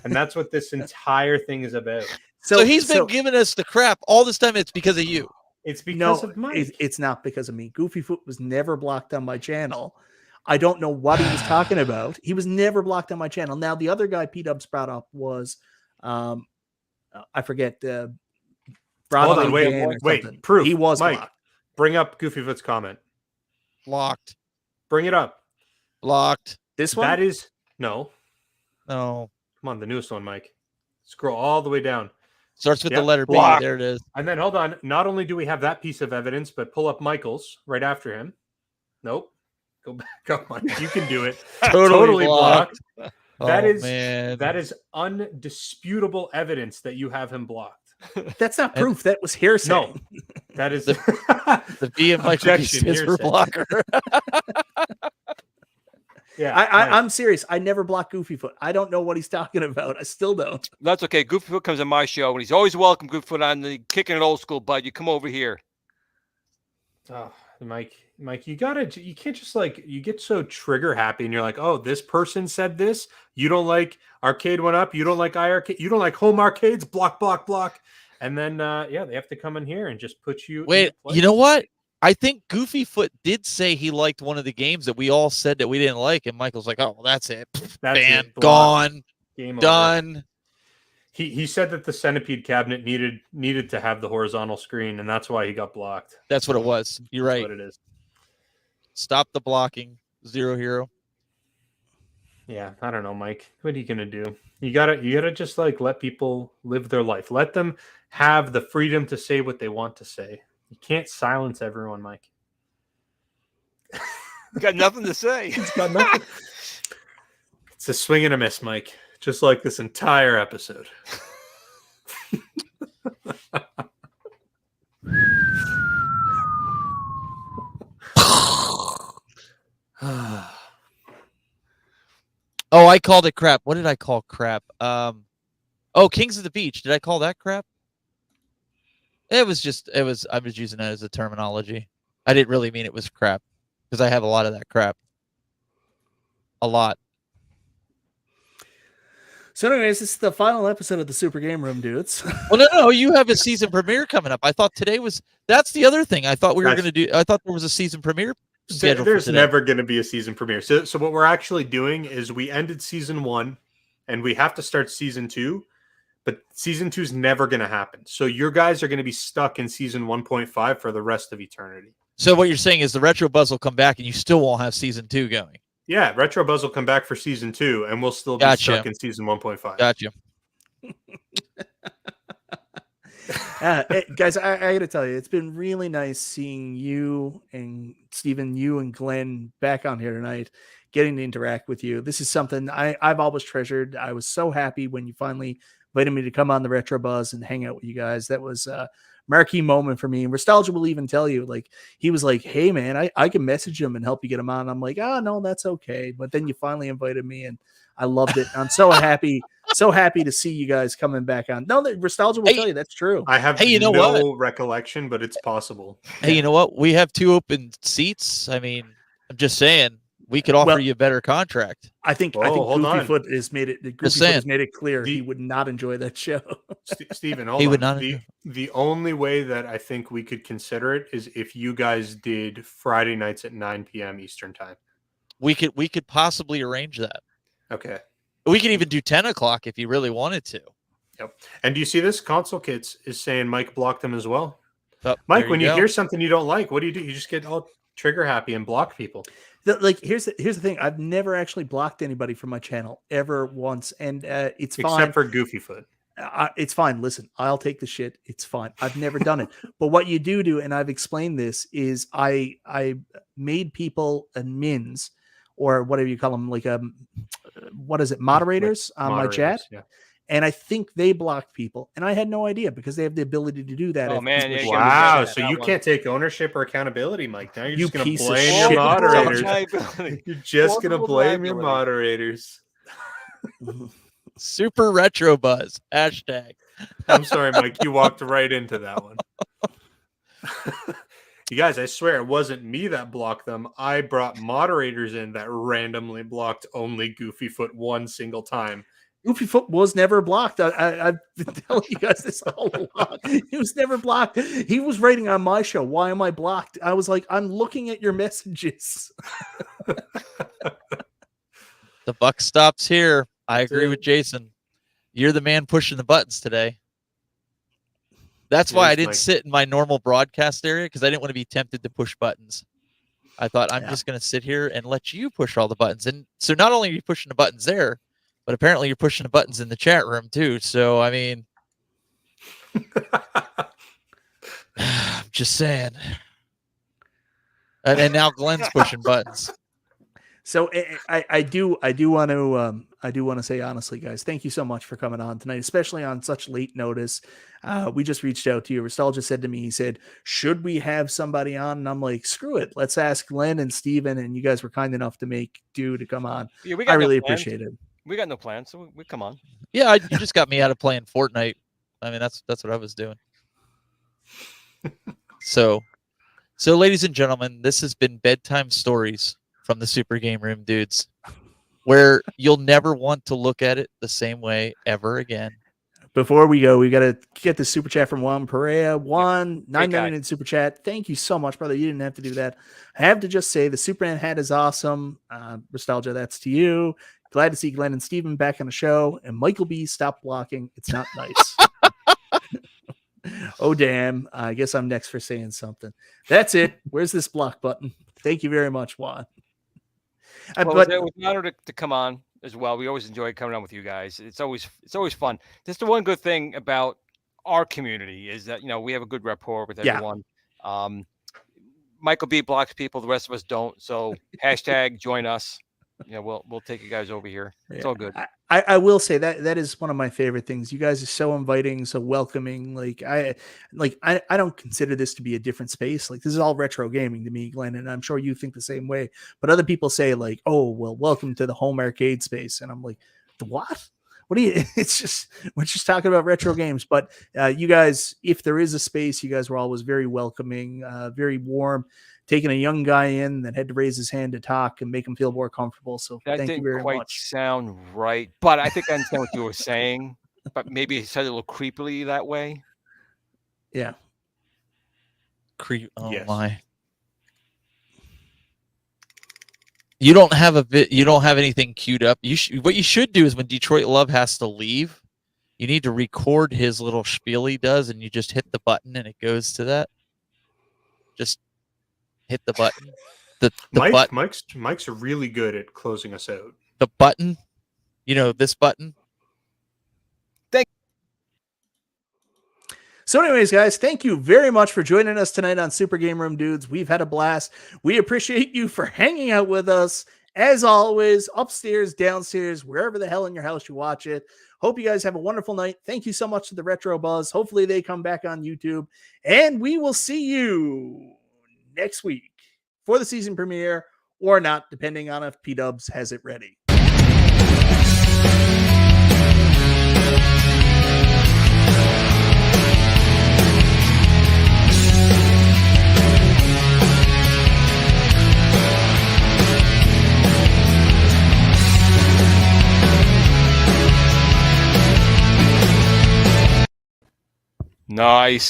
And that's what this entire thing is about. So he's been giving us the crap all this time. It's because of you. It's because of Mike. It's not because of me. Goofyfoot was never blocked on my channel. I don't know what he was talking about. He was never blocked on my channel. Now, the other guy P-Dubs brought up was, I forget. Hold on, wait. Proof. He was Mike, blocked. Bring up Goofyfoot's comment. Blocked. Bring it up. Blocked. This one? That is no. No. Come on, the newest one, Mike. Scroll all the way down. Starts with the letter B. Blocked. There it is. And then hold on. Not only do we have that piece of evidence, but pull up Michael's right after him. Nope. Go back up, Mike. You can do it. Totally blocked. That is undisputable evidence that you have him blocked. That's not proof. That was hearsay. No, that is the B of Michael stands for blocker. Yeah, I'm serious. I never blocked Goofyfoot. I don't know what he's talking about. I still don't. That's okay. Goofyfoot comes on my show, and he's always welcome. Goofyfoot on the Kicking It Old School, bud. You come over here. Oh, Mike, you can't just you get so trigger happy, and you're like, oh, this person said this. You don't like Arcade1Up. You don't like iArcade. You don't like home arcades. Block. And then they have to come in here and just put you. Wait, you know what? I think Goofyfoot did say he liked one of the games that we all said that we didn't like, and Michael's like, "Oh, well, that's it. Ban, gone, game done." Over. He said that the Centipede cabinet needed to have the horizontal screen, and that's why he got blocked. That's what it was. You're right. That's what it is. Stop the blocking, Zero Hero. Yeah, I don't know, Mike. What are you gonna do? You gotta just let people live their life. Let them have the freedom to say what they want to say. You can't silence everyone, Mike. Got nothing to say. It's got nothing. It's a swing and a miss, Mike. Just like this entire episode. Oh, I called it crap. What did I call crap? Kings of the Beach. Did I call that crap? I was using that as a terminology. I didn't really mean it was crap because I have a lot of that crap. A lot. So anyways, this is the final episode of the Super Game Room, dudes. Well, no, you have a season premiere coming up. I thought that's the other thing. I thought we were going to do. I thought there was a season premiere scheduled. There's never going to be a season premiere. So what we're actually doing is we ended season 1 and we have to start season 2. But season 2 is never going to happen. So your guys are going to be stuck in season 1.5 for the rest of eternity. So what you're saying is the Retro Buzz will come back and you still won't have season 2 going. Yeah, Retro Buzz will come back for season 2, and we'll still be stuck in season 1.5. Gotcha. Guys, I got to tell you, it's been really nice seeing you and Steven, you and Glenn back on here tonight, getting to interact with you. This is something I've always treasured. I was so happy when you finally invited me to come on the Retro Buzz and hang out with you guys. That was a marquee moment for me. And Nostalgia will even tell you, like, he was like, hey, man, I can message him and help you get him on. I'm like, oh, no, that's okay. But then you finally invited me, and I loved it. I'm so happy. So happy to see you guys coming back on. No, Nostalgia will tell you that's true. I have no recollection, but it's possible. Hey, you know what? We have 2 open seats. I mean, I'm just saying we could offer you a better contract. I think Goofyfoot has made it clear he would not enjoy that show. Steven, hold on. The only way that I think we could consider it is if you guys did Friday nights at 9 p.m. Eastern time. We could possibly arrange that. Okay. We could even do 10 o'clock if you really wanted to. Yep. And do you see this? Console Kits is saying Mike blocked them as well. Oh, Mike, when you hear something you don't like, what do? You just get all trigger happy and block people. Here's the thing. I've never actually blocked anybody from my channel ever once. And it's fine. Except for Goofyfoot. It's fine. Listen, I'll take the shit. It's fine. I've never done it. But what you do, and I've explained this, is I made people admins, or whatever you call them, like what is it, moderators on my chat. Yeah. And I think they blocked people, and I had no idea because they have the ability to do that. Oh man! Yeah, wow! So you can't take ownership or accountability, Mike. Now you're just going to blame your moderators. You're just going to blame your moderators. Super Retro Buzz #. I'm sorry, Mike. You walked right into that one. You guys, I swear it wasn't me that blocked them. I brought moderators in that randomly blocked only Goofyfoot one single time. Goofyfoot was never blocked. I've been telling you guys this all along. He was never blocked. He was writing on my show, why am I blocked? I was like, I'm looking at your messages. The buck stops here. I agree with Jason. You're the man pushing the buttons today. That's why I didn't sit in my normal broadcast area, because I didn't want to be tempted to push buttons. I thought, I'm just going to sit here and let you push all the buttons. And so not only are you pushing the buttons there, but apparently you're pushing the buttons in the chat room too. So, I mean, I'm just saying. And now Glenn's pushing buttons. So I do want to say honestly, guys, thank you so much for coming on tonight, especially on such late notice. We just reached out to you. Nostalgia said to me, he said, should we have somebody on? And I'm like, screw it. Let's ask Glenn and Steven. And you guys were kind enough to make do to come on. Yeah, I really appreciate it. We got no plans, so we come on. Yeah, you just got me out of playing Fortnite. I mean, that's what I was doing. So ladies and gentlemen, this has been Bedtime Stories from the Super Game Room dudes, where you'll never want to look at it the same way ever again. Before we go, we got to get the super chat from Juan Perea. Juan, 999 in super chat. Thank you so much, brother. You didn't have to do that. I have to just say the Superman hat is awesome. Nostalgia, that's to you. Glad to see Glenn and Steven back on the show. And Michael B, stop blocking. It's not nice. Oh, damn. I guess I'm next for saying something. That's it. Where's this block button? Thank you very much, Juan. Well, it was an honor to come on as well. We always enjoy coming on with you guys. It's always fun. That's the one good thing about our community is that, we have a good rapport with everyone. Michael B blocks people. The rest of us don't. So # join us. We'll take you guys over here. It's all good. I will say that is one of my favorite things. You guys are so inviting, so welcoming. I don't consider this to be a different space. Like, this is all retro gaming to me, Glenn, and I'm sure you think the same way. But other people say like, "Oh, well, welcome to the home arcade space," and I'm like, "The what? What do you?" It's just we're just talking about retro games. But you guys, if there is a space, you guys were always very welcoming, very warm. Taking a young guy in that had to raise his hand to talk and make him feel more comfortable. So that thank you very much. Quite sound right, but I think I understand what you were saying. But maybe it said a little creepily that way. Yeah. Oh yes. My! You don't have anything queued up. What you should do is when Detroit Love has to leave, you need to record his little spiel he does, and you just hit the button and it goes to that. Just hit the button. The button. Mike's really good at closing us out. The button, this button. So anyways, guys, thank you very much for joining us tonight on Super Game Room Dudes. We've had a blast. We appreciate you for hanging out with us. As always, upstairs, downstairs, wherever the hell in your house you watch it. Hope you guys have a wonderful night. Thank you so much to the Retro Buzz. Hopefully they come back on YouTube. And we will see you next week for the season premiere or not, depending on if P-Dubs has it ready. Nice.